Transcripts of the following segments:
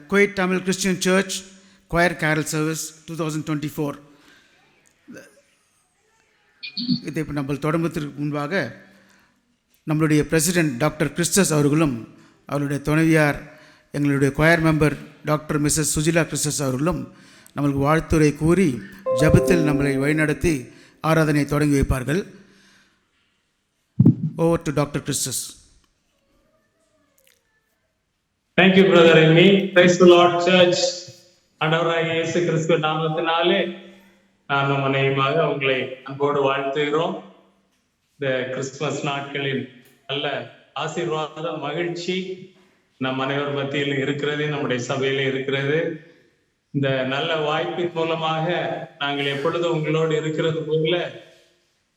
Kuwait Tamil Christian Church Choir Carol Service 2024. இதை இப்போ நம்ம தொடங்குவதற்கு முன்பாக நம்மளுடைய பிரசிடென்ட் டாக்டர் கிறிஸ்டஸ் அவர்களும் அவருடைய துணைவியார் எங்களுடைய quire member doctor Mrs Zojila கிறிஸ்டஸ் அவர்களும் நம்மளுக்கு வாழ்த்துரை கூறி ஜபத்தில் நம்மளை வழிநடத்தி ஆராதனை தொடங்கி வைப்பார்கள். Over to Dr. Christus. Thank you, Brother Amy. Praise the Lord, Church. ஆண்டவராகிய இயேசு கிறிஸ்து நாமத்தினாலே நானும் மனைவியுமாக உங்களை அன்போடு வாழ்த்துகிறோம். இந்த கிறிஸ்துமஸ் நாட்களில் நல்ல ஆசீர்வாதம் மகிழ்ச்சி நம் அனைவர் மத்தியில் இருக்கிறது, நம்முடைய சபையில இருக்கிறது. இந்த நல்ல வாய்ப்பின் மூலமாக நாங்கள் எப்பொழுதும் உங்களோடு இருக்கிறது போல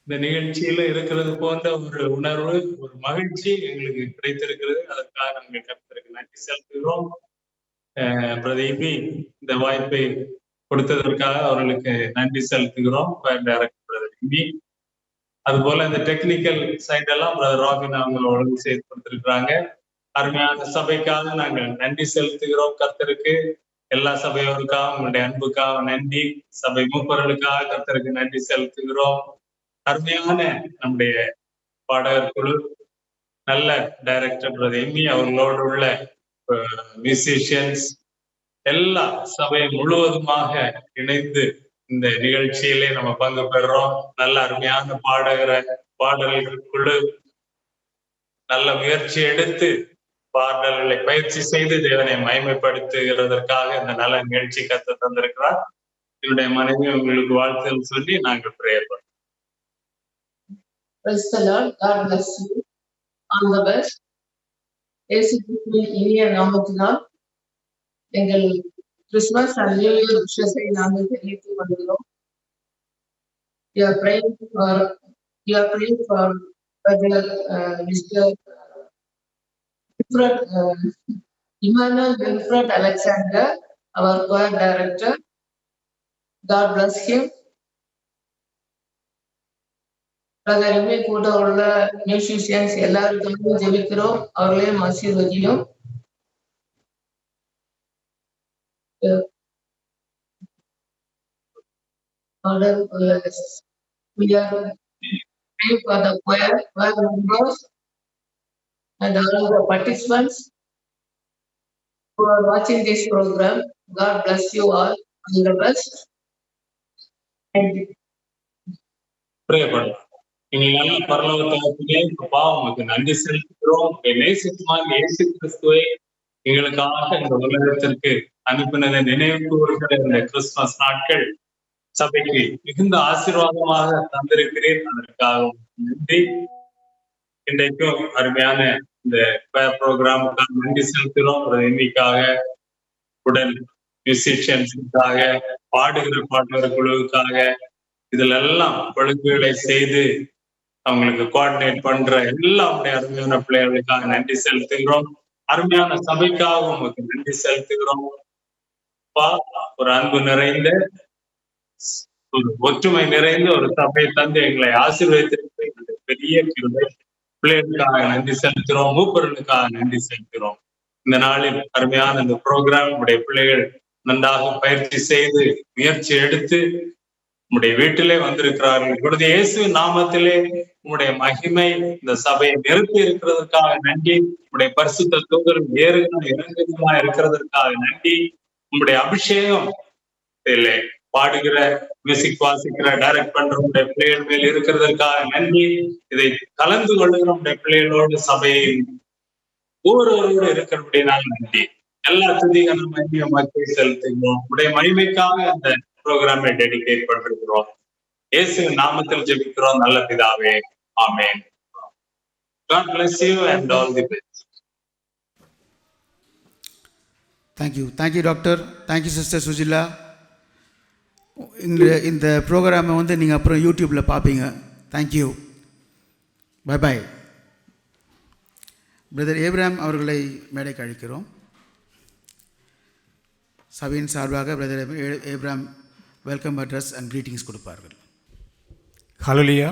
இந்த நிகழ்ச்சியில இருக்கிறது போன்ற ஒரு உணர்வு, ஒரு மகிழ்ச்சி எங்களுக்கு கிடைத்திருக்கிறது. அதற்காக நாங்கள் கர்த்தருக்கு நன்றி செலுத்துகிறோம். பிரதீபி இந்த வாய்ப்பை கொடுத்ததற்காக அவர்களுக்கு நன்றி செலுத்துகிறோம். பிரதீபி அது போல இந்த டெக்னிக்கல் சைடெல்லாம் பிரதர் ராபின் அவங்க ஒழுங்கு செய்து கொடுத்திருக்கிறாங்க. அருமையான சபைக்காக நாங்கள் நன்றி செலுத்துகிறோம் கர்த்தருக்கு. எல்லா சபையோருக்காக உங்களுடைய அன்புக்காக நன்றி. சபை மூப்பர்களுக்காக கர்த்தருக்கு நன்றி செலுத்துகிறோம். அருமையான நம்முடைய பாடகர் குழு, நல்ல டைரக்டர் பிரதர் எம்மி அவர்களோடு உள்ள மியூசிஷியன்ஸ் எல்லா சபை முழுவதுமாக இணைந்து இந்த நிகழ்ச்சியிலே நம்ம பங்கு பெறுறோம். நல்ல அருமையான பாடல்கள் குழு நல்ல முயற்சி எடுத்து பாடல்களை பயிற்சி செய்து தேவனை மகிமைப்படுத்துகிறதற்காக இந்த நல்ல நிகழ்ச்சி கத்து தந்திருக்கிறார். என்னுடைய மனைவி உங்களுக்கு வாழ்த்துகள் சொல்லி நாங்கள் பிரேயர் பண்றோம். Praise the Lord. God bless you. All the best. இயேசு கிறிஸ்துவின் இனிய நாமத்தினால் எங்கள் கிறிஸ்துமஸ் அண்ட் நியூ இயர் விஷஸை நாங்கள் தெரிவித்துக் கொள்கிறோம். You are praying for Brother Mr. Emmanuel Wilfred Alexander, our choir director. God bless him. பிரதருமே கூட உள்ள மியூசிஷியன்ஸ் எல்லாருக்கும் ஜெபிக்கிறோம், அவர்களையும் ஆசீர்வதியும். We are praying for the choir members and all the participants who are watching this program. God bless you all. All the best. Thank you. Pray for us. எங்கள் நல்ல பரலோகத்திலே அப்பா உமக்கு நன்றி செலுத்துகிறோம். நேசிக்குமாறு இயேசு கிறிஸ்துவை எங்களுக்காக இந்த உலகத்திற்கு அனுப்பினதை நினைவு கூறுகிற இந்த கிறிஸ்துமஸ் நாட்கள் சபைக்கு மிகுந்த ஆசீர்வாதமாக தந்திருக்கிறேன். அதற்காக நன்றி. இன்றைக்கும் அருமையான இந்த ப்ரோக்ராமுக்காக நன்றி செலுத்துகிறோம். எண்ணிக்காக, உடல் மியூசிஷியன்ஸுக்காக, பாடுகிற பாடகர் குழுவுக்காக, இதுல எல்லாம் ஒழுங்குகளை செய்து அவங்களுக்கு கோஆர்டினேட் பண்ற எல்லா அருமையான பிள்ளைகளுக்காக நன்றி செலுத்துகிறோம். அருமையான சபைக்காக உங்களுக்கு நன்றி செலுத்துகிறோம். ஒரு அன்பு நிறைந்த, ஒரு ஒற்றுமை நிறைந்த ஒரு சபை தந்து எங்களை ஆசீர்வதித்திருக்கிற பெரிய பிள்ளைகளுக்காக நன்றி செலுத்துகிறோம். மூப்பொருளுக்காக நன்றி செலுத்துகிறோம். இந்த நாளில் அருமையான இந்த ப்ரோக்ராம் உடைய பிள்ளைகள் நன்றாக பயிற்சி செய்து முயற்சி எடுத்து உம்முடைய வீட்டிலே வந்திருக்கிறார்கள். இப்பொழுது இயேசுவின் நாமத்திலே உம்முடைய மகிமை இந்த சபையை நிறுத்தி இருக்கிறதற்காக நன்றி. உம்முடைய பரிசுத்த தூதரும் இறங்குதலா இருக்கிறதற்காக நன்றி. உம்முடைய அபிஷேகம் இல்லை பாடுகிற மியூசிக் வாசிக்கிற டைரக்ட் பண்ற உடைய பிள்ளைகள் மேல் இருக்கிறதற்காக நன்றி. இதை கலந்து கொள்ளுகிற உடைய பிள்ளைகளோடு சபையை ஒவ்வொருவரோடு இருக்கிறபடினால நன்றி. எல்லா துதிகளும் மகிமை செலுத்துகிறோம். உடைய மகிமைக்காக அந்த ப்ரோக்ராமை டெடிகேட் பண்ணிருக்கிறோம். இயேசுவின் நாமத்தில் ஜெபிக்கிறோம் நல்ல பிதாவே, amen. God bless you and all the best. Thank you doctor. Thank you sister Sujila. இந்த ப்ரோக்ராமை நீங்கள் அப்புறம் யூடியூப்பில் பார்ப்பீங்க. Thank you. Bye bye. Brother Abram அவர்களை மேடைக்கு அழைக்கிறோம். சபையின் சார்பாக brother Abram welcome address and greetings கொடுப்பார்கள். ஹல்லேலூயா.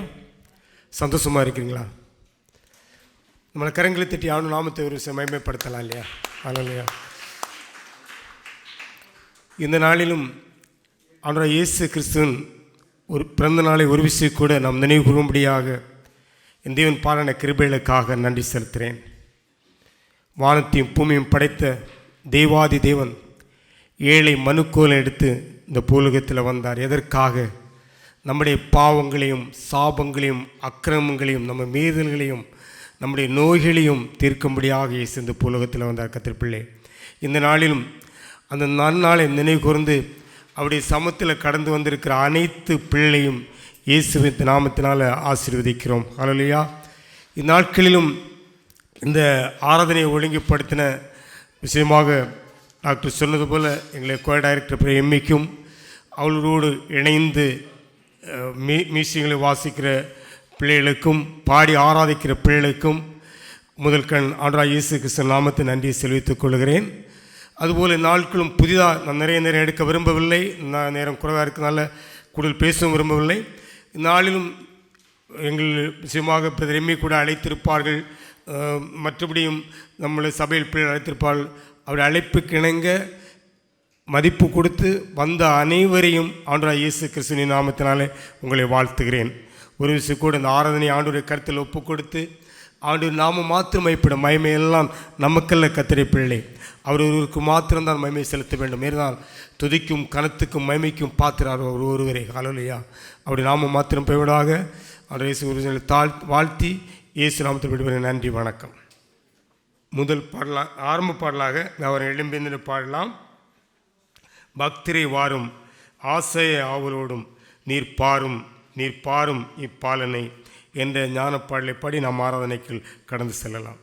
சந்தோஷமாக இருக்கிறீங்களா? நம்மளை கரங்களை தட்டி ஆண்டு நாமத்தை ஒரு மகிமைப்படுத்தலாம் இல்லையா? ஹல்லேலூயா. இந்த நாளிலும் ஆண்டவராகிய இயேசு கிறிஸ்துவின் ஒரு பிறந்த நாளை ஒரு விஷயம் கூட நாம் நினைவு கூறும்படியாக என் தேவன் பாரான கிருபைகளுக்காக நன்றி செலுத்துகிறேன். வானத்தையும் பூமியும் படைத்த தேவாதி தேவன் ஏழை மனுக்கோலை எடுத்து இந்த பூலகத்தில் வந்தார். எதற்காக? நம்முடைய பாவங்களையும் சாபங்களையும் அக்கிரமங்களையும் நம்ம மீறல்களையும் நம்முடைய நோய்களையும் தீர்க்கும்படியாக இயேசு இந்த பூலகத்தில் வந்தார். கர்த்தர் பிள்ளை, இந்த நாளிலும் அந்த நன்னாளை நினைவு கூர்ந்து அவருடைய சமத்தில் கடந்து வந்திருக்கிற அனைத்து பிள்ளையும் இயேசுவின் நாமத்தினால் ஆசீர்வதிக்கிறோம். ஹல்லேலூயா. இந்நாட்களிலும் இந்த ஆராதனையை ஒழுங்குபடுத்தின விஷயமாக டாக்டர் சொன்னது போல் எங்களை கோ டைரக்டர் எம்மிக்கும் அவர்களோடு இணைந்து மியூசியங்களை வாசிக்கிற பிள்ளைகளுக்கும் பாடி ஆராதிக்கிற பிள்ளைகளுக்கும் முதல் கண் ஆண்டவராகிய இயேசு கிறிஸ்து நாமத்தை நன்றியை செலுத்திக் கொள்கிறேன். அதுபோல் நாட்களும் புதிதாக நான் நிறைய எடுக்க விரும்பவில்லை. நான் நேரம் குறைவாக இருக்கிறதுனால கூடுதல் பேசவும் விரும்பவில்லை. நாளிலும் எங்கள் விஷயமாக பிரதர் எம்மி கூட அழைத்திருப்பார்கள். மற்றபடியும் நம்மளை சபையில் பிள்ளைகள் அழைத்திருப்பார்கள். அவருடைய அழைப்புக்கு இணங்க மதிப்பு கொடுத்து வந்த அனைவரையும் ஆண்டவராகிய இயேசு கிறிஸ்துவின் நாமத்தினாலே உங்களை வாழ்த்துகிறேன். ஒரு விஷயம் கூட இந்த ஆராதனை ஆண்டவருடைய கருத்தில் ஒப்பு கொடுத்து ஆண்டவர் நாம மாத்திரம் மைப்படும் மகிமையெல்லாம் நமக்கல்ல கர்த்தருடைய பிள்ளை, அவருக்கு மாத்திரம்தான் மகிமை செலுத்த வேண்டும். ஏனால் துதிக்கும் கனத்துக்கும் மகிமைக்கும் பாத்திரார் ஒருவரே. ஹல்லேலூயா. அப்படி நாம மாத்திரம் போய்விடாக அவர் இயேசு வாழ்த்தி இயேசு நாமத்தில் விடுவதை நன்றி, வணக்கம். முதல் பாடலாக ஆரம்ப பாடலாக அவர் எழும்பிந்து பாடலாம். பக்திரை வாரும் ஆசைய ஆவலோடும் நீர் பாரும் இப்பாலனை என்ற ஞானப்பாடலை பாடி நாம் ஆராதனைக்கு கடந்து செல்லலாம்.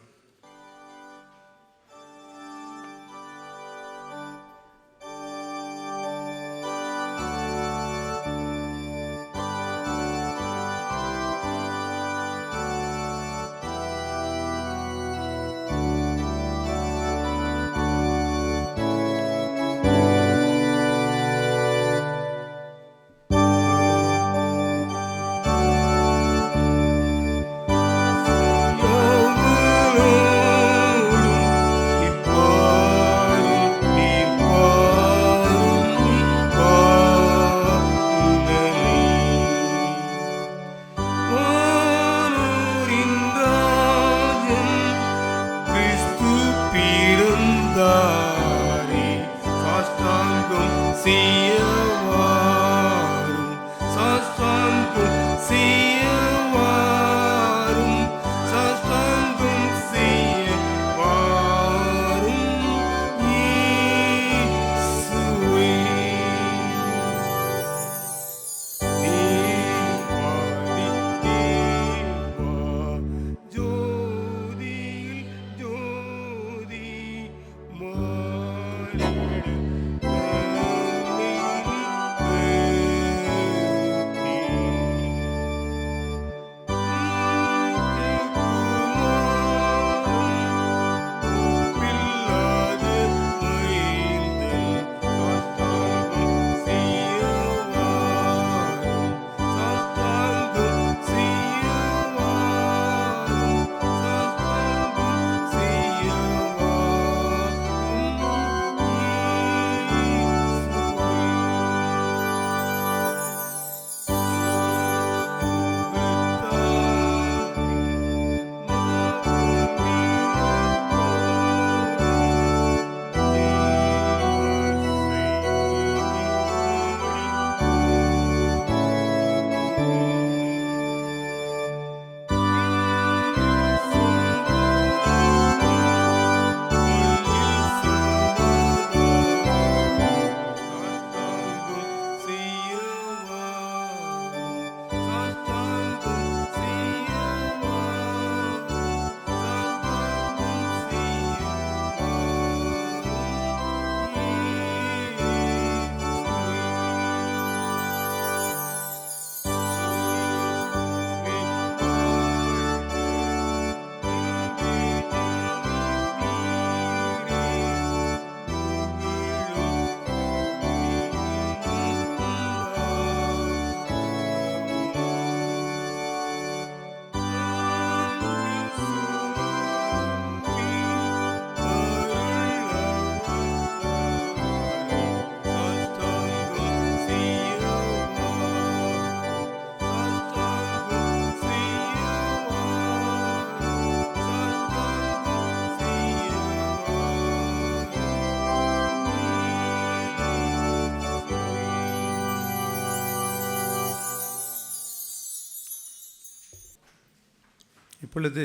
இப்பொழுது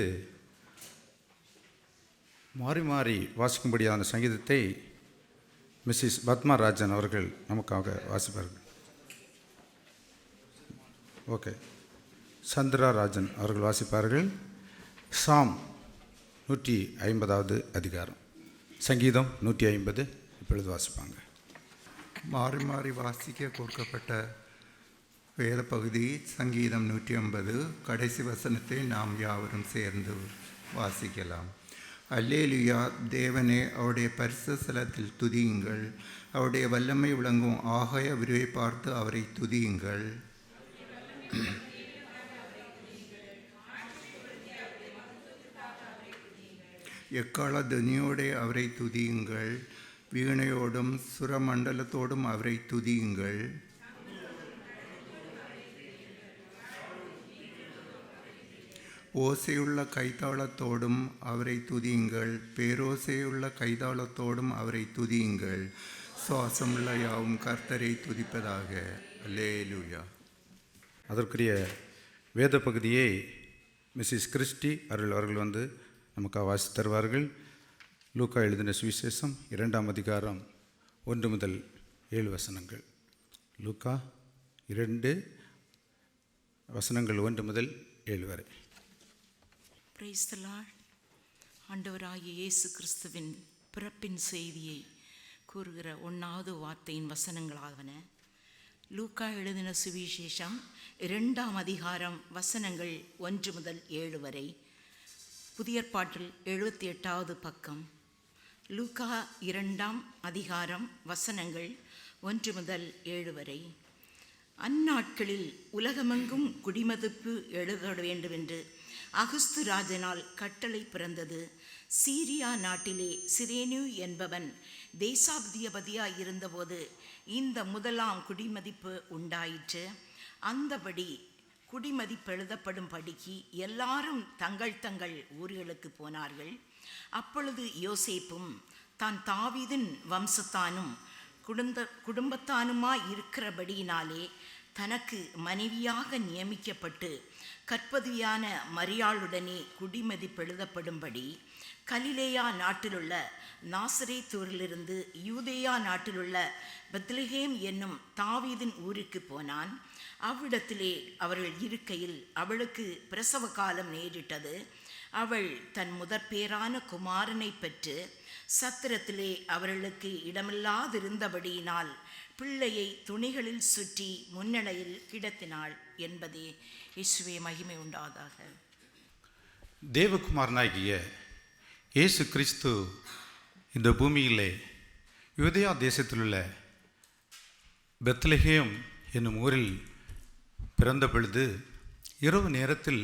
மாறி மாறி வாசிக்கும்படியான சங்கீதத்தை மிஸ்ஸஸ் பத்மா ராஜன் அவர்கள் நமக்காக வாசிப்பார்கள். ஓகே, சந்திரா ராஜன் அவர்கள் வாசிப்பார்கள். சாம் 150வது அதிகாரம், சங்கீதம் 150 இப்பொழுது வாசிப்பாங்க. மாறி மாறி வாசிக்க கொடுக்கப்பட்ட வேத பகுதி சங்கீதம் 150. கடைசி வசனத்தை நாம் யாவரும் சேர்ந்து வாசிக்கலாம். அல்லேலுயா, தேவனே, அவருடைய பரிசுத்த ஸ்தலத்தில் துதியுங்கள். அவருடைய வல்லமை விளங்கும் ஆகாய விரிவை பார்த்து அவரை துதியுங்கள். எக்கால துனியோடே அவரை துதியுங்கள். வீணையோடும் சுரமண்டலத்தோடும் அவரை துதியுங்கள். ஓசையுள்ள கைத்தாளத்தோடும் அவரை துதியுங்கள். பேரோசையுள்ள கைத்தாளத்தோடும் அவரை துதியுங்கள். சுவாசமுள்ள யாவும் கர்த்தரை துதிப்பதாக. அல்லேலூயா. அதற்குரிய வேத பகுதியை மிஸ்ஸஸ் கிறிஸ்டி அவர்கள் வந்து நமக்காக வாசி தருவார்கள். லூக்கா எழுதின சுவிசேஷம் 2ஆம் அதிகாரம் 1 முதல் 7 வசனங்கள். லூக்கா 2 வசனங்கள் 1 முதல் 7 வரை. Praise the Lord. ஆண்டவராகிய இயேசு கிறிஸ்துவின் பிறப்பின் செய்தியை கூறுகிற 1வது வார்த்தையின் வசனங்களாவன. லூக்கா எழுதின சுவிசேஷம் 2ஆம் அதிகாரம் வசனங்கள் 1 முதல் 7 வரை. புதிய ஏற்பாட்டில் 78வது பக்கம். லூக்கா 2ஆம் அதிகாரம் வசனங்கள் 1 முதல் 7 வரை. அந்நாட்களில் உலகமெங்கும் குடிமதிப்பு எழுத வேண்டும் என்று அகுஸ்து ராஜனால் கட்டளை பிறந்தது. சீரியா நாட்டிலே சிரேனு என்பவன் தேசாதிபதியாய் இருந்தபோது இந்த முதலாம் குடிமதிப்பு உண்டாயிற்று. அந்தபடி குடிமதிப்பு எழுதப்படும் படிக்கு எல்லாரும் தங்கள் தங்கள் ஊர்களுக்கு போனார்கள். அப்பொழுது யோசேப்பும் தான் தாவீதின் வம்சத்தானும் குடும்பத்தானுமாய் இருக்கிறபடியினாலே தனக்கு மனைவியாக நியமிக்கப்பட்டு கற்பதியான மரியாளுடனே குடிமதிப்பு எழுதப்படும்படி கலிலேயா நாட்டிலுள்ள நாசரேத்தூரிலிருந்து யூதேயா நாட்டிலுள்ள பெத்லெகேம் என்னும் தாவீதின் ஊருக்கு போனான். அவ்விடத்திலே அவர்கள் இருக்கையில் அவளுக்கு பிரசவ காலம் நேரிட்டது. அவள் தன் முதற்பேரான குமாரனை பெற்று சத்திரத்திலே அவர்களுக்கு இடமில்லாதிருந்தபடியினால் பிள்ளையை துணிகளில் சுற்றி முன்னணையில் கிடத்தினாள் என்பதே இயேசுவே மகிமை உண்டாதாக. தேவகுமாரனாகிய இயேசு கிறிஸ்து இந்த பூமியிலே யூதேயா தேசத்திலுள்ள பெத்லெகேம் என்னும் ஊரில் பிறந்த பொழுது இரவு நேரத்தில்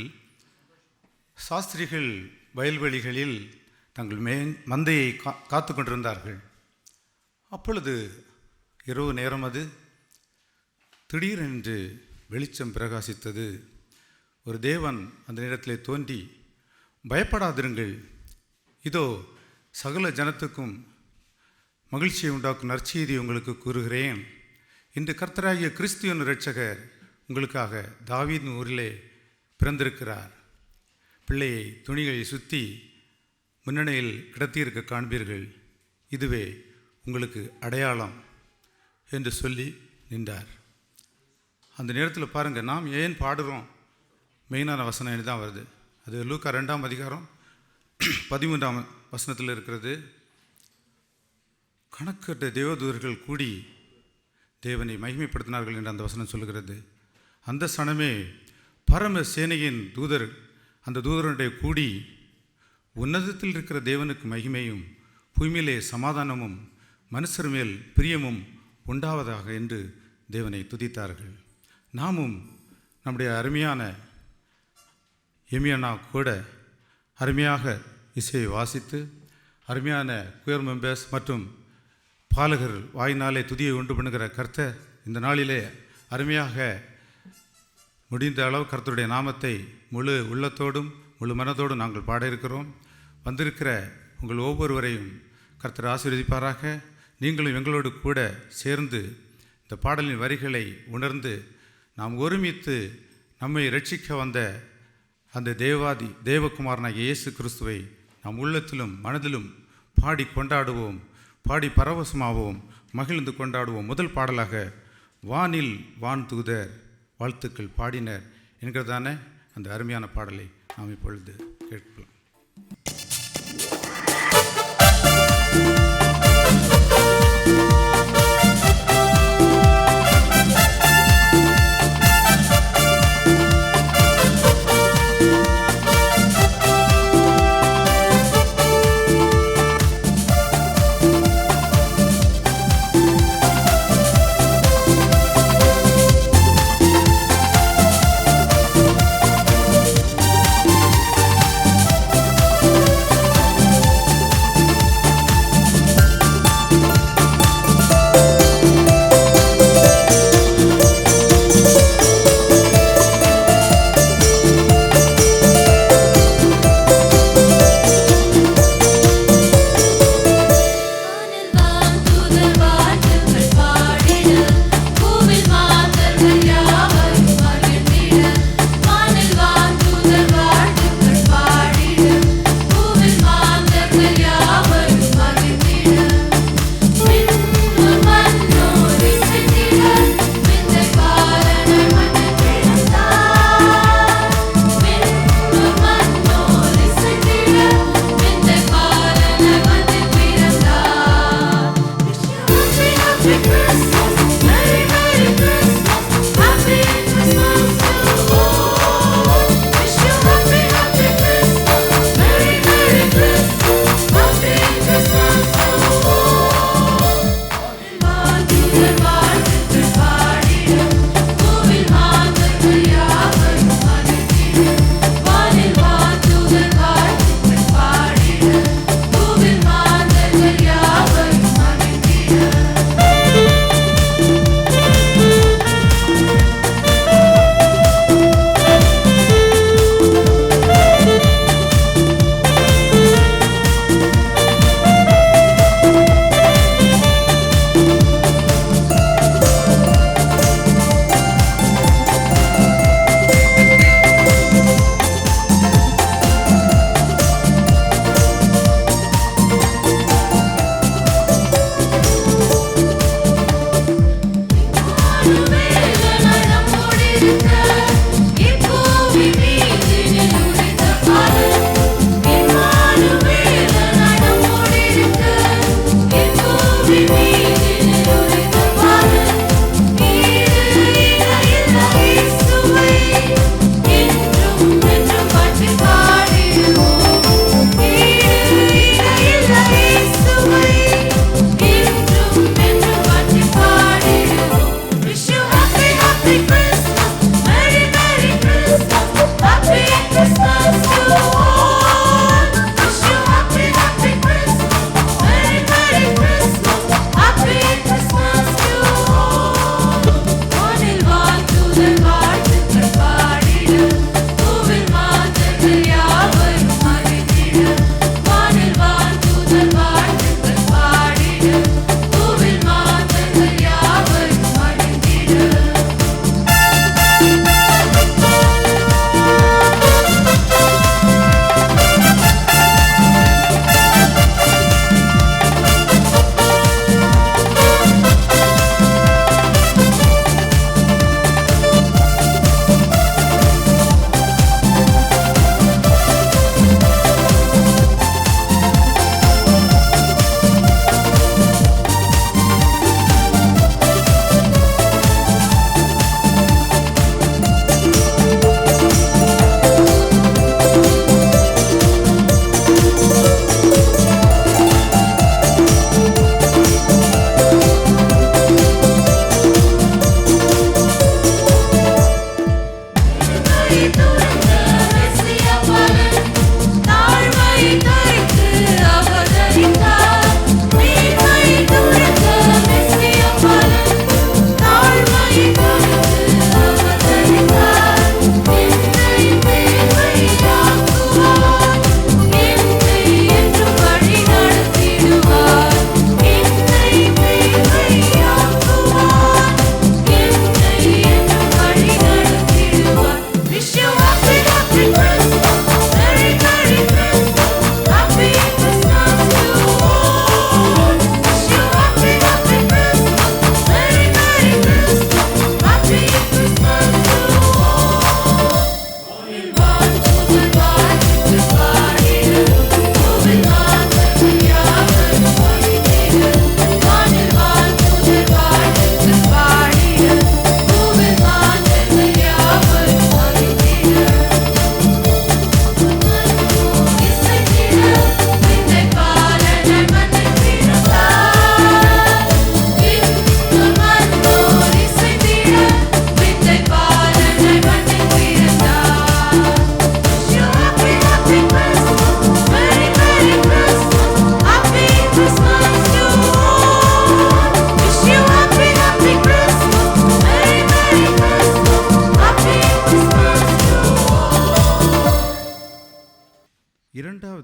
சாஸ்திரிகள் வயல்வெளிகளில் தங்கள் மந்தையை காத்து கொண்டிருந்தார்கள். அப்பொழுது இரவு நேரம் அது திடீரென்று வெளிச்சம் பிரகாசித்தது. ஒரு தேவன் அந்த நேரத்திலே தோன்றி, பயப்படாதிருங்கள், இதோ சகல ஜனத்துக்கும் மகிழ்ச்சியை உண்டாக்கும் நற்செய்தி உங்களுக்கு கூறுகிறேன். இன்று கர்த்தராகிய கிறிஸ்து என்னும் இரட்சகர் உங்களுக்காக தாவீதின் ஊரிலே பிறந்திருக்கிறார். பிள்ளையை துணிகளை சுற்றி முன்னணியில் கிடத்தியிருக்க காண்பீர்கள். இதுவே உங்களுக்கு அடையாளம் என்று சொல்லி நின்றார். அந்த நேரத்தில் பாருங்கள், நாம் ஏன் பாடுறோம்? மெயினான வசனம் தான் வருது. அது லூக்கா 2ஆம் அதிகாரம் 13ஆம் வசனத்தில் இருக்கிறது. கணக்கற்ற தேவதூதர்கள் கூடி தேவனை மகிமைப்படுத்தினார்கள் என்று அந்த வசனம் சொல்லுகிறது. அந்த சனமே பரம சேனையின் தூதர், அந்த தூதருடைய கூடி உன்னதத்தில் இருக்கிற தேவனுக்கு மகிமையும் பூமியிலே சமாதானமும் மனுஷர் மேல் பிரியமும் உண்டாவதாக என்று தேவனை துதித்தார்கள். நாமும் நம்முடைய அருமையான எமியனா கூட அருமையாக இசையை வாசித்து அருமையான குயர் மெம்பர்ஸ் மற்றும் பாலகர் வாயினாலே துதியை உண்டு பண்ணுகிற கர்த்தர் இந்த நாளிலே அருமையாக முடிந்த அளவு கர்த்தருடைய நாமத்தை முழு உள்ளத்தோடும் முழு மனதோடும் நாங்கள் பாட இருக்கிறோம். வந்திருக்கிற உங்கள் ஒவ்வொருவரையும் கர்த்தர் ஆசீர்வதிப்பாராக. நீங்களும் எங்களோடு கூட சேர்ந்து இந்த பாடலின் வரிகளை உணர்ந்து நாம் ஒருமித்து நம்மை ரட்சிக்க வந்த அந்த தேவகுமாரனாகிய இயேசு கிறிஸ்துவை நம் உள்ளத்திலும் மனதிலும் பாடி கொண்டாடுவோம், பாடி பரவசமாவோம், மகிழ்ந்து கொண்டாடுவோம். முதல் பாடலாக வானில் வான் தூதர் வாழ்த்துக்கள் பாடினர் என்கிறதான அந்த அருமையான பாடலை நாம் இப்பொழுது கேட்கலாம்.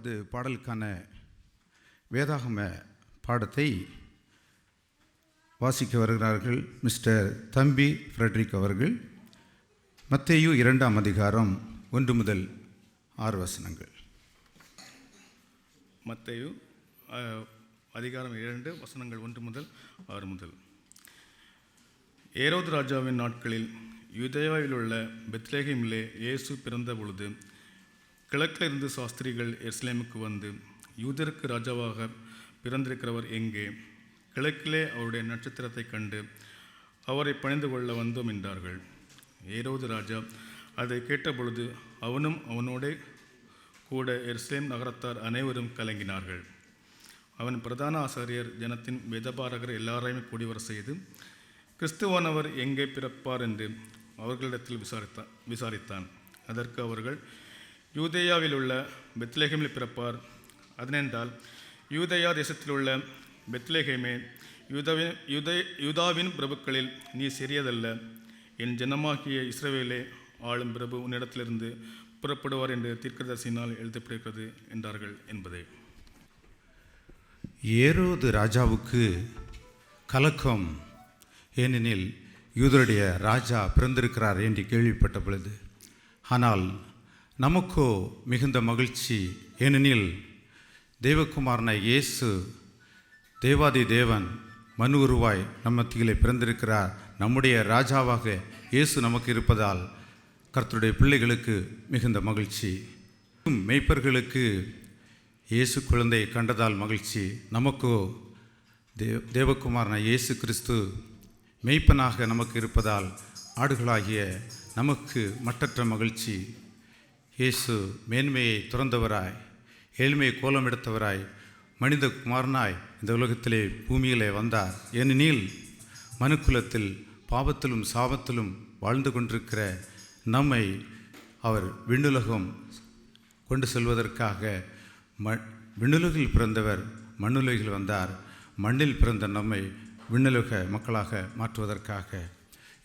முதலாவது பாடலுக்கான வேதாகம பாடத்தை வாசிக்க வருகிறார்கள் மிஸ்டர் தம்பி ஃப்ரெட்ரிக் அவர்கள். மத்தேயு 2ஆம் அதிகாரம் 1 முதல் 6 வசனங்கள். மத்தேயு அதிகாரம் 2 வசனங்கள் 1 முதல் 6 முதல். ஏரோது ராஜாவின் நாட்களில் யூதேயாவில் உள்ள பெத்லெகேமிலே இயேசு பிறந்த பொழுது கிழக்கிலிருந்து சாஸ்திரிகள் எருசலேமுக்கு வந்து, யூதருக்கு ராஜாவாக பிறந்திருக்கிறவர் எங்கே? கிழக்கிலே அவருடைய நட்சத்திரத்தை கண்டு அவரை பணிந்து கொள்ள வந்தோம் என்றார்கள். ஏரோது ராஜா அதை கேட்டபொழுது அவனும் அவனோடே கூட எருசலேம் நகரத்தார் அனைவரும் கலங்கினார்கள். அவன் பிரதான ஆசாரியர் ஜனத்தின் வேதபாரகர் எல்லாரையுமே கூடிவர செய்து, கிறிஸ்துவானவர் எங்கே பிறப்பார் என்று அவர்களிடத்தில் விசாரித்தான். அதற்கு அவர்கள், யூதேயாவில் உள்ள பெத்லெகேமில் பிறப்பார். அதனென்றால், யூதேயா தேசத்தில் உள்ள பெத்லெகேமே, யூதாவின் பிரபுக்களில் நீ சிறியதல்ல. என் ஜனமாகிய இஸ்ரவேலே ஆளும் பிரபு உன்னிடத்திலிருந்து புறப்படுவார் என்று தீர்க்கதரிசியினால் எழுதப்படுகிறது என்றார்கள் என்பதே. ஏரோது ராஜாவுக்கு கலக்கம். ஏனெனில் யூதருடைய ராஜா பிறந்திருக்கிறார் என்று கேள்விப்பட்ட பொழுது. ஆனால் நமக்கோ மிகுந்த மகிழ்ச்சி. ஏனெனில் தேவகுமாரனை இயேசு, தேவாதி தேவன் மனு உருவாய் நம் மத்தியிலே பிறந்திருக்கிறார். நம்முடைய ராஜாவாக இயேசு நமக்கு இருப்பதால் கர்த்தருடைய பிள்ளைகளுக்கு மிகுந்த மகிழ்ச்சி. மேய்ப்பர்களுக்கு இயேசு குழந்தையை கண்டதால் மகிழ்ச்சி. நமக்கோ தேவகுமாரனை இயேசு கிறிஸ்து மெய்ப்பனாக நமக்கு இருப்பதால் ஆடுகளாகிய நமக்கு மட்டற்ற மகிழ்ச்சி. இயேசு மேன்மையை துறந்தவராய், ஏழ்மையை கோலம் எடுத்தவராய், மனித குமாரனாய் இந்த உலகத்திலே பூமியிலே வந்தார். ஏனெனில் மனுக்குலத்தில் பாவத்திலும் சாபத்திலும் வாழ்ந்து கொண்டிருக்கிற நம்மை அவர் விண்ணுலகம் கொண்டு செல்வதற்காக விண்ணுலகில் பிறந்தவர் மண்ணுலகில் வந்தார். மண்ணில் பிறந்த நம்மை விண்ணுலக மக்களாக மாற்றுவதற்காக.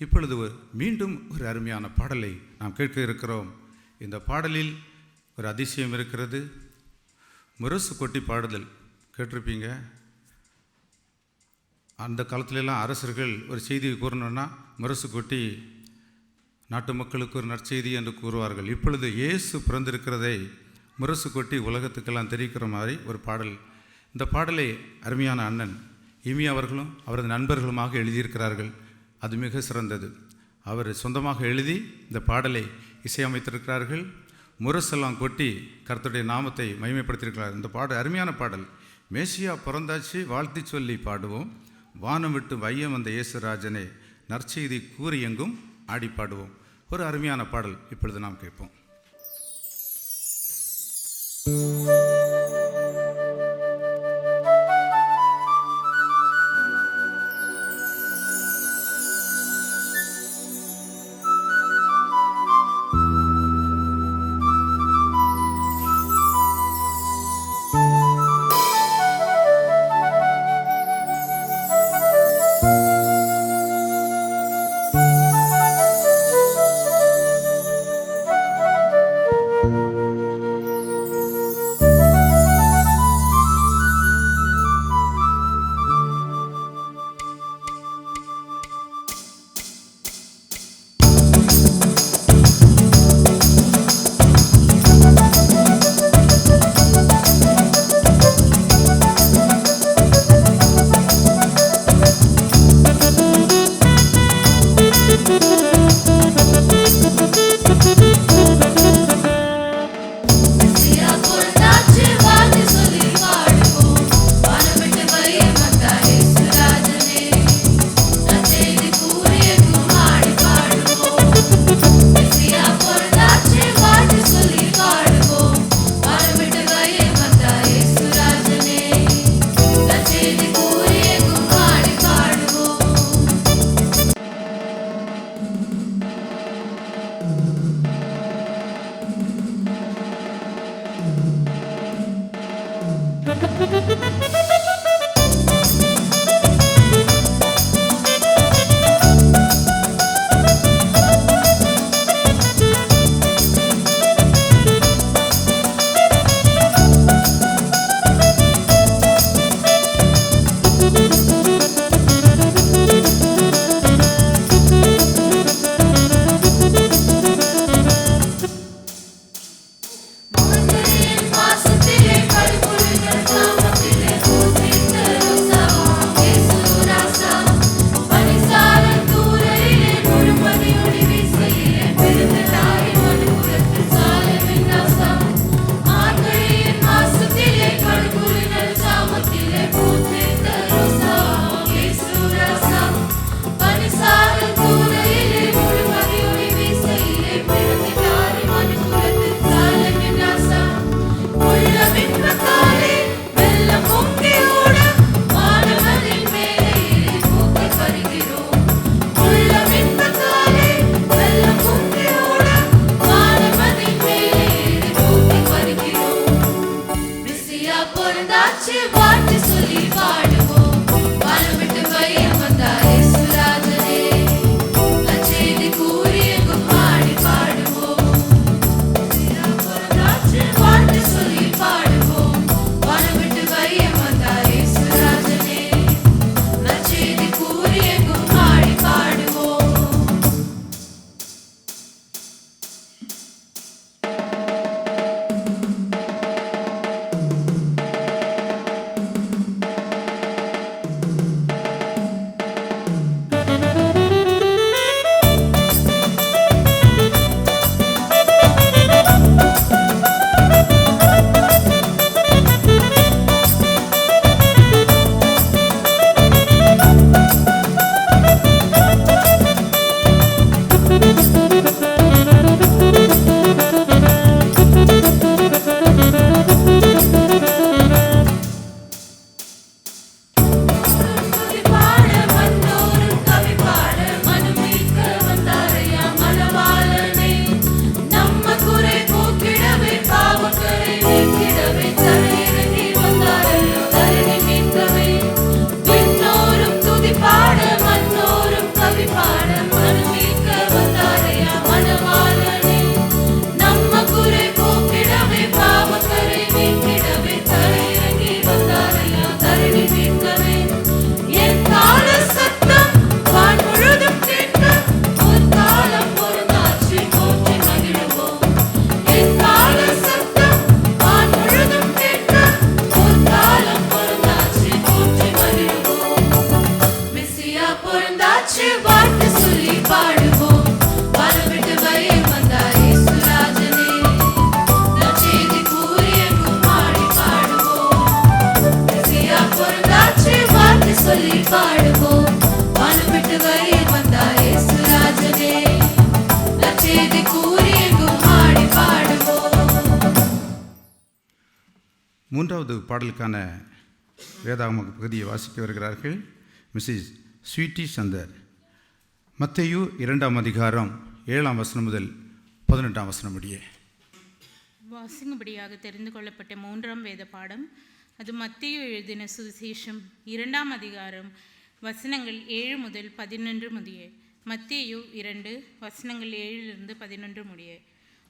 இப்பொழுது மீண்டும் ஒரு அருமையான பாடலை நாம் கேட்க இருக்கிறோம். இந்த பாடலில் ஒரு அதிசயம் இருக்கிறது. முரசு கொட்டி பாடுதல் கேட்டிருப்பீங்க. அந்த காலத்திலெல்லாம் அரசர்கள் ஒரு செய்தியை கூறணுன்னா முரசு கொட்டி நாட்டு மக்களுக்கு ஒரு நற்செய்தி என்று கூறுவார்கள். இப்பொழுது இயேசு பிறந்திருக்கிறதை முரசு கொட்டி உலகத்துக்கெல்லாம் தெரிவிக்கிற மாதிரி ஒரு பாடல். இந்த பாடலை அருமையான அண்ணன் இமி அவர்களும் அவரது நண்பர்களுமாக எழுதியிருக்கிறார்கள். அது மிக சிறந்தது. அவர் சொந்தமாக எழுதி இந்த பாடலை இசையமைத்திருக்கிறார்கள். முரசெல்லாம் கொட்டி கர்த்தருடைய நாமத்தை மகிமைப்படுத்தியிருக்கிறார். இந்த பாடல் அருமையான பாடல். மேசியா பிறந்தாச்சு வாழ்த்தி சொல்லி பாடுவோம், வானம் விட்டு வையம் வந்த இயேசுராஜனே, நற்செய்தி கூறி எங்கும் ஆடி பாடுவோம். ஒரு அருமையான பாடல் இப்பொழுது நாம் கேட்போம். மூன்றாவது பாடலுக்கான வேதாகம பகுதியை வாசிக்க வருகிறார்கள் மிஸ்ஸஸ் ஸ்வீட்டி சந்தர். மத்தேயு 2ஆம் அதிகாரம் 7ஆம் வசனம் முதல் 18ஆம் வசனம் முடிய வாசிக்கும்படியாக தெரிந்து கொள்ளப்பட்ட 3ஆம் வேத பாடம். அது மத்தேயு எழுதின சுவிசேஷம் 2ஆம் அதிகாரம் வசனங்கள் 7 முதல் 11 முடிய. மத்தேயு 2 வசனங்கள் 7 11 முடிய.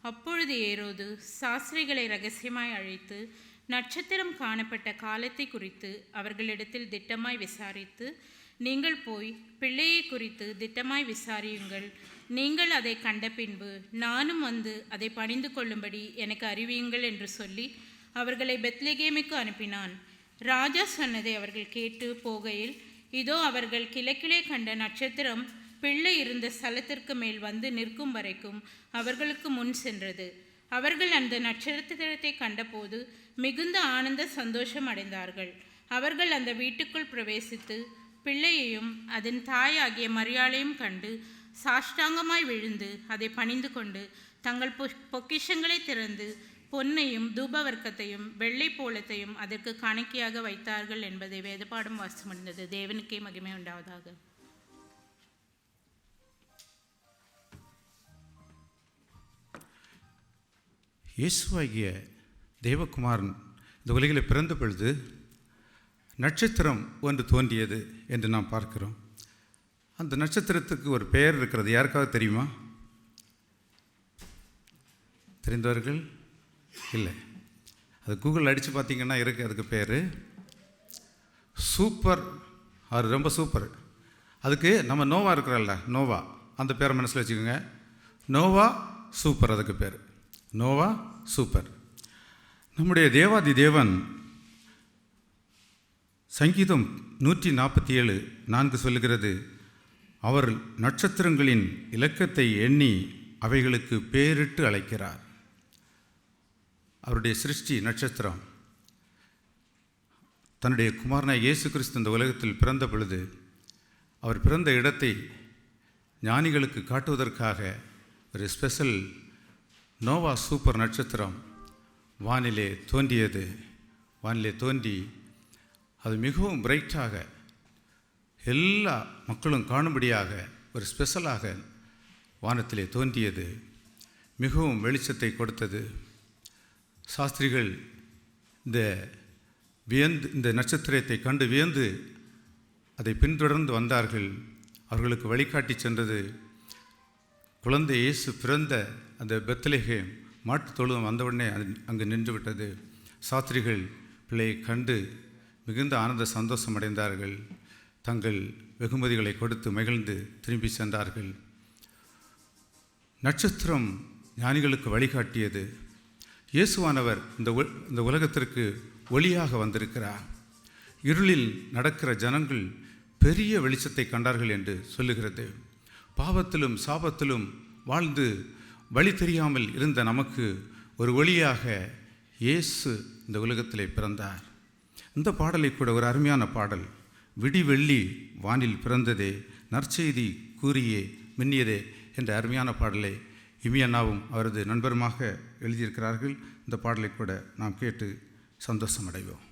அப்பொழுது ஏரோது சாஸ்திரிகளை இரகசியமாய் அழைத்து நட்சத்திரம் காணப்பட்ட காலத்தை குறித்து அவர்களிடத்தில் திட்டமாய் விசாரித்து, நீங்கள் போய் பிள்ளையை குறித்து திட்டமாய் விசாரியுங்கள், நீங்கள் அதை கண்ட பின்பு நானும் வந்து அதை பணிந்து கொள்ளும்படி எனக்கு அறிவியுங்கள் என்று சொல்லி அவர்களை பெத்லெகேமுக்கு அனுப்பினான். ராஜா சொன்னதை அவர்கள் கேட்டு போகையில், இதோ அவர்கள் கிழக்கிலே கண்ட நட்சத்திரம் பிள்ளை இருந்த ஸ்தலத்திற்கு மேல் வந்து நிற்கும் வரைக்கும் அவர்களுக்கு முன் சென்றது. அவர்கள் அந்த நட்சத்திரத்தை கண்டபோது மிகுந்த ஆனந்த சந்தோஷம் அடைந்தார்கள். அவர்கள் அந்த வீட்டுக்குள் பிரவேசித்து பிள்ளையையும் அதன் தாயாகிய மரியாளையும் கண்டு சாஷ்டாங்கமாய் விழுந்து அதை பணிந்து கொண்டு தங்கள் பொக்கிஷங்களை திறந்து பொன்னையும் தூபவர்க்கத்தையும் வெள்ளை போலத்தையும் அதற்கு காணிக்கையாக வைத்தார்கள் என்பதை வேதபாடம் வாசித்து முடிந்தது. தேவனுக்கே மகிமை உண்டாவதாக. இயேசுவாகிய தேவகுமாரன் இந்த உலகில் பிறந்த பொழுது நட்சத்திரம் ஒன்று தோன்றியது என்று நாம் பார்க்கிறோம். அந்த நட்சத்திரத்துக்கு ஒரு பெயர் இருக்கிறது. யாருக்காவது தெரியுமா? தெரிந்தவர்கள் இல்லை. அது கூகுள் அடித்து பார்த்தீங்கன்னா இருக்குது. அதுக்கு பேர் சூப்பர். அது ரொம்ப சூப்பர். அதுக்கு நம்ம நோவா இருக்கிறல்ல, நோவா, அந்த பேரை மனசில் வச்சுக்கோங்க. நோவா சூப்பர். அதுக்கு பேர் நோவா சூப்பர். நம்முடைய தேவாதி தேவன் சங்கீதம் 147:4 சொல்லுகிறது, அவர் நட்சத்திரங்களின் இலக்கத்தை எண்ணி அவைகளுக்கு பேரிட்டு அழைக்கிறார். அவருடைய சிருஷ்டி நட்சத்திரம். தன்னுடைய குமாரனாய் இயேசு கிறிஸ்து இந்த உலகத்தில் பிறந்த பொழுது அவர் பிறந்த இடத்தை ஞானிகளுக்கு காட்டுவதற்காக ஒரு ஸ்பெஷல் நோவா சூப்பர் நட்சத்திரம் வானிலே தோன்றியது. வானிலே தோன்றி அது மிகவும் பிரைட்டாக எல்லா மக்களும் காணும்படியாக ஒரு ஸ்பெஷலாக வானத்திலே தோன்றியது. மிகவும் வெளிச்சத்தை கொடுத்தது. சாஸ்திரிகள் இந்த நட்சத்திரத்தை கண்டு வியந்து அதை பின்தொடர்ந்து வந்தார்கள். அவர்களுக்கு வழிகாட்டி சென்றது குழந்தை இயேசு பிறந்த அந்த பெத்லெகேம் மாட்டு தொழுவம் வந்தவுடனே அங்கு நின்று விட்டது. சாஸ்திரிகள் பிள்ளையை கண்டு மிகுந்த ஆனந்த சந்தோஷம் அடைந்தார்கள். தங்கள் வெகுமதிகளை கொடுத்து மகிழ்ந்து திரும்பி சென்றார்கள். நட்சத்திரம் ஞானிகளுக்கு வழிகாட்டியது. இயேசுவானவர் இந்த உலகத்திற்கு ஒளியாக வந்திருக்கிறார். இருளில் நடக்கிற ஜனங்கள் பெரிய வெளிச்சத்தை கண்டார்கள் என்று சொல்லுகிறது. பாவத்திலும் சாபத்திலும் வாழ்ந்து வழி தெரியாமல் இருந்த நமக்கு ஒரு ஒளியாக இயேசு இந்த உலகத்திலே பிறந்தார். இந்த பாடலை கூட ஒரு அருமையான பாடல். விடிவெள்ளி வானில் பிறந்ததே, நற்செய்தி கூறியே மின்னியதே என்ற அருமையான பாடலை இமியண்ணாவும் அவரது நண்பருமாக எழுதியிருக்கிறார்கள். இந்த பாடலை கூட நாம் கேட்டு சந்தோஷம் அடைவோம்.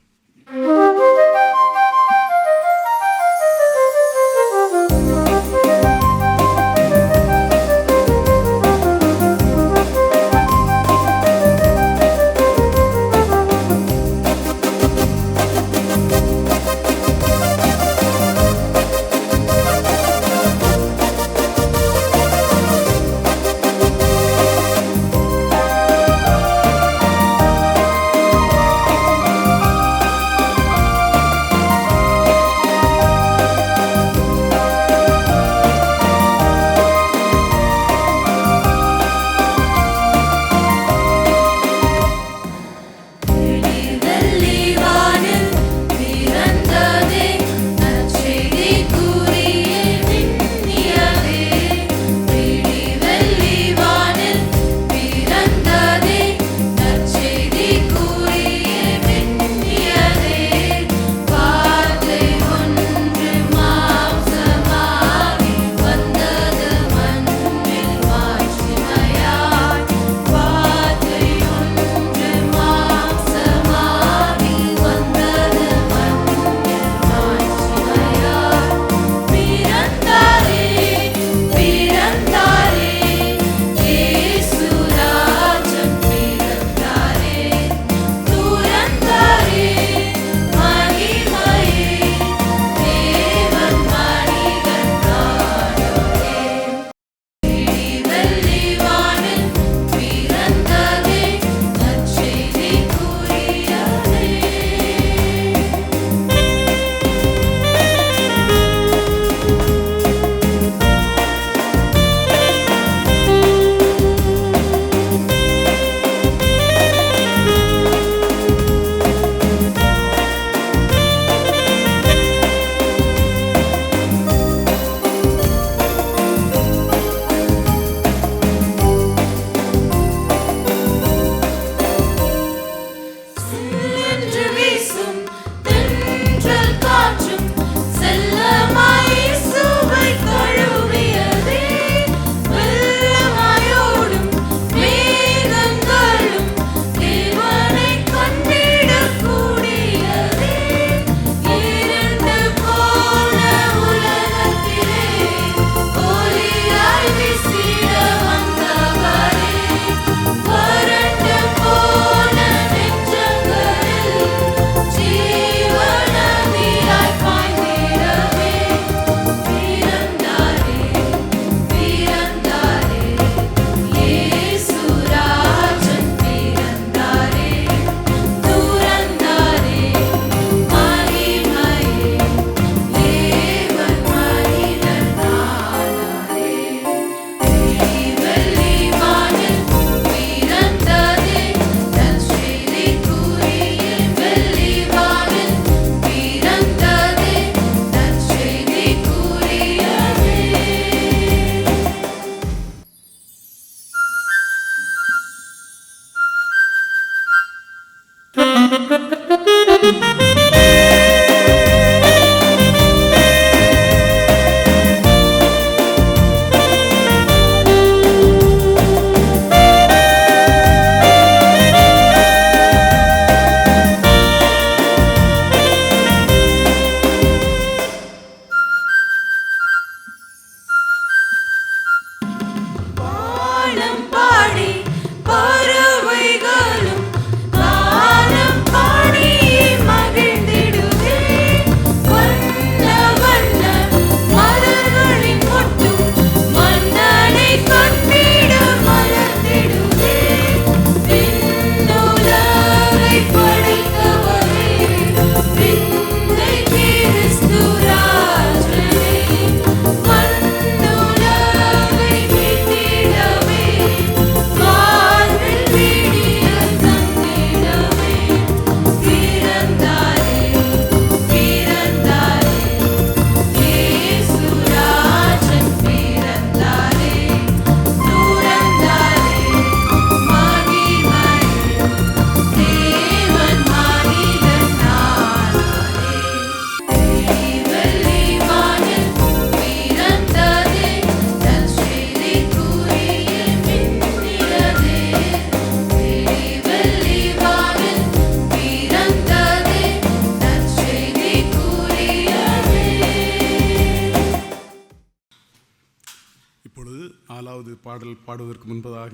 பாடல் பாடுவதற்கு முன்பதாக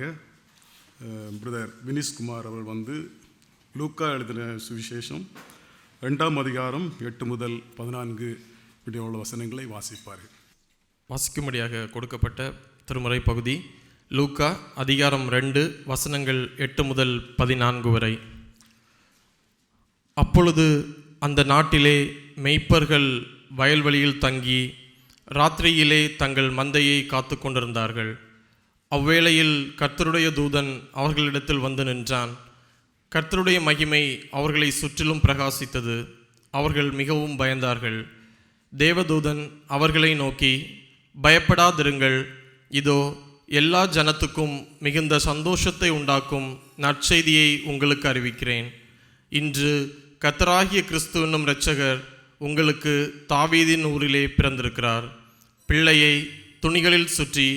பிரதர் வினிஷ்குமார் அவர்கள் வந்து லூக்கா எழுதின சுவிசேஷம் 2ஆம் அதிகாரம் 8 முதல் 14 உள்ள வசனங்களை வாசிப்பார்கள். வாசிக்கும்படியாக கொடுக்கப்பட்ட திருமுறை பகுதி லூக்கா அதிகாரம் 2 வசனங்கள் 8 முதல் 14 வரை. அப்பொழுது அந்த நாட்டிலே மெய்ப்பர்கள் வயல்வெளியில் தங்கி ராத்திரியிலே தங்கள் மந்தையை காத்து கொண்டிருந்தார்கள். அவ்வேளையில் கர்த்தருடைய தூதன் அவர்களிடத்தில் வந்து நின்றான். கர்த்தருடைய மகிமை அவர்களை சுற்றிலும் பிரகாசித்தது. அவர்கள் மிகவும் பயந்தார்கள். தேவதூதன் அவர்களை நோக்கி, பயப்படாதிருங்கள், இதோ எல்லா ஜனத்துக்கும் மிகுந்த சந்தோஷத்தை உண்டாக்கும் நற்செய்தியை உங்களுக்கு அறிவிக்கிறேன். இன்று கர்த்தராகிய கிறிஸ்து என்னும் இரட்சகர் உங்களுக்கு தாவீதின் ஊரிலே பிறந்திருக்கிறார். பிள்ளையை துணிகளில் சுற்றி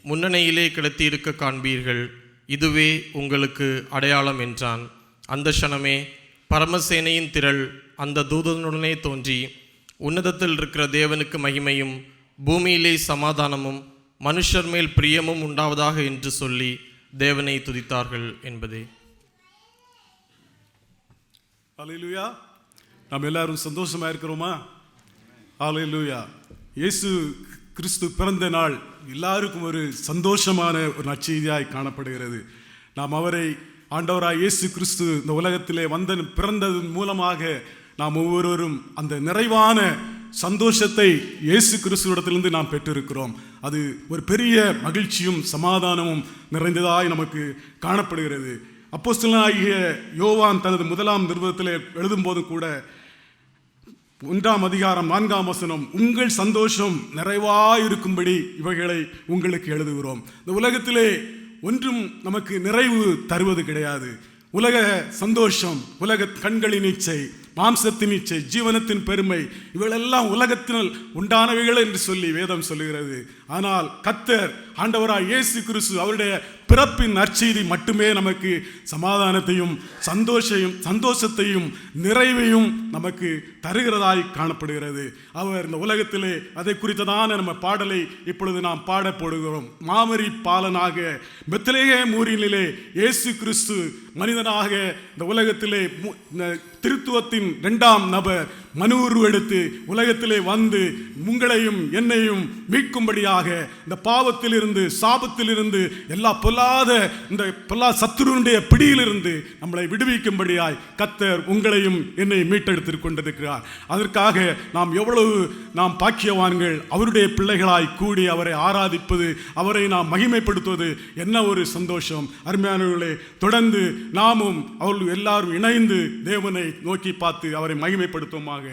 முன்னணியிலே கிடத்தி இருக்க காண்பீர்கள். இதுவே உங்களுக்கு அடையாளம் என்றான். அந்த க்ஷணமே பரமசேனையின் திரள் அந்த தூதனுடனே தோன்றி, உன்னதத்தில் இருக்கிற தேவனுக்கு மகிமையும் பூமியிலே சமாதானமும் மனுஷர் மேல் பிரியமும் உண்டாவதாக என்று சொல்லி தேவனை துதித்தார்கள் என்பதே. அல்லேலூயா. நாம் எல்லாரும் சந்தோஷமா இருக்கிறோமா? அல்லேலூயா. இயேசு கிறிஸ்து பிறந்த நாள் எல்லாருக்கும் ஒரு சந்தோஷமான ஒரு நற்செய்தியாய் காணப்படுகிறது. நாம் அவரை ஆண்டவராய் இயேசு கிறிஸ்து இந்த உலகத்திலே பிறந்ததன் மூலமாக நாம் ஒவ்வொருவரும் அந்த நிறைவான சந்தோஷத்தை இயேசு கிறிஸ்துவிடத்திலிருந்து நாம் பெற்றிருக்கிறோம். அது ஒரு பெரிய மகிழ்ச்சியும் சமாதானமும் நிறைந்ததாய் நமக்கு காணப்படுகிறது. அப்போஸ்தலனாகிய யோவான் தனது 1ஆம் நிருபத்தில் எழுதும்போது கூட 1ஆம் அதிகாரம் 4ஆம் வசனம், உங்கள் சந்தோஷம் நிறைவாயிருக்கும்படி இவைகளை உங்களுக்கு எழுதுகிறோம். இந்த உலகத்திலே ஒன்றும் நமக்கு நிறைவு தருவது கிடையாது. உலக சந்தோஷம், உலக கண்களின் இச்சை, மாம்சத்தின் இச்சை, ஜீவனத்தின் பெருமை, இவைகளெல்லாம் உலகத்தினால் உண்டானவைகள் என்று சொல்லி வேதம் சொல்லுகிறது. ஆனால் கர்த்தர் ஆண்டவராய் இயேசு கிறிஸ்து அவருடைய பிறப்பின் நற்செய்தி மட்டுமே நமக்கு சமாதானத்தையும் சந்தோஷத்தையும் நிறைவையும் நமக்கு தருகிறதாய் காணப்படுகிறது. அவர் இந்த உலகத்திலே அதை குறித்ததான நம்ம பாடலை இப்பொழுது நாம் பாட போடுகிறோம். மாமரி பாலனாக பெத்லகேம் ஊரிலே இயேசு கிறிஸ்து மனிதனாக இந்த உலகத்திலே திருத்துவத்தின் 2ஆம் நபர் மனு உருவெடுத்து உலகத்திலே வந்து உங்களையும் என்னையும் மீட்கும்படியாக இந்த பாவத்திலிருந்து சாபத்திலிருந்து எல்லா இந்த சத்துருடைய பிடியிலிருந்து நம்மளை விடுவிக்கும்படியாய் கர்த்தர் உங்களையும் என்னை மீட்டெடுத்து கொண்டிருக்கிறார். அதற்காக நாம் பாக்கியவான்கள். அவருடைய பிள்ளைகளாய் கூடி அவரை ஆராதிப்பது, அவரை நாம் மகிமைப்படுத்துவது என்ன ஒரு சந்தோஷம். அருமையானவர்களே, தொடர்ந்து நாமும் அவர்கள் எல்லாரும் இணைந்து தேவனை நோக்கி பார்த்து அவரை மகிமைப்படுத்துவோமாக.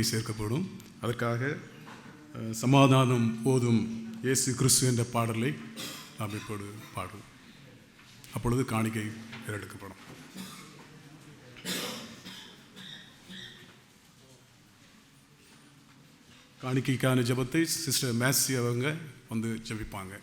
காணிக்கை சேர்க்கப்படும். அதற்காக சமாதானம் போதும் இயேசு கிறிஸ்து என்ற பாடலை நாம் இப்போது பாடுவோம். அப்பொழுது காணிக்கை ஏறெடுக்கப்படும். காணிக்கைக்கான ஜெபத்தை சிஸ்டர் மேசி அவங்க வந்து ஜெபிப்பாங்க.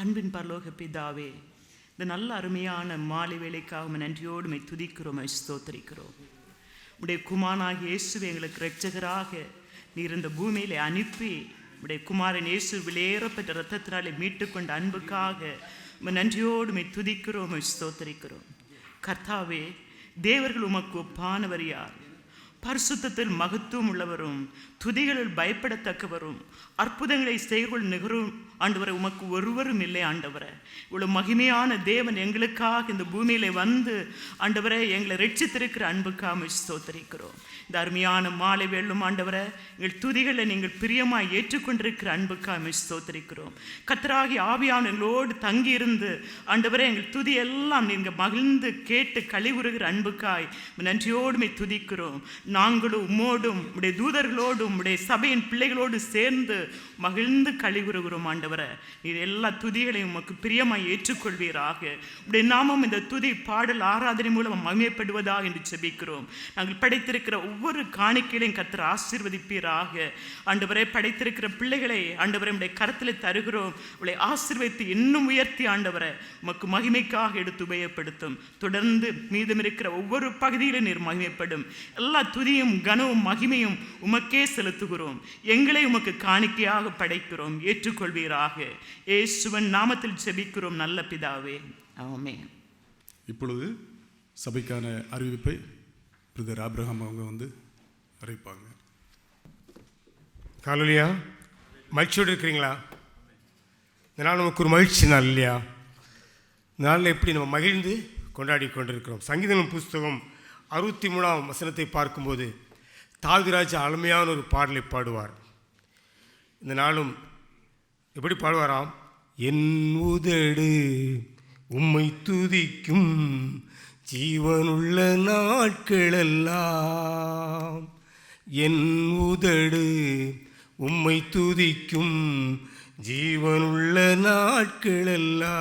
அன்பின் பரலோக பிதாவே, இந்த நல்ல அருமையான மாலை வேளைக்காக நன்றியோடு துதிக்கிறோம், ஸ்தோத்திரிக்கிறோம். உடைய குமாரனாகிய இயேசுவை எங்களுக்கு இரட்சகராக நீர் இந்த பூமியிலே அனுப்பி உடைய குமாரன் இயேசு விலையேறப்பட்ட இரத்தத்தினாலே மீட்டுக்கொண்ட அன்புக்காக நன்றியோடு துதிக்கிறோம், ஸ்தோத்திரிக்கிறோம். கர்த்தாவே, தேவர்கள் உமக்கு ஒப்பானவர் யார்? பரிசுத்தத்தில் மகத்துவம் உள்ளவரும் துதிகளில் பயப்படத்தக்கவரும் அற்புதங்களை செய்கொள் நிகரும் ஆண்டவரை உமக்கு ஒருவரும் இல்லை. ஆண்டவரை, இவ்வளவு மகிமையான தேவன் எங்களுக்காக இந்த பூமியில வந்து ஆண்டவரை எங்களை ரட்சித்திருக்கிற அன்புக்காக ஸ்தோத்திரிக்கிறோம். இந்த அருமையான மாலை வேளும் ஆண்டவரை எங்கள் துதிகளை நீங்கள் பிரியமாய் ஏற்றுக்கொண்டிருக்கிற அன்புக்காக ஸ்தோத்திரிக்கிறோம். கர்த்தராகிய ஆவியான எங்களோடு தங்கியிருந்து ஆண்டவரை எங்கள் துதி எல்லாம் நீங்கள் மகிழ்ந்து கேட்டு கழிவுறுகிற அன்புக்காய் நன்றியோடுமை துதிக்கிறோம். நாங்களும் உம்மோடும் உடைய தூதர்களோடும் உடைய சபையின் பிள்ளைகளோடு சேர்ந்து மகிழ்ந்து கழிவுறுகிறோம். ஆண்டவரை, இது எல்லா துதிகளையும் உமக்கு பிரியமாய் ஏற்றுக்கொள்வீராக. உடைய நாமம் இந்த துதி பாடல் ஆராதனை மூலம் மகிமைப்படுவதாக என்று செபிக்கிறோம். நாங்கள் படைத்திருக்கிற ஒவ்வொரு காணிக்கையிலையும் கர்த்தர் ஆசீர்வதிப்பீராக. ஆண்டவரை, படைத்திருக்கிற பிள்ளைகளை ஆண்டவரை உடைய கரத்தில் தருகிறோம். உடைய ஆசீர்வதித்து இன்னும் உயர்த்தி ஆண்டவரை உமக்கு மகிமைக்காக எடுத்து உபயோகப்படுத்தும். தொடர்ந்து மீதம் இருக்கிற ஒவ்வொரு பகுதியிலும் நீர் மகிமைப்படும். எல்லா துதியும் கனமும் மகிமையும் உமக்கே செலுத்துகிறோம். எங்களை உமக்கு காணிக்கையாக படைக்கிறோம். ஏற்றுக்கொள்வீராக. இயேசுவின் நாமத்தில் செபிக்கிறோம் நல்ல பிதாவே, ஆமென். இப்பொழுது சபைக்கான அறிவிப்பை பிரதர் ஆபிரகாம் அவங்க வந்து அறிவிப்பாங்க. ஹல்லேலூயா. மகிழ்ச்சியோடு இருக்கிறீங்களா? இந்த நாள் நமக்கு ஒரு மகிழ்ச்சி நாள் இல்லையா? இந்த நாளில் எப்படி நம்ம மகிழ்ந்து கொண்டாடி கொண்டிருக்கிறோம். சங்கீதம் புஸ்தகம் 63ஆம் வசனத்தை பார்க்கும்போது தாவீது அருமையான ஒரு பாடலை பாடுவார். இந்த நாளும் எப்படி பாடுவாராம்? என் உதடு உம்மை துதிக்கும், ஜீவனுள்ள நாட்களெல்லாம் என் உதடு உம்மை துதிக்கும். ஜீவனுள்ள நாட்களெல்லாம்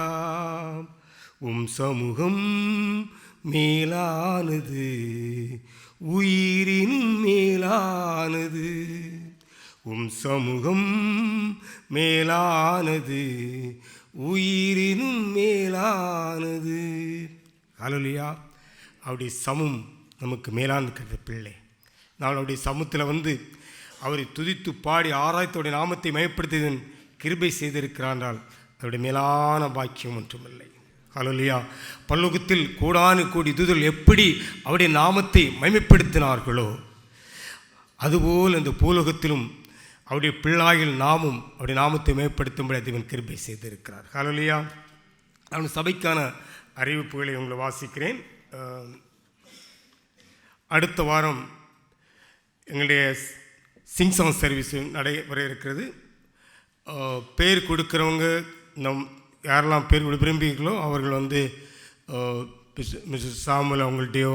உம் சமூகம் மேலானது, உயிரினும் மேலானது. உம் சமூகம் மேலானது, உயிரினும் மேலானது. ஹல்லேலூயா. அவருடைய சமம் நமக்கு மேலான பிள்ளை. நான் அவருடைய சமூகத்தில் வந்து அவரை துதித்து பாடி ஆராய்த்தோடைய நாமத்தை மயப்படுத்தியதன் கிருபை செய்திருக்கிறார்கள். அவருடைய மேலான பாக்கியம் ஒன்றுமில்லை. ஹல்லேலூயா. பரலோகத்தில் கோடானு கோடி தூதர்கள் எப்படி அவருடைய நாமத்தை மகிமைப்படுத்தினார்களோ அதுபோல் இந்த பூலோகத்திலும் அவருடைய பிள்ளைகள் நாமும் அவருடைய நாமத்தை மேம்படுத்தும்படி அதிவன் கிருபை செய்திருக்கிறார். ஹல்லேலூயா. நான் சபைக்கான அறிவிப்புகளை உங்களை வாசிக்கிறேன். அடுத்த வாரம் எங்களுடைய சிங் சாங் சர்வீஸ் நடைபெற இருக்கிறது. பேர் கொடுக்குறவங்க யாரெல்லாம் பேர் கொடு விரும்புகிறீர்களோ அவர்கள் வந்து மிஸ்டர் சாமுல் அவங்கள்ட்டையோ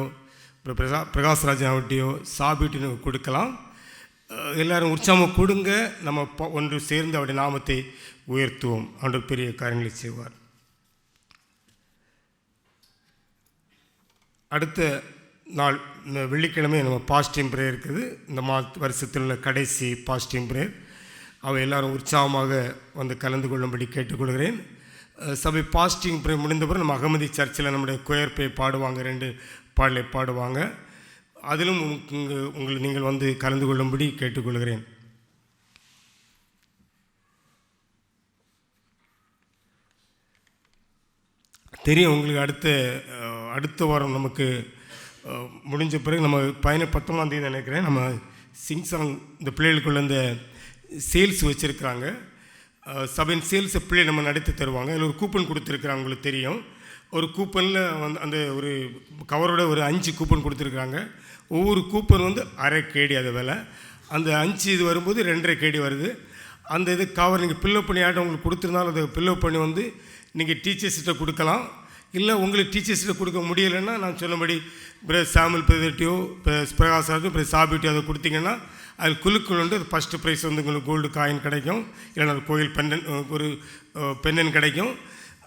பிரகாஷ்ராஜன் அவர்கிட்டையோ சாபிட்டு கொடுக்கலாம். எல்லோரும் உற்சாகம் கொடுங்க. நம்ம ஒன்று சேர்ந்து அவருடைய நாமத்தை உயர்த்துவோம். ஆண்டவர் பெரிய காரியங்களை செய்வார். அடுத்த நாள் வெள்ளிக்கிழமை நம்ம பாஸ்டிங் பிரேயர் இருக்குது. இந்த வருஷத்தில் உள்ள கடைசி பாஸ்டிங் பிரேயர். அவை எல்லோரும் உற்சாகமாக வந்து கலந்து கொள்ளும்படி கேட்டுக்கொள்கிறேன். சபை பாஸ்டிங் பிரேயர் முடிந்த பிறகு நம்ம அகமதி சர்ச்சில் நம்முடைய கொயர்பை பாடுவாங்க, 2 பாடலை பாடுவாங்க. அதிலும் நீங்கள் வந்து கலந்து கொள்ளும்படி கேட்டுக்கொள்கிறேன். தெரியும் உங்களுக்கு அடுத்த வாரம் நமக்கு முடிஞ்ச பிறகு நம்ம 19ஆம் தேதி நினைக்கிறேன் நம்ம சிங் சாங் இந்த பிள்ளைகளுக்குள்ள இந்த சேல்ஸ் வச்சுருக்கிறாங்க. சபையின் சேல்ஸை பிள்ளை நம்ம நடத்தி தருவாங்க. அதில் ஒரு கூப்பன் கொடுத்துருக்குறாங்க. உங்களுக்கு தெரியும். ஒரு கூப்பனில் வந்து அந்த ஒரு கவரோட ஒரு 5 கூப்பன் கொடுத்துருக்குறாங்க. ஒவ்வொரு கூப்பன் வந்து அரை கேடி அது விலை. அந்த 5 இது வரும்போது 2.5 கேடி வருது. அந்த இது கவர் நீங்கள் பில்லப் பண்ணி ஆட்டம் உங்களுக்கு கொடுத்துருந்தாலும் அதை பில்லப் பண்ணி வந்து நீங்கள் டீச்சர்ஸ்கிட்ட கொடுக்கலாம். இல்லை உங்களுக்கு டீச்சர்ஸ்கிட்ட கொடுக்க முடியலைன்னா நான் சொன்னபடி பிரதர் சாமுல் பிரதர்ட்டியோ பிரகாசாரத்தையும் பிரதர் சாபிட்டியோ அதை கொடுத்தீங்கன்னா அதில் குழுக்கள் வந்து அது ஃபஸ்ட்டு ப்ரைஸ் வந்து உங்களுக்கு கோல்டு காயின் கிடைக்கும். இல்லைன்னா ஒரு கோயில் பெண்ணன் ஒரு பெண்ணன் கிடைக்கும்.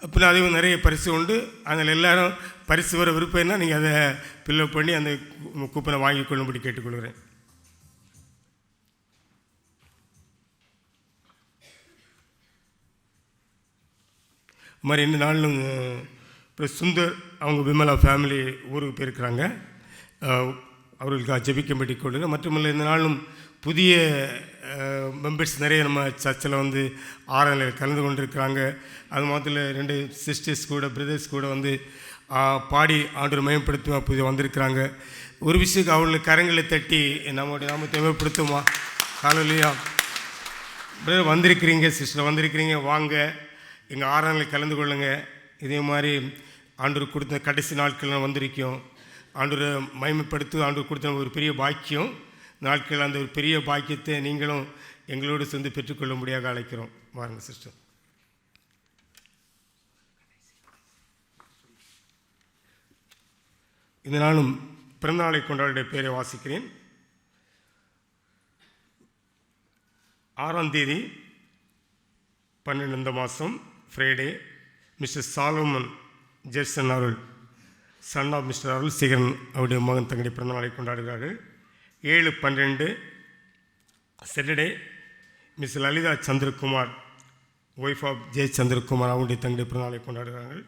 அப்புறம் அதையும் நிறைய பரிசு உண்டு. அதில் எல்லோரும் பரிசு வர விருப்பம்னா நீங்கள் அதை ஃபில்லப் பண்ணி அந்த கூப்பனை வாங்கி கொள்ளும்படி கேட்டுக்கொள்கிறேன். இது மாதிரி 2 நாளும் இப்போ சுந்தர் அவங்க விமலா ஃபேமிலி ஊருக்கு போயிருக்கிறாங்க. அவர்களுக்கு ஜெபிக்கும்படி கொள்ளுங்கள். மட்டுமல்ல இந்த நாளும் புதிய மெம்பர்ஸ் நிறைய நம்ம சர்ச்சில் வந்து ஆராதனையில் கலந்து கொண்டிருக்கிறாங்க. அது மாத்திர 2 சிஸ்டர்ஸ் கூட பிரதர்ஸ் கூட வந்து பாடி ஆண்டவரை மயப்படுத்துமா புதிய வந்திருக்கிறாங்க. ஒரு விஷயத்துக்கு அவர்களுக்கு கரங்களை தட்டி நம்மளுடைய நாமத்தை மேம்படுத்துமா. ஹல்லேலூயா. பிரதர் வந்திருக்கிறீங்க, சிஸ்டர் வந்திருக்கிறீங்க, வாங்க எங்கள் ஆராதனையில் கலந்து கொள்ளுங்கள். இதே மாதிரி ஆண்டவர் கொடுத்த கடைசி நாட்கள் வந்திருக்கோம். ஆண்டவரை மகிமைப்படுத்து ஆண்டவர் கொடுத்த ஒரு பெரிய பாக்கியம் நாட்கள். அந்த ஒரு பெரிய பாக்கியத்தை நீங்களும் எங்களோடு சேர்ந்து பெற்றுக்கொள்ளும்படியாக அழைக்கிறோம். வாருங்க சிஸ்டர். இந்த நாளும் பிறந்தநாளை கொண்டாடைய பேரை வாசிக்கிறேன். 6ஆம் தேதி 12 மாதம் ஃப்ரைடே மிஸ்டர் சாலமன் ஜெர்சன் அவர்கள் son of mister Arul Sekaran அவருடைய மகன் தங்களுடைய பிறந்தநாளை கொண்டாடுகிறார்கள். 7/12 Saturday miss Lalitha Chandrakumar wife of Jai Chandrakumar அவருடைய தங்களுடைய பிறந்தநாளை கொண்டாடுகிறார்கள்.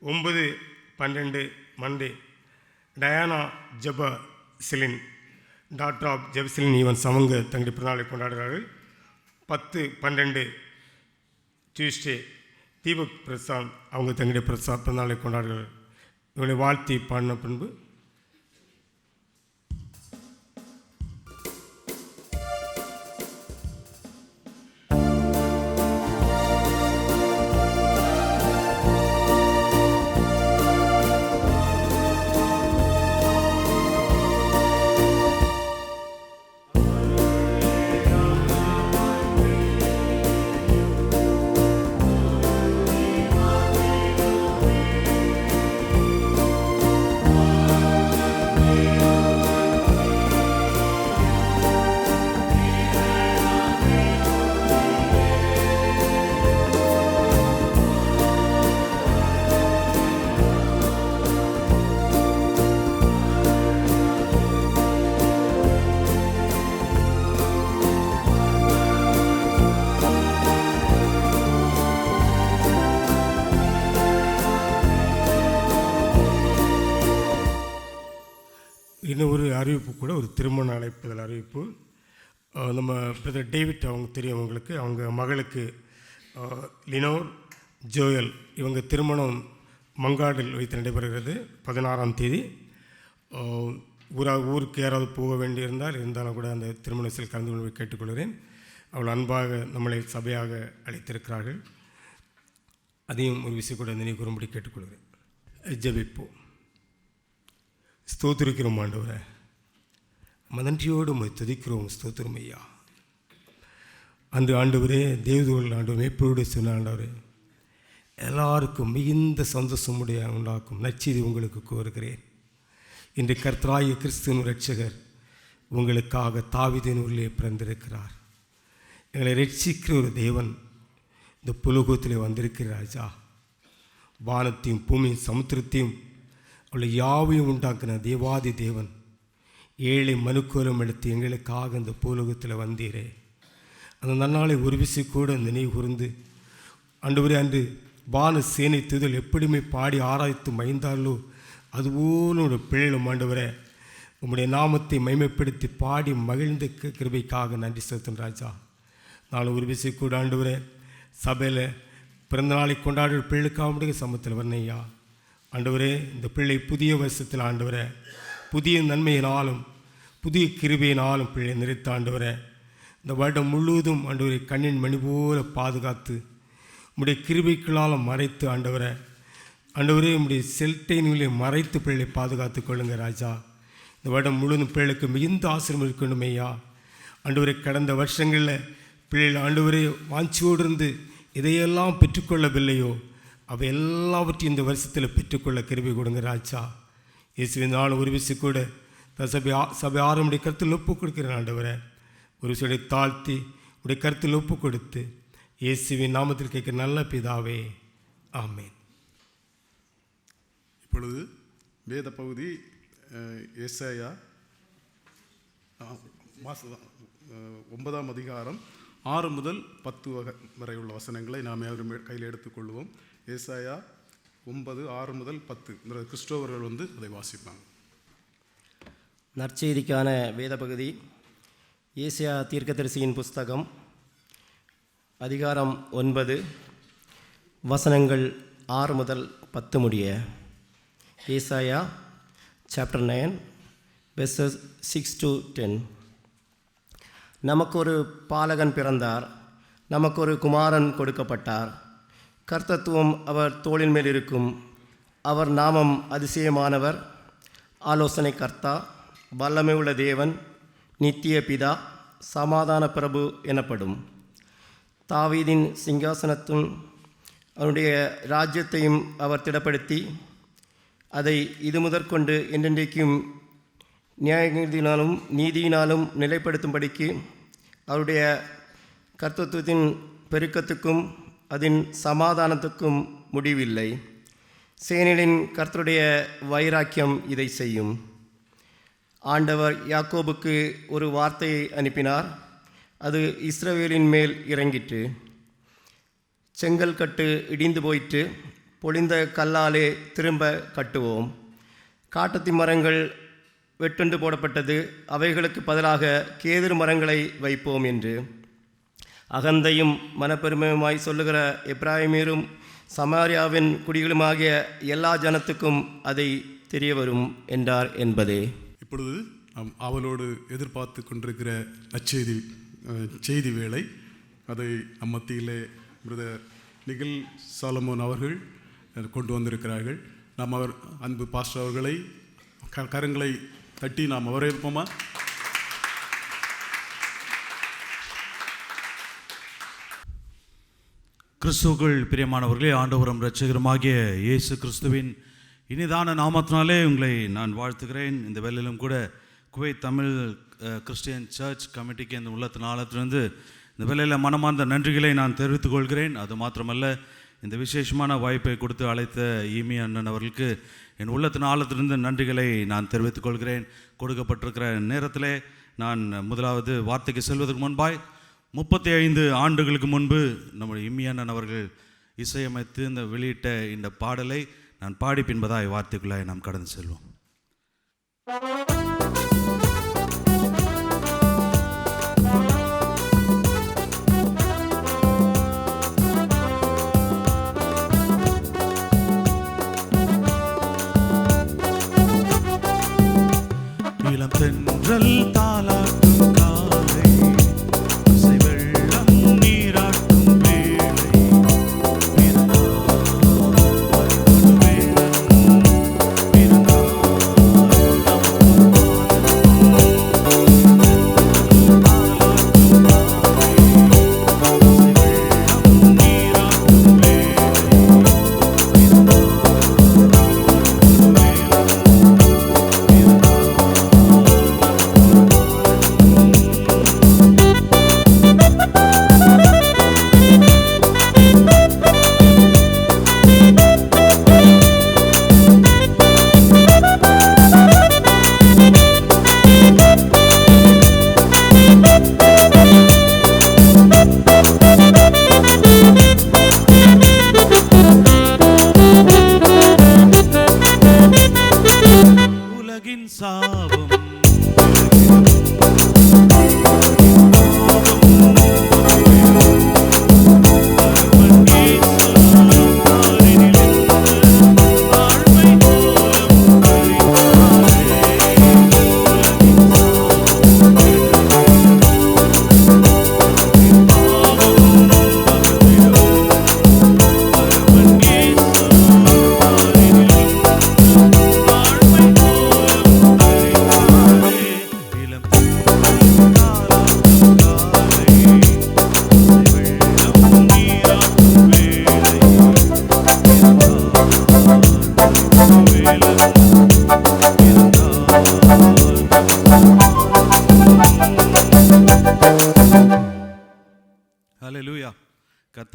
9/12 Monday Diana Jebaselin doctor of Jebaselin Evans அவங்க தங்களுடைய பிறந்தநாளை கொண்டாடுகிறார்கள். 10/12 டியூஸ்டே தீபக் பிரசாத் அவங்க தங்களுடைய பிறந்தநாளை கொண்டாடுகிறார்கள். இவங்களை வாழ்த்தி பாடின பின்பு இன்னும் ஒரு அறிவிப்பு கூட, ஒரு திருமண அழைப்புதல் அறிவிப்பு. நம்ம பிரதர் டேவிட் அவங்க தெரியும் அவங்களுக்கு, அவங்க மகளுக்கு லினோர் ஜோயல் இவங்க திருமணம் மங்காடில் வைத்து நடைபெறுகிறது 16ஆம் தேதி. ஊருக்கு யாராவது போக இருந்தாலும் கூட அந்த திருமணத்தில் கலந்து கொண்டு கேட்டுக்கொள்கிறேன். அவள் அன்பாக நம்மளை சபையாக அழைத்திருக்கிறார்கள். அதையும் ஒரு விஷயம் கூட நினைவு கூறும்படி கேட்டுக்கொள்கிறேன். ஜெபிப்போம். ஸ்தோத்திரிக்கிறோம் ஆண்டவரே, மதன்றியோடு உம்மை துதிக்கிறோம். ஸ்தோத்திரம் ஐயா. அன்று ஆண்டவரே தேவதூர்கள் ஆண்டவர் மேற்போடு சொன்ன ஆண்டவரே, எல்லாருக்கும் மிகுந்த சந்தோஷமுடைய உண்டாக்கும் நற்செய்தி உங்களுக்கு கோருகிறேன். இன்று கர்த்தராகிய கிறிஸ்துவின் இரட்சகர் உங்களுக்காக தாவீதின் ஊரிலே பிறந்திருக்கிறார். எங்களை ரட்சிக்கிற ஒரு தேவன் இந்த புலோகத்திலே வந்திருக்கிற ராஜா. வானத்தையும் பூமியும் சமுத்திரத்தையும் அவளை யாவையும் உண்டாக்கின தேவாதி தேவன் ஏழை மனுக்கோலம் எடுத்து எங்களுக்காக இந்த பூலோகத்தில் வந்தீரே. அந்த நன்னாளை ஒரு விசை கூட நினைவு கூர்ந்து ஆண்டவரே, அன்று வான சேனை தூதல் எப்படியுமே பாடி ஆராய்த்து மகிழ்ந்தார்களோ அதுபோல ஒரு பிள்ளைகளும் ஆண்டவரே உம்முடைய நாமத்தை மைமைப்படுத்தி பாடி மகிழ்ந்த கிருபைக்காக நன்றி செலுத்தும் ராஜா. நானும் ஒரு விசை கூட ஆண்டவரே சபையில் பிறந்த நாளை கொண்டாடுற பிள்ளைக்காக முடிய சமத்தில் வரணையா. ஆண்டவரே, இந்த பிள்ளை புதிய வருஷத்தில் ஆண்டவரே புதிய நன்மையினாலும் புதிய கிருபையினாலும் பிள்ளை நிறைத்த ஆண்டவரே, இந்த வருடம் முழுவதும் ஆண்டவரை கண்ணின் மணி போல பாதுகாத்து உம்முடைய கிருபைக்களால் மறைத்து ஆண்டவரே உம்முடைய செல்டைனிலே மறைத்து பிள்ளை பாதுகாத்து கொள்ளுங்க ராஜா. இந்த வருடம் முழுவதும் பிள்ளைகளுக்கு மிகுந்த ஆசிரியம் இருக்கணும் ஐயா. ஆண்டவரை கடந்த வருஷங்களில் பிள்ளைகள் ஆண்டவரே வாஞ்சியோடு இருந்து இதையெல்லாம் பெற்றுக்கொள்ளவில்லையோ அவை எல்லாவற்றையும் இந்த வருஷத்தில் பெற்றுக்கொள்ள கிருபை கொடுங்க ராஜா. இயேசுவின் நாள் ஒரு விஷயம் கூட சபை ஆறுமுடைய கருத்தில் ஒப்பு கொடுக்கிறேன் ஆண்டவரை. ஒரு விஷயம் தாழ்த்தி உடைய கருத்தில் ஒப்பு கொடுத்து இயேசுவின் நாமத்தில் கேட்கிற நல்ல பிதாவே, ஆமேன். இப்பொழுது வேத பகுதி ஏசாயா 9ஆம் அதிகாரம் 6 முதல் 10 வரை உள்ள வசனங்களை நாம் கையில் எடுத்துக்கொள்வோம். ஏசாயா 9, 6 முதல் 10. கிறிஸ்டோவர்கள் அதை வாசிப்பாங்க. நற்செய்திக்கான வேத பகுதி ஏசாயா தீர்க்கதரிசியின் புஸ்தகம் அதிகாரம் 9 வசனங்கள் 6 முதல் 10 முடிய. ஏசாயா சாப்டர் 9 verses 6 to 10. நமக்கு ஒரு பாலகன் பிறந்தார், நமக்கு ஒரு குமாரன் கொடுக்கப்பட்டார். கர்த்தத்துவம் அவர் தோளின் மேல் இருக்கும். அவர் நாமம் அதிசயமானவர், ஆலோசனை கர்த்தா, வல்லமை உள்ள தேவன், நித்திய பிதா, சமாதான பிரபு எனப்படும். தாவீதின் சிங்காசனத்தும் அவனுடைய ராஜ்யத்தையும் அவர் திடப்படுத்தி அதை இது முதற்கொண்டு என்றென்றைக்கும் நியாயத்தினாலும் நீதியினாலும் நிலைப்படுத்தும்படிக்கு அவருடைய கர்த்தத்துவத்தின் பெருக்கத்துக்கும் அதன் சமாதானத்துக்கும் முடிவில்லை. சேனைகளின் கர்த்தருடைய வைராக்கியம் இதை செய்யும். ஆண்டவர் யாக்கோபுக்கு ஒரு வார்த்தையை அனுப்பினார், அது இஸ்ரவேலின் மேல் இறங்கிற்று. செங்கல் கட்டு இடிந்து போயிற்று, பொழிந்த கல்லாலே திரும்ப கட்டுவோம். காட்டத்தி மரங்கள் வெட்டுண்டு போடப்பட்டது, அவைகளுக்கு பதிலாக கேதுரு மரங்களை வைப்போம் என்று. அகந்தையும் மனப்பெருமையுமாய் சொல்லுகிற எப்ராயிமீரும் சமாரியாவின் குடிகளுமாகிய எல்லா ஜனத்துக்கும் அதை தெரிய வரும் என்றார் என்பதே. இப்பொழுது நாம் அவளோடு எதிர்பார்த்து கொண்டிருக்கிற செய்தி வேளை, அதை நம் மத்தியிலே பிரதர் நிகில் சாலமோன் அவர்கள் கொண்டு வந்திருக்கிறார்கள். நாம் அவர் அன்பு பாஸ்டர் அவர்களை கரங்களை தட்டி நாம் வரவேற்போமா? கிறிஸ்துவுக்குள் பிரியமானவர்களே, ஆண்டவரும் இரட்சகருமாகிய இயேசு கிறிஸ்துவின் இனிதான நாமத்தினாலே உங்களை நான் வாழ்த்துகிறேன். இந்த வேளையிலும் கூட குவைத் தமிழ் கிறிஸ்டியன் சர்ச் கமிட்டிக்கு இந்த உள்ளத்தின் ஆழத்திலிருந்து இந்த வேளையில் மனமார்ந்த நன்றிகளை நான் தெரிவித்துக் கொள்கிறேன். அது மாத்திரமல்ல, இந்த விசேஷமான வாய்ப்பை கொடுத்து அழைத்த ஈமி அண்ணன் அவர்களுக்கு என் உள்ளத்தின் ஆழத்திலிருந்து நன்றிகளை நான் தெரிவித்துக் கொள்கிறேன். கொடுக்கப்பட்டிருக்கிற நேரத்திலே நான் முதலாவது வார்த்தைக்கு செல்வதற்கு முன்பாய் 35 ஆண்டுகளுக்கு முன்பு நம்முடைய ஈமி அண்ணன் அவர்கள் இசையமைத்து இந்த வெளியிட்ட இந்த பாடலை நான் பாடி பின்பதாய் வார்த்தைக்குள்ளாய் நாம் கடந்து செல்வோம்.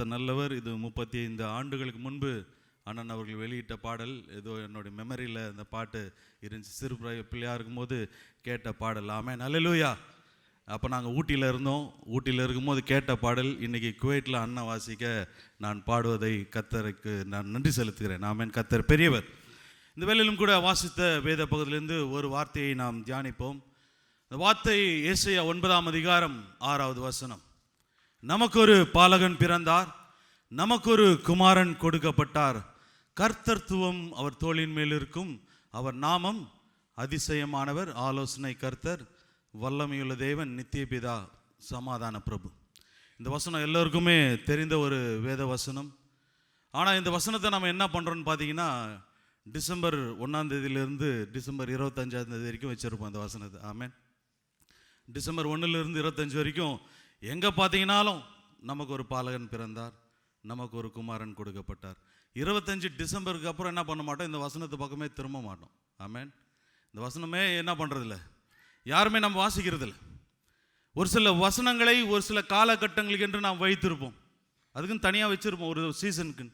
கர்த்தர் நல்லவர். இது 35 ஆண்டுகளுக்கு முன்பு அண்ணன் அவர்கள் வெளியிட்ட பாடல். ஏதோ என்னுடைய மெமரியில் அந்த பாட்டு இருந்துச்சு. சிறு பிள்ளையாக இருக்கும்போது கேட்ட பாடல். ஆமென், அல்லேலூயா. அப்போ நாங்கள் ஊட்டியில் இருந்தோம். ஊட்டியில் இருக்கும்போது கேட்ட பாடல். இன்றைக்கி குவைட்டில் அண்ணன் வாசிக்க நான் பாடுவதை கர்த்தருக்கு நான் நன்றி செலுத்துகிறேன். ஆமென், கர்த்தர் பெரியவர். இந்த வேளையிலும் கூட வாசித்த வேத பகுதியிலிருந்து ஒரு வார்த்தையை நாம் தியானிப்போம். இந்த வார்த்தை ஏசாயா 9ஆம் அதிகாரம் 6வது வசனம். நமக்கு ஒரு பாலகன் பிறந்தார், நமக்கு ஒரு குமாரன் கொடுக்கப்பட்டார், கர்த்தர்த்துவம் அவர் தோளின் மேல் இருக்கும், அவர் நாமம் அதிசயமானவர், ஆலோசனை கர்த்தர், வல்லமையுள்ள தேவன், நித்திய பிதா, சமாதான பிரபு. இந்த வசனம் எல்லோருக்குமே தெரிந்த ஒரு வேத வசனம். ஆனால் இந்த வசனத்தை நம்ம என்ன பண்ணுறோன்னு பார்த்தீங்கன்னா, டிசம்பர் 1ஆம் தேதியிலேருந்து டிசம்பர் 25ஆம் தேதி வரைக்கும் வச்சுருப்போம் அந்த வசனத்தை. ஆமென். டிசம்பர் 1லேருந்து 25 வரைக்கும் எங்கே பார்த்தீங்கன்னாலும் நமக்கு ஒரு பாலகன் பிறந்தார், நமக்கு ஒரு குமாரன் கொடுக்கப்பட்டார். 25 டிசம்பருக்கு அப்புறம் என்ன பண்ண மாட்டோம், இந்த வசனத்து பக்கமே திரும்ப மாட்டோம். ஆமென். இந்த வசனமே என்ன பண்ணுறதில்ல, யாருமே நம்ம வாசிக்கிறதில்ல. ஒரு சில வசனங்களை ஒரு சில காலகட்டங்களுக்கு என்று நாம் வைத்திருப்போம். அதுக்குன்னு தனியாக வச்சுருப்போம் ஒரு சீசனுக்கு.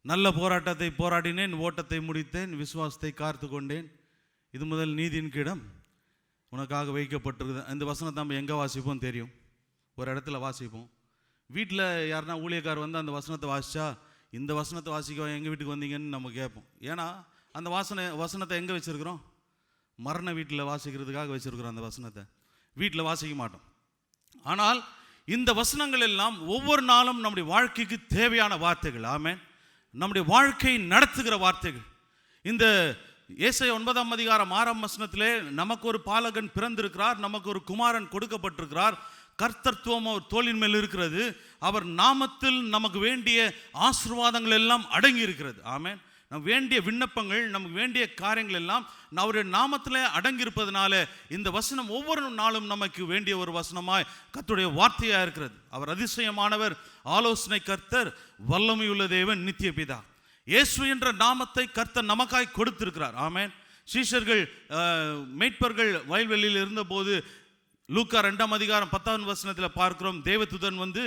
நல்ல போராட்டத்தை போராடினேன், ஓட்டத்தை முடித்தேன், விசுவாசத்தை காத்து கொண்டேன், இது முதல் நீதியின் கிடம் உனக்காக வைக்கப்பட்டிருக்குது. இந்த வசனத்தை நம்ம எங்கே வாசிப்போம் தெரியும், ஒரு இடத்துல வாசிப்போம். வீட்டில் யாருன்னா ஊழியக்கார் வந்து அந்த வசனத்தை வாசித்தா, இந்த வசனத்தை வாசிக்க எங்கள் வீட்டுக்கு வந்தீங்கன்னு நம்ம கேட்போம். ஏன்னா அந்த வசனத்தை எங்கே வச்சுருக்கிறோம், மரண வீட்டில் வாசிக்கிறதுக்காக வச்சுருக்கிறோம். அந்த வசனத்தை வீட்டில் வாசிக்க மாட்டோம். ஆனால் இந்த வசனங்கள் எல்லாம் ஒவ்வொரு நாளும் நம்முடைய வாழ்க்கைக்கு தேவையான வார்த்தைகள். ஆமென். நம்முடைய வாழ்க்கை நடத்துகிற வார்த்தைகள். இந்த ஏசாயா 9ஆம் அதிகாரம் 6ஆம் வசனத்திலே நமக்கு ஒரு பாலகன் பிறந்திருக்கிறார், நமக்கு ஒரு குமாரன் கொடுக்கப்பட்டிருக்கிறார், கர்த்தர்த்துவம் அவர் தோளின் மேல் இருக்கிறது, அவர் நாமத்தில் நமக்கு வேண்டிய ஆசீர்வாதங்கள் எல்லாம் அடங்கி இருக்கிறது. ஆமென். நம்ம வேண்டிய விண்ணப்பங்கள், நமக்கு வேண்டிய காரியங்கள் எல்லாம் அவருடைய நாமத்தில் அடங்கியிருப்பதனால இந்த வசனம் ஒவ்வொரு நாளும் நமக்கு வேண்டிய ஒரு வசனமாய் கர்த்தருடைய வார்த்தையாக இருக்கிறது. அவர் அதிசயமானவர், ஆலோசனை கர்த்தர், வல்லமையுள்ள தேவன், நித்திய பிதா. இயேசு என்ற நாமத்தை கர்த்தர் நமக்காய் கொடுத்திருக்கிறார். ஆமென். சீஷர்கள் மேய்ப்பர்கள் வயல்வெளியில் இருந்தபோது லூக்கா 2ஆம் அதிகாரம் 10ஆம் வசனத்தில் பார்க்கிறோம், தேவதூதன் வந்து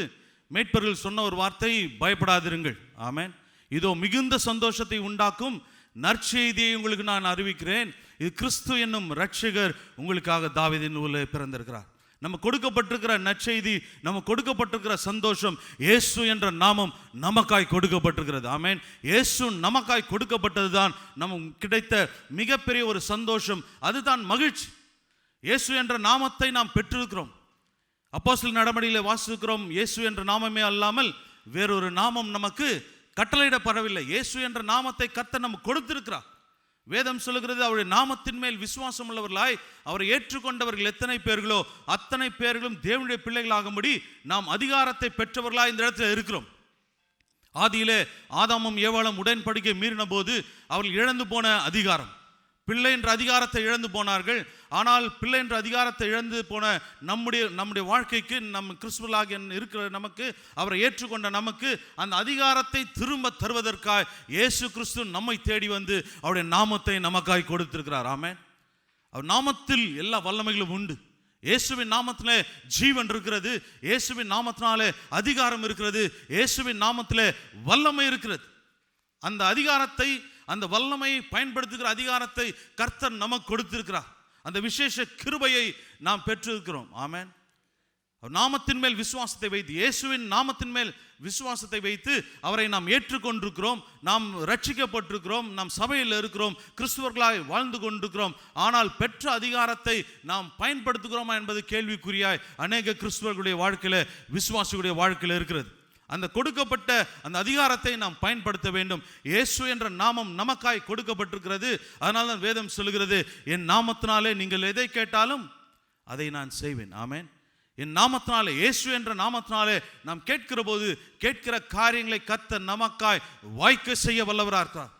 மேய்ப்பர்கள் சொன்ன ஒரு வார்த்தை, பயப்படாதிருங்கள். ஆமென். இதோ மிகுந்த சந்தோஷத்தை உண்டாக்கும் நற்செய்தியை உங்களுக்கு நான் அறிவிக்கிறேன், இது கிறிஸ்து என்னும் இரட்சகர் உங்களுக்காக தாவீதின் ஊரில் பிறந்திருக்கிறார். நம்ம கொடுக்கப்பட்டிருக்கிற நற்செய்தி, நம்ம கொடுக்கப்பட்டிருக்கிற சந்தோஷம், இயேசு என்ற நாமம் நமக்காய் கொடுக்கப்பட்டிருக்கிறது. ஆமென். இயேசு நமக்காய் கொடுக்கப்பட்டது தான் நமக்கு கிடைத்த மிகப்பெரிய ஒரு சந்தோஷம், அதுதான் மகிழ்ச்சி. இயேசு என்ற நாமத்தை நாம் பெற்றிருக்கிறோம். அப்போஸ்தலர் நடபடியில் வாசிக்கிறோம், இயேசு என்ற நாமமே அல்லாமல் வேறொரு நாமம் நமக்கு கட்டளையிடப்படவில்லை. இயேசு என்ற நாமத்தை கர்த்தர் நமக்கு கொடுத்திருக்கிறார். வேதம் சொல்லுகிறது, அவருடைய நாமத்தின் மேல் விசுவாசம் உள்ளவர்களாய் அவரை ஏற்றுக்கொண்டவர்கள் எத்தனை பேர்களோ அத்தனை பேர்களும் தேவனுடைய பிள்ளைகளாகும்படி நாம் அதிகாரத்தை பெற்றவர்களாய் இந்த இடத்துல இருக்கிறோம். ஆதியிலே ஆதாமும் ஏவாளும் உடன்படிக்கை மீறின போது அவர்கள் இழந்து போன அதிகாரம், பிள்ளை என்ற அதிகாரத்தை இழந்து போனார்கள். ஆனால் பிள்ளை என்ற அதிகாரத்தை இழந்து போன நம்முடைய வாழ்க்கைக்கு, நம்ம கிறிஸ்துவர்களாக இருக்கிற நமக்கு, அவரை ஏற்றுக்கொண்ட நமக்கு அந்த அதிகாரத்தை திரும்ப தருவதற்காக இயேசு கிறிஸ்து நம்மை தேடி வந்து அவருடைய நாமத்தை நமக்காய் கொடுத்திருக்கிறார். ஆமென். அவர் நாமத்தில் எல்லா வல்லமைகளும் உண்டு. இயேசுவின் நாமத்திலே ஜீவன் இருக்கிறது, இயேசுவின் நாமத்தினாலே அதிகாரம் இருக்கிறது, இயேசுவின் நாமத்திலே வல்லமை இருக்கிறது. அந்த அதிகாரத்தை, அந்த வல்லமையை பயன்படுத்துகிற அதிகாரத்தை கர்த்தர் நமக்கு கொடுத்திருக்கிறார். அந்த விசேஷ கிருபையை நாம் பெற்றிருக்கிறோம். ஆமென். நாமத்தின் மேல் விசுவாசத்தை வைத்து, இயேசுவின் நாமத்தின் மேல் விசுவாசத்தை வைத்து அவரை நாம் ஏற்றுக்கொண்டிருக்கிறோம், நாம் ரட்சிக்கப்பட்டிருக்கிறோம், நாம் சபையில் இருக்கிறோம், கிறிஸ்துவர்களாய் வாழ்ந்து கொண்டிருக்கிறோம். ஆனால் பெற்ற அதிகாரத்தை நாம் பயன்படுத்துகிறோமா என்பது கேள்விக்குறியாய் அநேக கிறிஸ்துவர்களுடைய வாழ்க்கையில், விசுவாசிகளுடைய வாழ்க்கையில் இருக்கிறது. அந்த கொடுக்கப்பட்ட அந்த அதிகாரத்தை நாம் பயன்படுத்த வேண்டும். இயேசு என்ற நாமம் நமக்காய் கொடுக்கப்பட்டிருக்கிறது. அதனால தான் வேதம் சொல்லுகிறது, என் நாமத்தினாலே நீங்கள் எதை கேட்டாலும் அதை நான் செய்வேன். ஆமென். என் நாமத்தினாலே, இயேசு என்ற நாமத்தினாலே நாம் கேட்கிற போது கேட்கிற காரியங்களை கர்த்தர் நமக்காய் வாய்க்க செய்ய வல்லவராக இருக்கிறார்.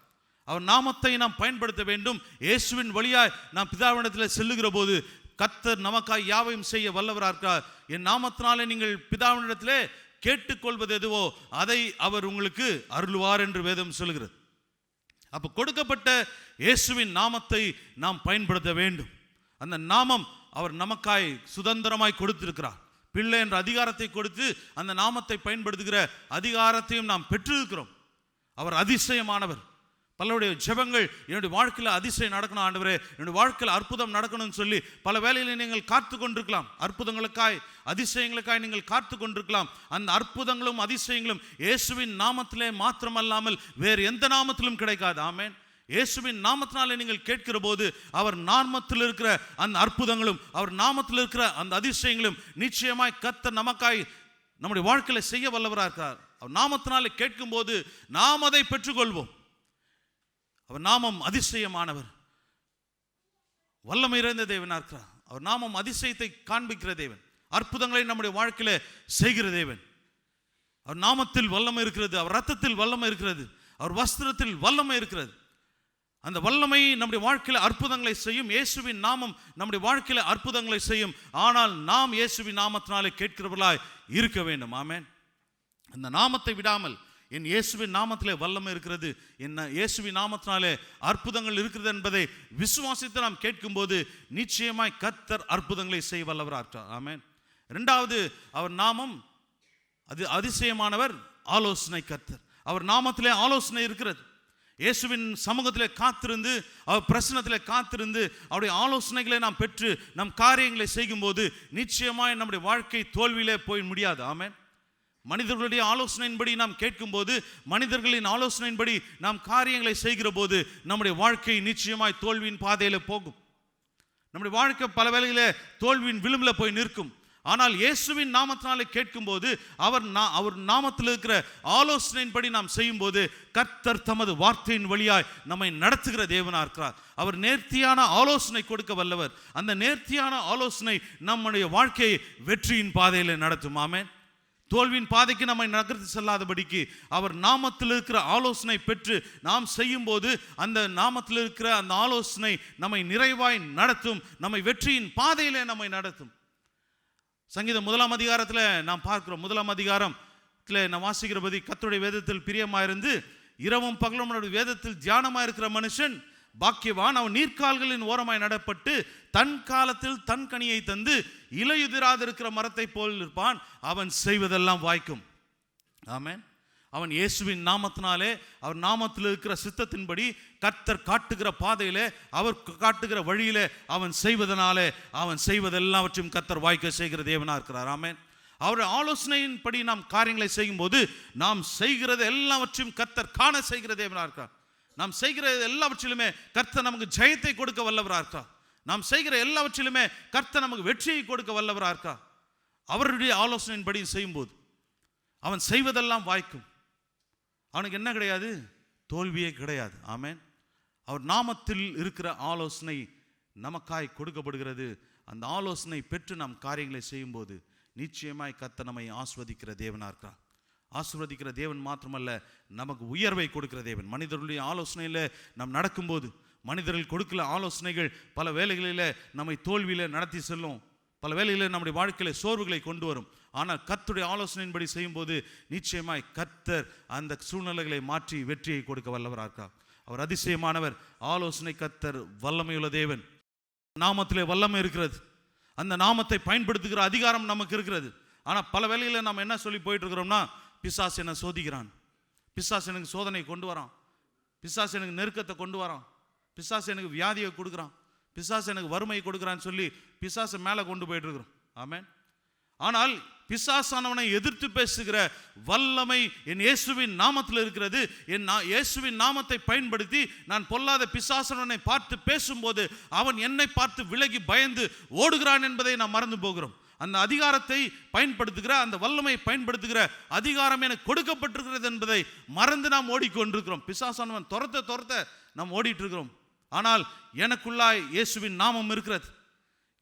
அவர் நாமத்தை நாம் பயன்படுத்த வேண்டும். இயேசுவின் வழியாய் நாம் பிதாவினிடத்தில் செல்லுகிற போது கர்த்தர் நமக்காய் யாவையும் செய்ய வல்லவராக இருக்கிறார். என் நாமத்தினாலே நீங்கள் பிதாவினிடத்திலே கேட்டுக்கொள்வது எதுவோ அதை அவர் உங்களுக்கு அருள்வார் என்று வேதம் சொல்கிறது. அப்போ கொடுக்கப்பட்ட இயேசுவின் நாமத்தை நாம் பயன்படுத்த வேண்டும். அந்த நாமம் அவர் நமக்காய் சுதந்திரமாய் கொடுத்திருக்கிறார். பிள்ளை என்ற அதிகாரத்தை கொடுத்து அந்த நாமத்தை பயன்படுத்துகிற அதிகாரத்தையும் நாம் பெற்றிருக்கிறோம். அவர் அதிசயமானவர். பலருடைய ஜெபங்கள், என்னுடைய வாழ்க்கையில் அதிசயம் நடக்கணும் ஆண்டவரே, என்னுடைய வாழ்க்கையில் அற்புதம் நடக்கணும்னு சொல்லி பல வேளையில் நீங்கள் காத்து கொண்டிருக்கலாம். அற்புதங்களுக்காய், அதிசயங்களுக்காய் நீங்கள் காத்து கொண்டிருக்கலாம். அந்த அற்புதங்களும் அதிசயங்களும் இயேசுவின் நாமத்திலே மாத்திரமல்லாமல் வேறு எந்த நாமத்திலும் கிடைக்காது. ஆமென். இயேசுவின் நாமத்தினாலே நீங்கள் கேட்கிற போது அவர் நாமத்தில் இருக்கிற அந்த அற்புதங்களும் அவர் நாமத்தில் இருக்கிற அந்த அதிசயங்களும் நிச்சயமாய் கர்த்தர் நமக்காய் நம்முடைய வாழ்க்கையில செய்ய வல்லவராக இருக்கிறார். அவர் நாமத்தினாலே கேட்கும் போது நாம் அதை பெற்றுக்கொள்வோம். அவர் நாமம் அதிசயமானவர், வல்லமை நிறைந்த தேவனாக இருக்கிறார். அவர் நாமம் அதிசயத்தை காண்பிக்கிற தேவன், அற்புதங்களை நம்முடைய வாழ்க்கையில செய்கிற தேவன். அவர் நாமத்தில் வல்லமை இருக்கிறது, அவர் ரத்தத்தில் வல்லமை இருக்கிறது, அவர் வஸ்திரத்தில் வல்லமை இருக்கிறது. அந்த வல்லமை நம்முடைய வாழ்க்கையில் அற்புதங்களை செய்யும். இயேசுவின் நாமம் நம்முடைய வாழ்க்கையில் அற்புதங்களை செய்யும். ஆனால் நாம் இயேசுவின் நாமத்தினாலே கேட்கிறவர்களாய் இருக்க வேண்டும். ஆமென். அந்த நாமத்தை விடாமல், என் இயேசுவின் நாமத்திலே வல்லமை இருக்கிறது, என் இயேசுவின் நாமத்தினாலே அற்புதங்கள் இருக்கிறது என்பதை விசுவாசித்து நாம் கேட்கும்போது நிச்சயமாய் கர்த்தர் அற்புதங்களை செய்ய வல்லவராக. ஆமென். இரண்டாவது, அவர் நாமம் அது அதிசயமானவர், ஆலோசனை கர்த்தர். அவர் நாமத்திலே ஆலோசனை இருக்கிறது. இயேசுவின் சமூகத்திலே காத்திருந்து, அவர் பிரசன்னத்திலே காத்திருந்து அவருடைய ஆலோசனைகளை நாம் பெற்று நம் காரியங்களை செய்யும்போது நிச்சயமாய் நம்முடைய வாழ்க்கை தோல்வியிலே போய் முடியாது. ஆமென். மனிதர்களுடைய ஆலோசனையின்படி நாம் கேட்கும்போது, மனிதர்களின் ஆலோசனையின்படி நாம் காரியங்களை செய்கிற போது நம்முடைய வாழ்க்கை நிச்சயமாய் தோல்வியின் பாதையில் போகும். நம்முடைய வாழ்க்கை பல வேளையிலே தோல்வியின் விளிம்பில் போய் நிற்கும். ஆனால் இயேசுவின் நாமத்தினாலே கேட்கும்போது, அவர் நாமத்தில் இருக்கிற ஆலோசனையின்படி நாம் செய்யும்போது கர்த்தர் தமது வார்த்தையின் வழியாய் நம்மை நடத்துகிற தேவனாக இருக்கிறார். அவர் நேர்த்தியான ஆலோசனை கொடுக்க வல்லவர். அந்த நேர்த்தியான ஆலோசனை நம்முடைய வாழ்க்கையை வெற்றியின் பாதையில் நடத்தும். ஆமென். தோல்வியின் பாதைக்கு நம்மை நகர்த்தி செல்லாதபடிக்கு அவர் நாமத்தில் இருக்கிற ஆலோசனை பெற்று நாம் செய்யும் போது அந்த நாமத்தில் இருக்கிற அந்த ஆலோசனை நம்மை நிறைவாய் நடத்தும், நம்மை வெற்றியின் பாதையிலே நம்மை நடத்தும். சங்கீதம் 1 அதிகாரத்தில் நாம் பார்க்கிறோம். 1 அதிகாரத்தில் நாம் வாசிக்கிறபடி, கர்த்தருடைய வேதத்தில் பிரியமாயிருந்து இரவும் பகலும் வேதத்தில் தியானமாக இருக்கிற மனுஷன் பாக்கியவான். அவன் நீர்க்கால்களின் ஓரமாய் நடப்பட்டு தன் காலத்தில் தன் கனியை தந்து இலையுதிராதிருக்கிற மரத்தை போல் இருப்பான். அவன் செய்வதெல்லாம் வாய்க்கும். ஆமென். அவன் இயேசுவின் நாமத்தினாலே, அவர் நாமத்தில் இருக்கிற சித்தத்தின்படி கர்த்தர் காட்டுகிற பாதையிலே, அவர் காட்டுகிற வழியிலே அவன் செய்வதனாலே அவன் செய்வதெல்லாவற்றையும் கர்த்தர் வாய்க்க செய்கிற தேவனாக இருக்கிறார். ஆமென். அவருடைய ஆலோசனையின்படி நாம் காரியங்களை செய்யும் போது நாம் செய்கிறது எல்லாவற்றையும் கர்த்தர் காண செய்கிற தேவனாக இருக்கிறார். நாம் செய்கிற எல்லாவற்றிலுமே கர்த்தர் நமக்கு ஜெயத்தை கொடுக்க வல்லவராக இருக்கிறார். நாம் செய்கிற எல்லாவற்றிலுமே கர்த்தர் நமக்கு வெற்றியை கொடுக்க வல்லவராக இருக்கிறார். அவருடைய ஆலோசனையின்படி செய்யும்போது அவன் செய்வதெல்லாம் வாய்க்கும். அவனுக்கு என்ன கிடையாது? தோல்வியே கிடையாது. ஆமென். அவர் நாமத்தில் இருக்கிற ஆலோசனை நமக்காய் கொடுக்கப்படுகிறது. அந்த ஆலோசனை பெற்று நாம் காரியங்களை செய்யும்போது நிச்சயமாய் கர்த்தர் நம்மை ஆஸ்வதிக்கிற தேவனாக இருக்கிறார். ஆசீர்வதிக்கிற தேவன் மாத்திரமல்ல, நமக்கு உயர்வை கொடுக்கிற தேவன். மனிதர்களுடைய ஆலோசனையில் நாம் நடக்கும்போது, மனிதர்கள் கொடுக்கல ஆலோசனைகள் பல வேளைகளில் நம்மை தோல்வியில் நடத்தி செல்லும். பல வேளைகளில் நம்முடைய வாழ்க்கையில் சோர்வுகளை கொண்டு வரும். ஆனால் கர்த்தருடைய ஆலோசனையின்படி செய்யும்போது நிச்சயமாய் கர்த்தர் அந்த சூழ்நிலைகளை மாற்றி வெற்றியை கொடுக்க வல்லவராக இருக்கிறார். அவர் அதிசயமானவர், ஆலோசனை கர்த்தர், வல்லமையுள்ள தேவன். நாமத்திலே வல்லமை இருக்கிறது. அந்த நாமத்தை பயன்படுத்துகிற அதிகாரம் நமக்கு இருக்கிறது. ஆனால் பல வேளைகளில் நம்ம என்ன சொல்லி போயிட்டு இருக்கிறோம்னா, பிசாசு என்னை சோதிக்கிறான், பிசாசு எனக்கு சோதனை கொண்டு வரான், பிசாசு எனக்கு நெருக்கத்தை கொண்டு வரான், பிசாசு எனக்கு வியாதியை கொடுக்குறான், பிசாசு எனக்கு வறுமையை கொடுக்குறான்னு சொல்லி பிசாசை மேலே கொண்டு போயிட்டு இருக்கிறோம். ஆமென். ஆனால் பிசாசானவனை எதிர்த்து பேசுகிற வல்லமை என் இயேசுவின் நாமத்தில் இருக்கிறது. என் இயேசுவின் நாமத்தை பயன்படுத்தி நான் பொல்லாத பிசாசானவனை பார்த்து பேசும்போது அவன் என்னை பார்த்து விலகி பயந்து ஓடுகிறான் என்பதை நாம் மறந்து போகிறோம். அந்த அதிகாரத்தை பயன்படுத்துகிற, அந்த வல்லமை பயன்படுத்துகிற அதிகாரம் எனக்கு கொடுக்கப்பட்டிருக்கிறது என்பதை மறந்து நாம் ஓடிக்கொண்டிருக்கிறோம். பிசாசானவன் துரத்த நாம் ஓடிட்டு இருக்கிறோம். ஆனால் எனக்குள்ளாய் இயேசுவின் நாமம் இருக்கிறது.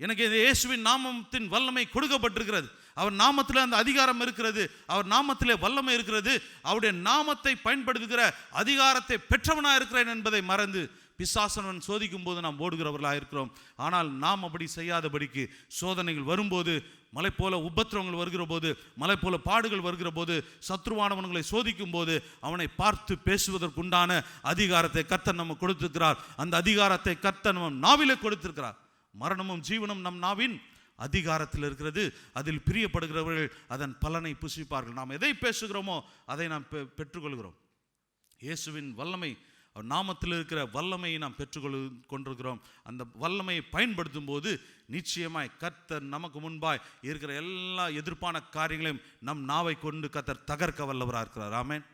எனக்கு இயேசுவின் நாமத்தின் வல்லமை கொடுக்கப்பட்டிருக்கிறது. அவர் நாமத்தில் அந்த அதிகாரம் இருக்கிறது. அவர் நாமத்திலே வல்லமை இருக்கிறது. அவருடைய நாமத்தை பயன்படுத்துகிற அதிகாரத்தை பெற்றவனாக இருக்கிறேன் என்பதை மறந்து பிசாசனவன் சோதிக்கும் போது நாம் ஓடுகிறவர்களாக இருக்கிறோம். ஆனால் நாம் அப்படி செய்யாதபடிக்கு சோதனைகள் வரும்போது, மலை போல உபத்திரவங்கள் வருகிற போது, மலை போல பாடுகள் வருகிற போது, சத்ருவானவன்களை சோதிக்கும் போது அவனை பார்த்து பேசுவதற்குண்டான அதிகாரத்தை கர்த்தர் நமக்கு கொடுத்திருக்கிறார். அந்த அதிகாரத்தை கர்த்தர் நம் நாவிலே கொடுத்திருக்கிறார். மரணமும் ஜீவனும் நம் நாவின் அதிகாரத்தில் இருக்கிறது. அதில் பிரியப்படுகிறவர்கள் அதன் பலனை புசிப்பார்கள். நாம் எதை பேசுகிறோமோ அதை நாம் பெற்றுக்கொள்கிறோம். இயேசுவின் வல்லமை, அவர் நாமத்தில் இருக்கிற வல்லமையை நாம் கொண்டிருக்கிறோம். அந்த வல்லமையை பயன்படுத்தும் போது நிச்சயமாய் கர்த்தர் நமக்கு முன்பாய் இருக்கிற எல்லா எதிர்ப்பான காரியங்களையும் நம் நாவை கொண்டு கர்த்தர் தகர்க்க வல்லவராக இருக்கிறார். ஆமென்.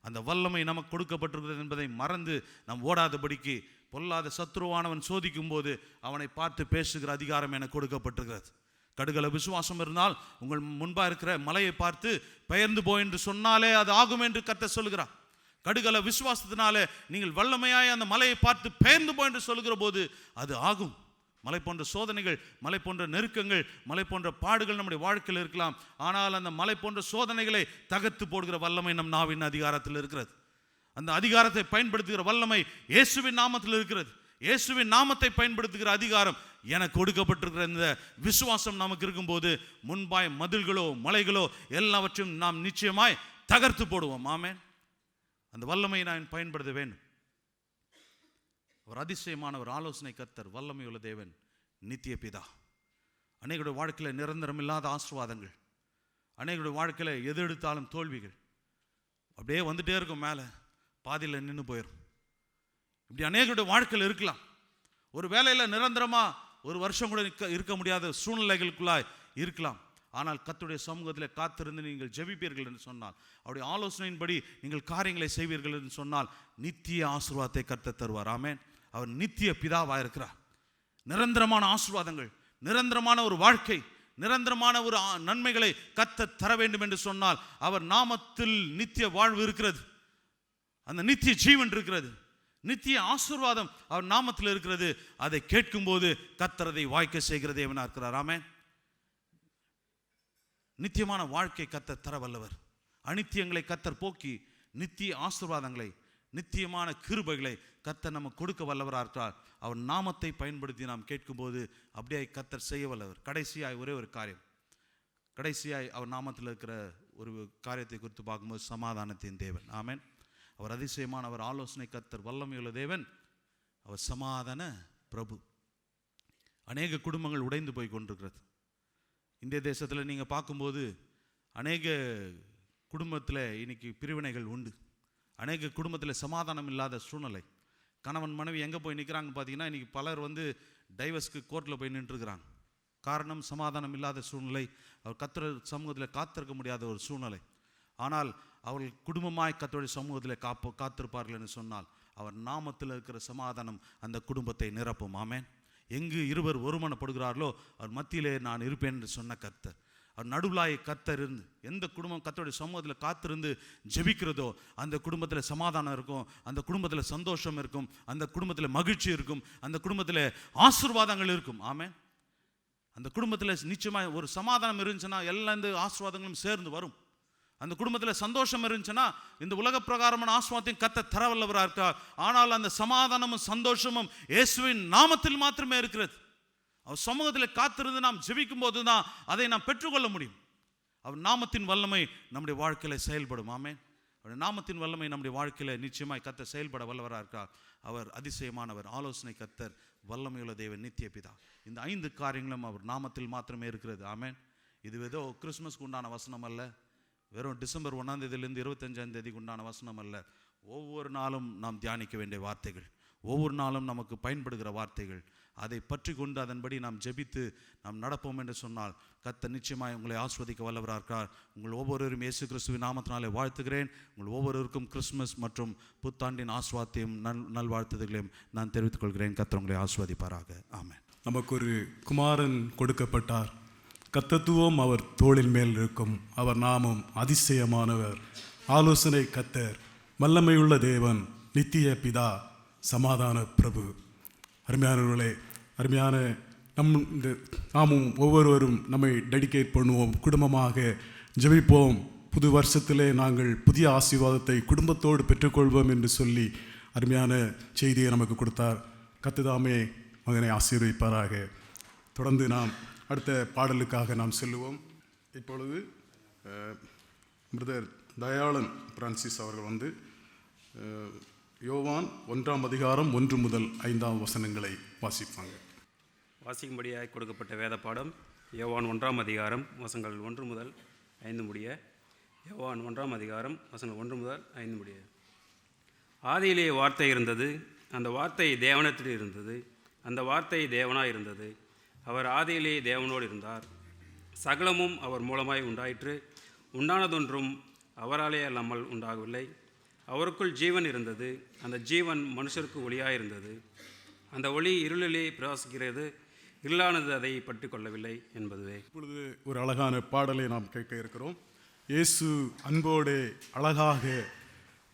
அந்த வல்லமை நமக்கு கொடுக்கப்பட்டிருக்கிறது என்பதை மறந்து நாம் ஓடாதபடிக்கு பொல்லாத சத்துருவானவன் சோதிக்கும் போது அவனை பார்த்து பேசுகிற அதிகாரம் எனக்கு கொடுக்கப்பட்டிருக்கிறது. கடுகள விசுவாசம் இருந்தால் உங்கள் முன்பாக இருக்கிற மலையை பார்த்து பெயர்ந்து போ என்று சொன்னாலே அது ஆகும் என்று கர்த்தர் சொல்கிறார். கடுகள விசுவாசத்தினாலே நீங்கள் வல்லமையாய் அந்த மலையை பார்த்து பெயர்ந்து போ என்று சொல்கிற போது அது ஆகும். மலை போன்ற சோதனைகள், மலை போன்ற நெருக்கங்கள், மலை போன்ற பாடுகள் நம்முடைய வாழ்க்கையில் இருக்கலாம். ஆனால் அந்த மலை போன்ற சோதனைகளை தகர்த்து போடுகிற வல்லமை நம் நாவின் அதிகாரத்தில் இருக்கிறது. அந்த அதிகாரத்தை பயன்படுத்துகிற வல்லமை இயேசுவின் நாமத்தில் இருக்கிறது. இயேசுவின் நாமத்தை பயன்படுத்துகிற அதிகாரம் எனக்கு கொடுக்கப்பட்டிருக்கிற இந்த விசுவாசம் நமக்கு இருக்கும்போது முன்பாய் மதில்களோ மலைகளோ எல்லாவற்றையும் நாம் நிச்சயமாய் தகர்த்து போடுவோம். ஆமென். அந்த வல்லமையை நான் பயன்படுத்த வேண்டும். ஒரு அதிசயமானவர், ஆலோசனை கர்த்தர், வல்லமையுள்ள தேவன், நித்திய பிதா. அநேகருடைய வாழ்க்கையில் நிரந்தரம் இல்லாத ஆசீர்வாதங்கள், அநேகருடைய வாழ்க்கையில் எது எடுத்தாலும் தோல்விகள் அப்படியே வந்துட்டே இருக்கும், மேலே பாதியில் நின்று போயிடும். இப்படி அநேகருடைய வாழ்க்கையில் இருக்கலாம். ஒரு வேலையில் நிரந்தரமாக ஒரு வருஷம் கூட இருக்க முடியாத சூழ்நிலைகளுக்குள்ளாய் இருக்கலாம். ஆனால் கர்த்தருடைய சமூகத்தில் காத்திருந்து நீங்கள் ஜெபிப்பீர்கள் என்று சொன்னால், அவருடைய ஆலோசனையின்படி நீங்கள் காரியங்களை செய்வீர்கள் என்று சொன்னால் நித்திய ஆசீர்வாதத்தை கர்த்தர் தருவார். ஆமென். அவர் நித்திய பிதாவாக இருக்கிறார். நிரந்தரமான ஆசீர்வாதங்கள், நிரந்தரமான ஒரு வாழ்க்கை, நிரந்தரமான ஒரு நன்மைகளை கர்த்தர் தர வேண்டும் என்று சொன்னால் அவர் நாமத்தில் நித்திய வாழ்வு இருக்கிறது. அந்த நித்திய ஜீவன் இருக்கிறது. நித்திய ஆசீர்வாதம் அவர் நாமத்தில் இருக்கிறது. அதை கேட்கும்போது கர்த்தர் அதை வாய்க்க செய்கிற தேவனாக இருக்கிறார். ஆமென். நித்தியமான வாழ்க்கை கர்த்தர் தர வல்லவர். அநித்தியங்களை கர்த்தர் போக்கி நித்திய ஆசீர்வாதங்களை, நித்தியமான கிருபைகளை கர்த்தர் நமக்கு கொடுக்க வல்லவராக இருக்கிறார். அவர் நாமத்தை பயன்படுத்தி நாம் கேட்கும்போது அப்படியே கர்த்தர் செய்ய வல்லவர். கடைசியாய் ஒரே ஒரு காரியம், கடைசியாய் அவர் நாமத்தில் இருக்கிற ஒரு காரியத்தை குறித்து பார்க்கும்போது சமாதானத்தின் தேவன். ஆமென். அவர் அதிசயமான, அவர் ஆலோசனை கர்த்தர், வல்லமையுள்ள தேவன், அவர் சமாதான பிரபு. அநேக குடும்பங்கள் உடைந்து போய் கொண்டிருக்கிறது. இந்திய தேசத்தில் நீங்கள் பார்க்கும்போது அநேக குடும்பத்தில் இன்னைக்கு பிரிவினைகள் உண்டு. அநேக குடும்பத்தில் சமாதானம் இல்லாத சூழ்நிலை. கணவன் மனைவி எங்கே போய் நிற்கிறாங்கன்னு பார்த்தீங்கன்னா இன்றைக்கி பலர் டைவர்ஸ்க்கு கோர்ட்டில் போய் நின்றுருக்கிறாங்க. காரணம் சமாதானம் இல்லாத சூழ்நிலை. அவர் கர்த்தர் சமூகத்தில் காத்திருக்க முடியாத ஒரு சூழ்நிலை. ஆனால் அவர்கள் குடும்பமாய் கர்த்தருடைய சமூகத்தில் காத்திருப்பார்கள் என்று சொன்னால் அவர் நாமத்தில் இருக்கிற சமாதானம் அந்த குடும்பத்தை நிரப்பும். ஆமென். எங்கு இருவர் ஒருமனப்படுகிறார்களோ அவர் மத்தியிலே நான் இருப்பேன் என்று சொன்ன கர்த்தர், அவர் நடுவுலாய் கர்த்தர் இருந்து எந்த குடும்பம் கர்த்தருடைய சமூகத்தில் காத்திருந்து ஜெபிக்கிறதோ அந்த குடும்பத்தில் சமாதானம் இருக்கும், அந்த குடும்பத்தில் சந்தோஷம் இருக்கும், அந்த குடும்பத்தில் மகிழ்ச்சி இருக்கும், அந்த குடும்பத்தில் ஆசீர்வாதங்கள் இருக்கும். ஆமென். அந்த குடும்பத்தில் நிச்சயமாக ஒரு சமாதானம் இருந்துச்சுன்னா எல்லா இந்த ஆசீர்வாதங்களும் சேர்ந்து வரும். அந்த குடும்பத்தில் சந்தோஷம் இருந்துச்சுன்னா இந்த உலக பிரகாரமான ஆசீர்வாதத்தையும் கர்த்தர் தரவல்லவராக இருக்கார். ஆனால் அந்த சமாதானமும் சந்தோஷமும் இயேசுவின் நாமத்தில் மாத்திரமே இருக்கிறது. அவர் சமூகத்தில் காத்திருந்து நாம் ஜெபிக்கும் போது தான் அதை நாம் பெற்றுக்கொள்ள முடியும். அவர் நாமத்தின் வல்லமை நம்முடைய வாழ்க்கையில் செயல்படும். ஆமென். அவருடைய நாமத்தின் வல்லமை நம்முடைய வாழ்க்கையில் நிச்சயமாய் கர்த்தர் செயல்பட வல்லவராக இருக்கார். அவர் அதிசயமானவர், ஆலோசனை கர்த்தர், வல்லமையுள்ள தேவன், நித்திய பிதா. இந்த 5 காரியங்களும் அவர் நாமத்தில் மாத்திரமே இருக்கிறது. ஆமென். இது ஏதோ கிறிஸ்மஸ்க்கு உண்டான வசனம் அல்ல, வெறும் டிசம்பர் 1ஆம் தேதியிலிருந்து 25ஆம் தேதிக்கு உண்டான வசனம் அல்ல. ஒவ்வொரு நாளும் நாம் தியானிக்க வேண்டிய வார்த்தைகள், ஒவ்வொரு நாளும் நமக்கு பயன்படுகிற வார்த்தைகள். அதை பற்றி கொண்டு அதன்படி நாம் ஜெபித்து நாம் நடப்போம் என்று சொன்னால் கர்த்தர் நிச்சயமாய் உங்களை ஆஸ்வதிக்க வல்லவராக இருக்கிறார். உங்கள் ஒவ்வொருவரும் இயேசு கிறிஸ்துவின் நாமத்தினாலே வாழ்த்துகிறேன். உங்கள் ஒவ்வொருவருக்கும் கிறிஸ்துமஸ் மற்றும் புத்தாண்டின் ஆஸ்வாத்தையும் நல்வாழ்த்துதல்களையும் நான் தெரிவித்துக் கொள்கிறேன். கர்த்தர் உங்களை ஆஸ்வதிப்பாராக. ஆமென். நமக்கு ஒரு குமாரன் கொடுக்கப்பட்டார். கர்த்தத்துவம் அவர் தோளின் மேல் இருக்கும். அவர் நாமம் அதிசயமானவர், ஆலோசனை கர்த்தர், வல்லமையுள்ள தேவன், நித்திய பிதா, சமாதான பிரபு. அருமையானவர்களே, அருமையான நாமும் ஒவ்வொருவரும் நம்மை டெடிகேட் பண்ணுவோம், குடும்பமாக ஜெபிப்போம். புது வருஷத்திலே நாங்கள் புதிய ஆசீர்வாதத்தை குடும்பத்தோடு பெற்றுக்கொள்வோம் என்று சொல்லி அருமையான செய்தியை நமக்கு கொடுத்தார். கர்த்ததாமே மகனை ஆசீர்வதிப்பாராக. தொடர்ந்து நாம் அடுத்த பாடலுக்காக நாம் செல்லுவோம். இப்பொழுது பிரதர் தயாளன் பிரான்சிஸ் அவர்கள் யோவான் 1ஆம் அதிகாரம் 1 முதல் 5ஆம் வசனங்களை வாசிப்பாங்க. வாசிக்கும்படியாக கொடுக்கப்பட்ட வேத பாடம் யோவான் 1ஆம் அதிகாரம் வசனங்கள் 1 முதல் 5 முடிய. யோவான் 1ஆம் அதிகாரம் வசனங்கள் 1 முதல் 5 முடிய. ஆதியிலே வார்த்தை இருந்தது, அந்த வார்த்தை தேவனிடத்தில் இருந்தது, அந்த வார்த்தை தேவனாய் இருந்தது. அவர் ஆதியிலே தேவனோடு இருந்தார். சகலமும் அவர் மூலமாய் உண்டாயிற்று. உண்டானதொன்றும் அவராலே அல்லாமல் உண்டாகவில்லை. அவருக்குள் ஜீவன் இருந்தது, அந்த ஜீவன் மனுஷருக்கு ஒளியாயிருந்தது. அந்த ஒளி இருளிலே பிரகாசிக்கிறது, இருளானது அதை பற்றி கொள்ளவில்லை என்பதுவே. இப்பொழுது ஒரு அழகான பாடலை நாம் கேட்க இருக்கிறோம். இயேசு அன்போடே அழகாக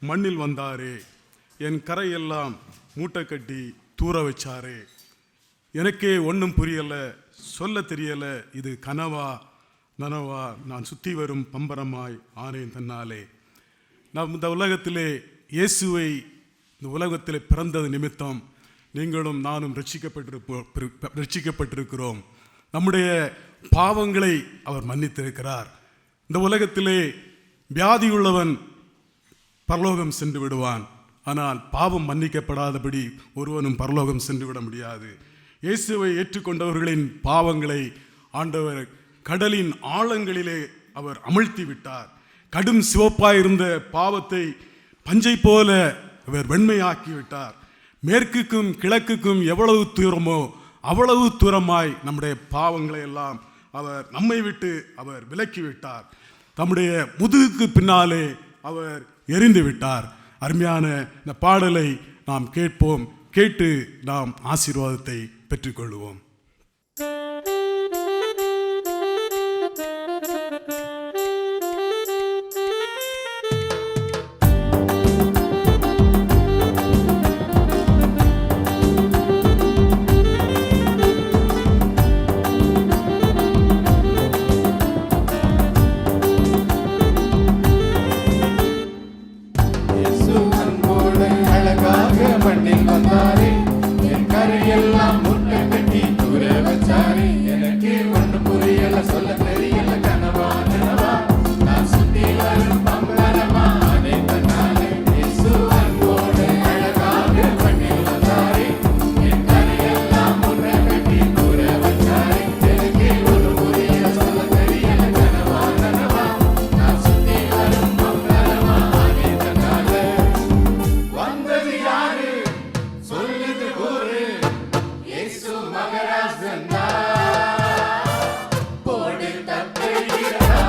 மண்ணில் வந்தாரே, என் கரையெல்லாம் மூட்டை கட்டி தூர வச்சாரே, எனக்கே ஒன்றும் புரியலை, சொல்ல தெரியலை, இது கனவா நனவா, நான் சுற்றி வரும் பம்பரமாய் ஆனேன் தன்னாலே. நாம் இந்த உலகத்திலே இயேசுவை இந்த உலகத்திலே பிறந்தது நிமித்தம் நீங்களும் நானும் ரட்சிக்கப்பட்டிருக்கிறோம். நம்முடைய பாவங்களை அவர் மன்னித்திருக்கிறார். இந்த உலகத்திலே வியாதியுள்ளவன் பரலோகம் சென்று விடுவான், ஆனால் பாவம் மன்னிக்கப்படாதபடி ஒருவனும் பரலோகம் சென்று விட முடியாது. இயேசுவை ஏற்றுக்கொண்டவர்களின் பாவங்களை ஆண்டவர் கடலின் ஆழங்களிலே அவர் அமிழ்த்தி விட்டார். கடும் சிவப்பாயிருந்த பாவத்தை பஞ்சை போல அவர் வெண்மையாக்கி விட்டார். மேற்குக்கும் கிழக்குக்கும் எவ்வளவு தூரமோ அவ்வளவு தூரமாய் நம்முடைய பாவங்களை எல்லாம் அவர் நம்மை விட்டு அவர் விலக்கி விட்டார். தம்முடைய முதுகுக்கு பின்னாலே அவர் எரிந்து விட்டார். அருமையான இந்த பாடலை நாம் கேட்போம், கேட்டு நாம் ஆசீர்வாதத்தை பெற்றுக்கொள்வோம். மண்ணில் வந்தாரே, என் கரையெல்லாம் முட்டை கட்டி தூர வச்சாரே, எனக்கு ஒன்று புரியல, சொல்ல தெரியல, கனவா கனவா, நான் சுத்தி வரும் பம்பரமா அனைத்தனாலே. இயேசு அன்போடு அழகாக மண்ணில் வந்தாரே, என் கரையெல்லாம் முட்டை கட்டி தூர வச்சாரே, எனக்கு ஒன்று புரியல, சொல்ல தெரியல, கனவா கனவா, நான் சுத்தி வரும் பம்பரமா அனைத்தனாலே. வந்தது யாரு சொல்லுது ஊரு, இயேசு மகராஜன் போடு தப்பையிடா,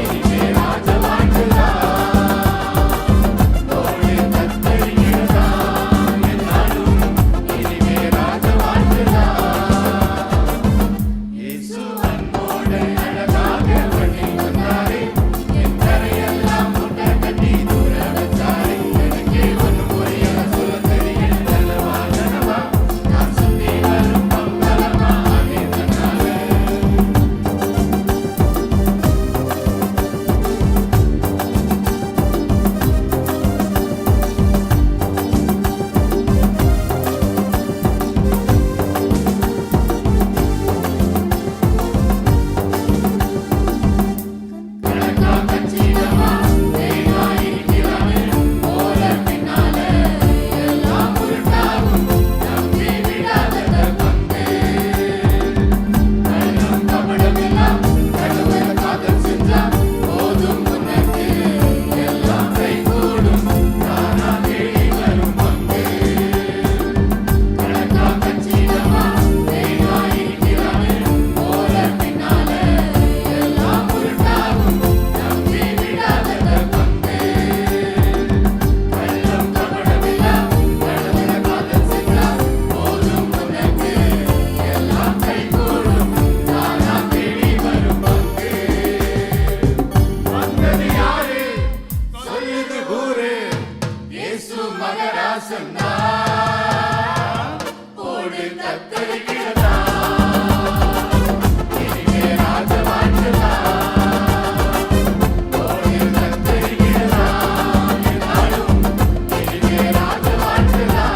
இனிமே ராஜவாழ்வுதா, போடு தப்பையிடா, என்னாலும் இனிமே ராஜவாழ்வுதா. இயேசு அன்போடு அழகாக மண்ணில் வந்தாரே, என் கரையெல்லாம் முட்டை கட்டி தூர வச்சாரே, எனக்கே ஒன்றும் புரியல, சொல்ல தெரியல, நல்லவா கனவா, நான் சுத்தி வரும் பம்பரமா அனைத்தனாலே. கணக்கா கச்சிதமா தேனாயிருக்கிறானே, போற பின்னால எல்லாம் உருட்டாகும், நம்பி விடாத பங்கு. கள்ளம் கபடமெல்லாம் கடவுளை காதல் செஞ்சா போதும், உனக்கு எல்லாம் கைகூடும், தானா தேடி வரும் பங்கு. கணக்கா கச்சிதமா தேனாயிருக்கிறானே, போற பின்னால எல்லாம் உருட்டாகும், நம்பி விடாத பங்கு. கள்ளம் கபடமெல்லாம் கடவுளை காதல் செஞ்சா போதும், உனக்கு எல்லாம் கைகூடும், தானா தேடி வரும் பங்கு. வந்தது யாரு சொல்லுது ஊரு, இயேசு மகராசன் போடு தத்தளிக்கிறதா, இனிமே ராஜவாழ்வுதா, போடு தத்தளிக்கிறதா, என்னாலும் இனிமே ராஜவாழ்வுதா.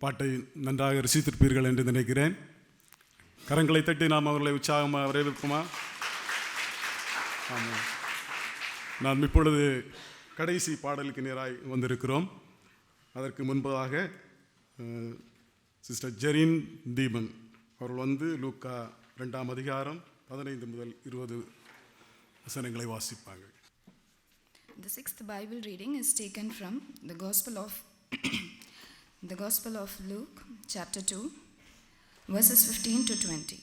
பாட்டை நன்றாக ரசித்திருப்பீர்கள் என்று நினைக்கிறேன். கரங்களை தட்டி நாம் அவர்களை உற்சாகமாக வரவேற்போமா? ஆமாம். நாம் இப்பொழுது கடைசி பாடலுக்கு நேராய் வந்திருக்கிறோம். அதற்கு முன்பதாக சிஸ்டர் ஜெரின் தீபன் அவர்கள் லூக்கா 2ஆம் அதிகாரம் 15 முதல் 20 வசனங்களை வாசிப்பாங்க. The sixth Bible reading is taken from the Gospel of Luke, chapter 2, verses 15 to 20.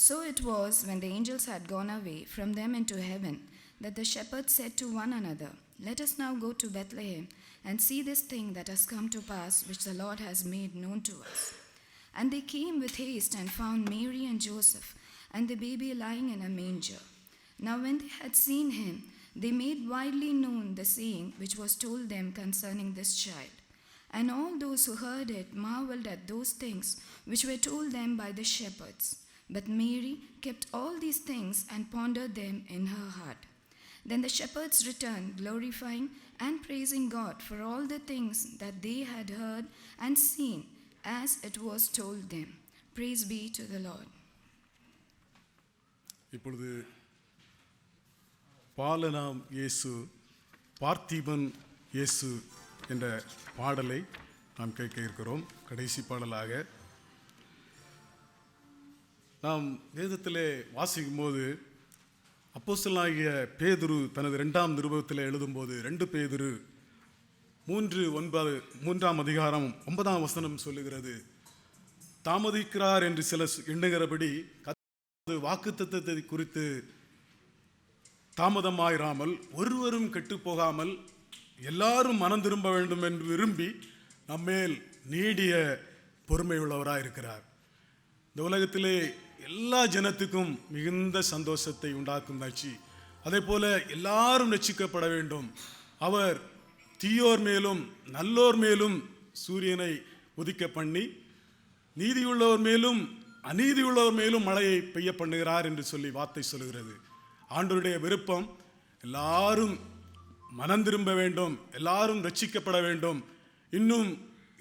So it was when the angels had gone away from them into heaven that the shepherds said to one another, "Let us now go to Bethlehem and see this thing that has come to pass, which the Lord has made known to us." And they came with haste and found Mary and Joseph and the baby lying in a manger. Now when they had seen him, they made widely known the saying which was told them concerning this child. And all those who heard it marveled at those things which were told them by the shepherds. But Mary kept all these things and pondered them in her heart. Then the shepherds returned, glorifying and praising God for all the things that they had heard and seen, as it was told them. Praise be to the Lord. இப்பொழுது பாலனாம் இயேசு, பார்த்திபன் இயேசு என்ற பாடலை நாம் கேட்க இருக்கிறோம். கடைசி பாடலாக நாம் வேதத்திலே வாசிக்கும் போது அப்போஸ்தலனாகிய பேதுரு தனது 2ஆம் நிருபத்தில் எழுதும்போது 2 பேதுரு 3:9 அதிகாரம் 9ஆம் வசனம் சொல்லுகிறது, தாமதிக்கிறார் என்று சிலர் எண்ணுகிறபடி வாக்குத்தத்தத்தை குறித்து தாமதமாயிராமல் ஒருவரும் கெட்டு போகாமல் எல்லாரும் மனம் திரும்ப வேண்டும் என்று விரும்பி நம்மேல் நீடிய பொறுமை உள்ளவராக இருக்கிறார். இந்த உலகத்திலே எல்லா ஜனத்துக்கும் மிகுந்த சந்தோஷத்தை உண்டாக்கும் நச்சி, அதே போல எல்லாரும் ரட்சிக்கப்பட வேண்டும். அவர் தீயோர் மேலும் நல்லோர் மேலும் சூரியனை உதிக்க பண்ணி நீதியுள்ளவர் மேலும் அநீதியுள்ளவர் மேலும் மழையை பெய்ய பண்ணுகிறார் என்று சொல்லி வார்த்தை சொல்லுகிறது. ஆண்டவருடைய விருப்பம் எல்லாரும் மனம் திரும்ப வேண்டும், எல்லாரும் ரட்சிக்கப்பட வேண்டும். இன்னும்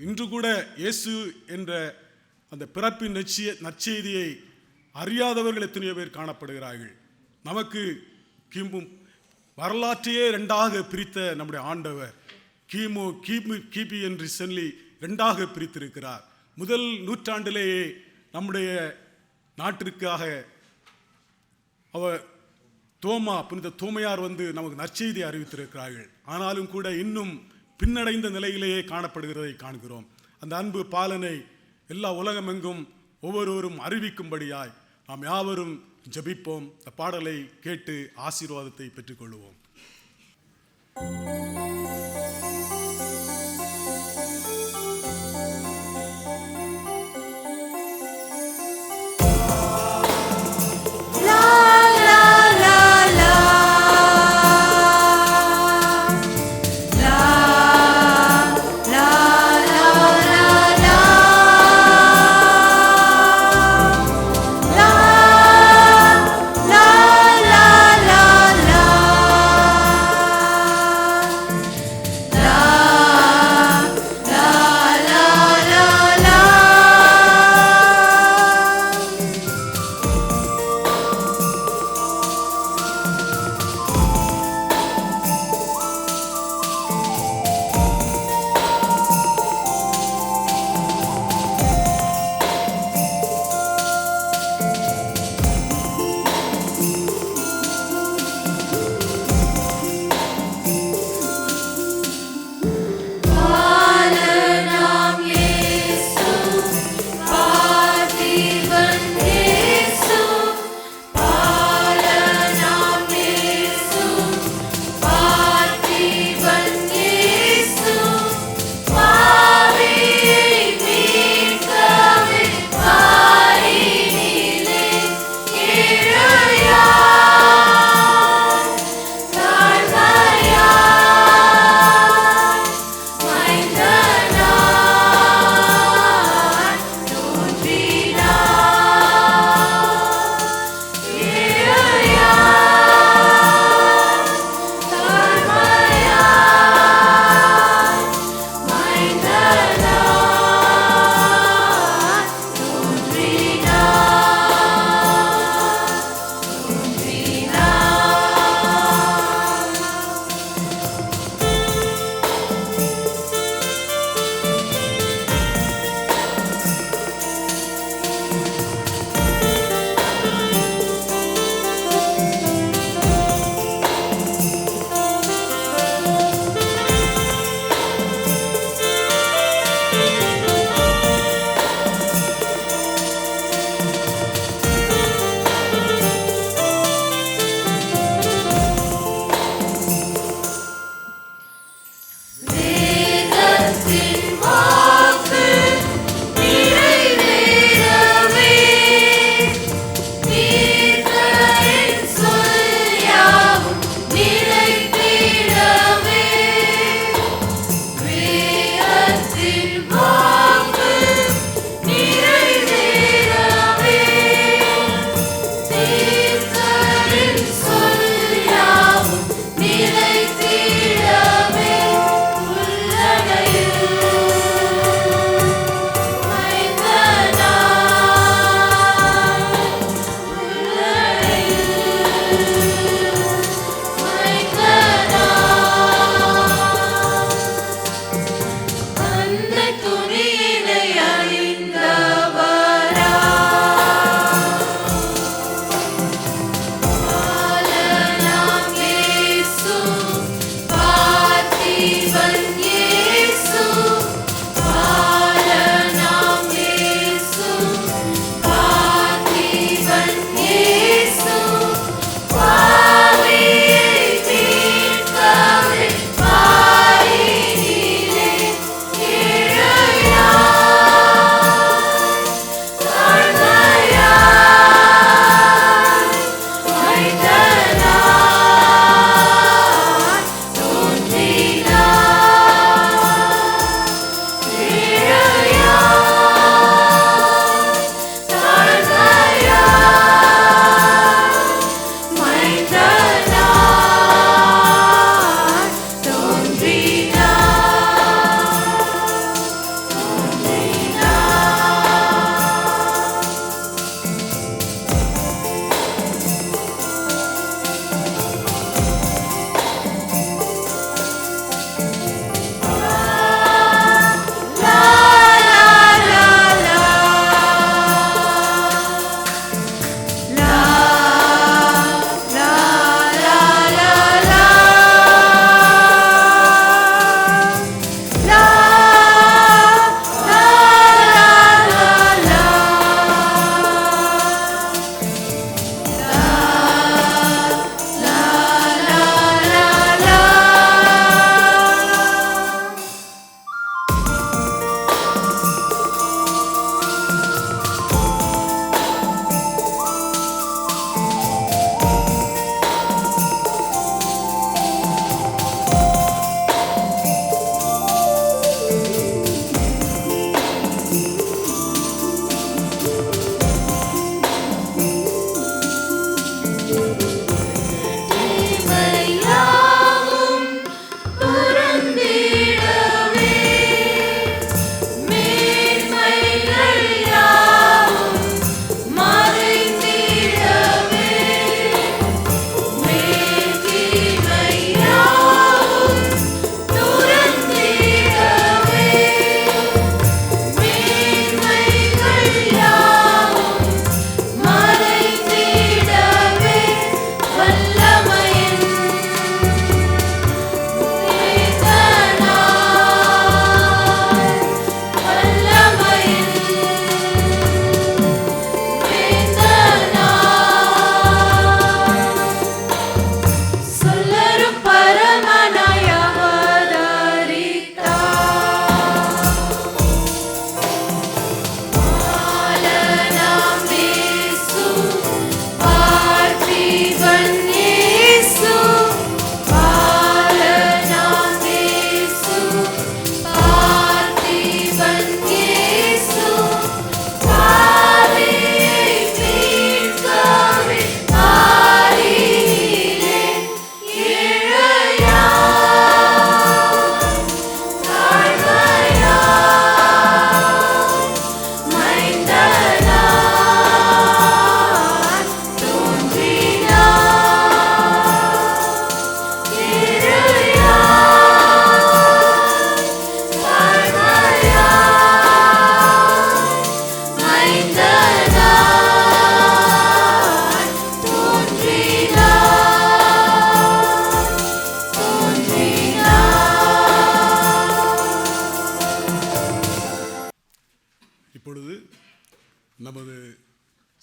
இன்று கூட இயேசு என்ற அந்த பிறப்பின் நற்செய்தியை அறியாதவர்கள் எத்தனையோ பேர் காணப்படுகிறார்கள். நமக்கு வரலாற்றையே 2ஆக பிரித்த நம்முடைய ஆண்டவர் கிபி என்று சொல்லி 2ஆக பிரித்திருக்கிறார். முதல் நூற்றாண்டிலேயே நம்முடைய நாட்டிற்காக அவர் புனித தோமையார் நமக்கு நற்செய்தியை அறிவித்திருக்கிறார்கள். ஆனாலும் கூட இன்னும் பின்னடைந்த நிலையிலேயே காணப்படுகிறதை காண்கிறோம். அந்த அன்பு பாலனை எல்லா உலகமெங்கும் ஒவ்வொருவரும் அறிவிக்கும்படியாய் நாம் யாவரும் ஜெபிப்போம். இந்த பாடலை கேட்டு ஆசீர்வாதத்தை பெற்றுக்கொள்வோம்.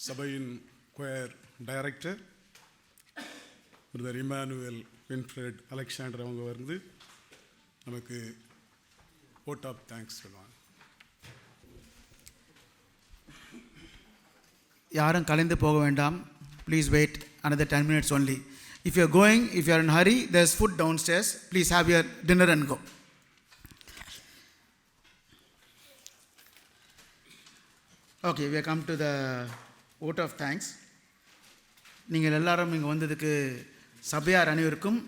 சபையின் choir director brother Emmanuel Winfred Alexander அவங்க வந்து நமக்கு vote of thanks சொல்லுவாங்க. யாரும் கலைந்து போக வேண்டாம். Please wait another 10 minutes only. If you are going, if you are in hurry, there's food downstairs. Please have your dinner and go. Okay, we have come to the vote of thanks. நீங்கள் எல்லாரும் இங்கே வந்ததுக்கு சபையார் அனைவருக்கும்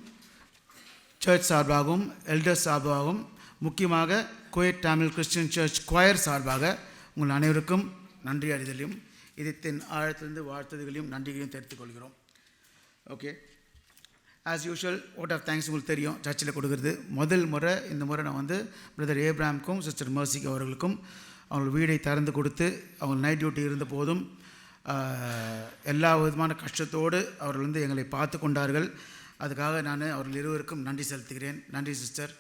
search சார்பாகவும் elders சார்பாகவும் முக்கியமாக Kuwait Tamil Christian church choir சார்பாக உங்கள் அனைவருக்கும் நன்றி அறிதலையும் இதயத்தின் ஆழத்திலிருந்து வாழ்த்துதல்களையும் நன்றிகளையும் தெரிவித்துக் கொள்கிறோம். Okay, as usual vote of thanks உங்களுக்கு தெரியும் சர்ச்சில் கொடுக்குறது. முதல் முறை இந்த முறை நான் வந்து பிரதர் ஏப்ராம்க்கும் சிஸ்டர் மர்சிக் அவர்களுக்கும் அவங்க வீடை திறந்து கொடுத்து அவங்க நைட் டியூட்டி இருந்த போதும் எல்லா விதமான கஷ்டத்தோடு அவர்கள் வந்து எங்களை பார்த்து கொண்டார்கள். அதுக்காக நான் அவர்கள் இருவருக்கும் நன்றி செலுத்துகிறேன். நன்றி சிஸ்டர்.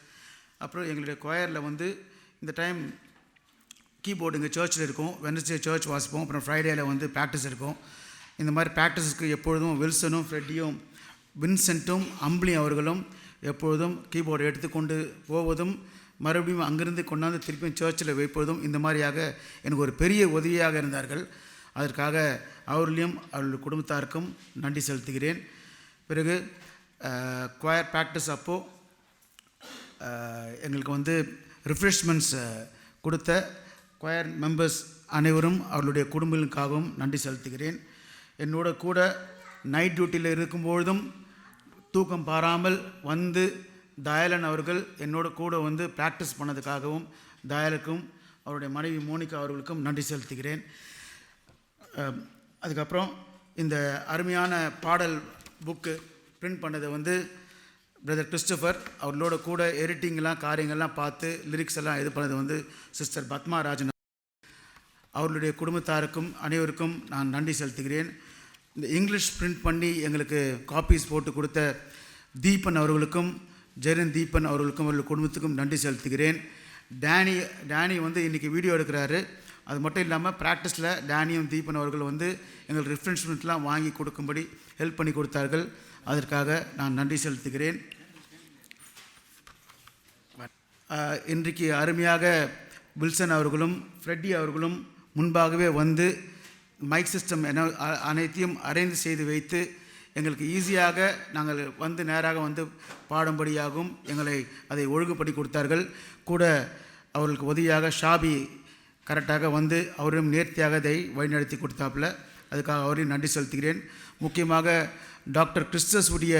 அப்புறம் எங்களுடைய கொயரில் வந்து இந்த டைம் கீபோர்டு இங்கே சர்ச்சில் இருக்கும். வெனஸ்டே சர்ச் வாசிப்போம். அப்புறம் ஃப்ரைடேயில் வந்து ப்ராக்டிஸ் இருக்கும். இந்த மாதிரி ப்ராக்டிஸுக்கு எப்பொழுதும் வில்சனும் ஃப்ரெட்டியும் வின்சென்ட்டும் அம்பிளியும் அவர்களும் எப்பொழுதும் கீபோர்டு எடுத்துக்கொண்டு போவதும் மறுபடியும் அங்கிருந்து கொண்டாந்து திருப்பியும் சர்ச்சில் வைப்பதும் இந்த மாதிரியாக எனக்கு ஒரு பெரிய உதவியாக இருந்தார்கள். அதற்காக அவர்களையும் அவர்களுடைய குடும்பத்தாருக்கும் நன்றி செலுத்துகிறேன். பிறகு கொயர் ப்ராக்டிஸ் அப்போது எங்களுக்கு வந்து ரிஃப்ரெஷ்மெண்ட்ஸ் கொடுத்த கொயர் மெம்பர்ஸ் அனைவரும் அவர்களுடைய குடும்பங்களுக்காகவும் நன்றி செலுத்துகிறேன். என்னோட கூட நைட் டியூட்டியில் இருக்கும்பொழுதும் தூக்கம் பாராமல் வந்து தயாலன் அவர்கள் என்னோட கூட வந்து ப்ராக்டிஸ் பண்ணதுக்காகவும் தயாலுக்கும் அவருடைய மனைவி மோனிகா அவர்களுக்கும் நன்றி செலுத்துகிறேன். அதுக்கப்புறம் இந்த அருமையான பாடல் புக்கு பிரிண்ட் பண்ணதை வந்து பிரதர் கிறிஸ்டோஃபர் அவர்களோட கூட எடிட்டிங்லாம் காரியங்கள்லாம் பார்த்து லிரிக்ஸ் எல்லாம் இது பண்ணது வந்து சிஸ்டர் பத்மாராஜன் அவர்களுடைய குடும்பத்தாருக்கும் அனைவருக்கும் நான் நன்றி செலுத்துகிறேன். இந்த இங்கிலீஷ் பிரிண்ட் பண்ணி எங்களுக்கு காப்பீஸ் போட்டு கொடுத்த தீபன் அவர்களுக்கும் ஜெரன் தீபன் அவர்களுக்கும் அவர்கள் குடும்பத்துக்கும் நன்றி செலுத்துகிறேன். டேனி வந்து இன்றைக்கி வீடியோ எடுக்கிறாரு. அது மட்டும் இல்லாமல் ப்ராக்டிஸில் டேனியும் தீபன் அவர்கள் வந்து எங்களுக்கு ரிஃப்ரெஷ்மெண்ட்லாம் வாங்கி கொடுக்கும்படி ஹெல்ப் பண்ணி கொடுத்தார்கள். அதற்காக நான் நன்றி செலுத்துகிறேன். இன்றைக்கு அருமையாக வில்சன் அவர்களும் ஃப்ரெட்டி அவர்களும் முன்பாகவே வந்து மைக் சிஸ்டம் அனைத்தையும் அரேஞ்ச் செய்து வைத்து எங்களுக்கு ஈஸியாக நாங்கள் வந்து நேராக வந்து பாடும்படியாகவும் எங்களை அதை ஒழுங்குபடி கொடுத்தார்கள். கூட அவர்களுக்கு உதவியாக ஷாபி கரெக்டாக வந்து அவரும் நேர்த்தியாக அதை வழிநடத்தி கொடுத்தாப்புல. அதுக்காக அவரையும் நன்றி செலுத்துகிறேன். முக்கியமாக டாக்டர் கிறிஸ்டஸ் உடைய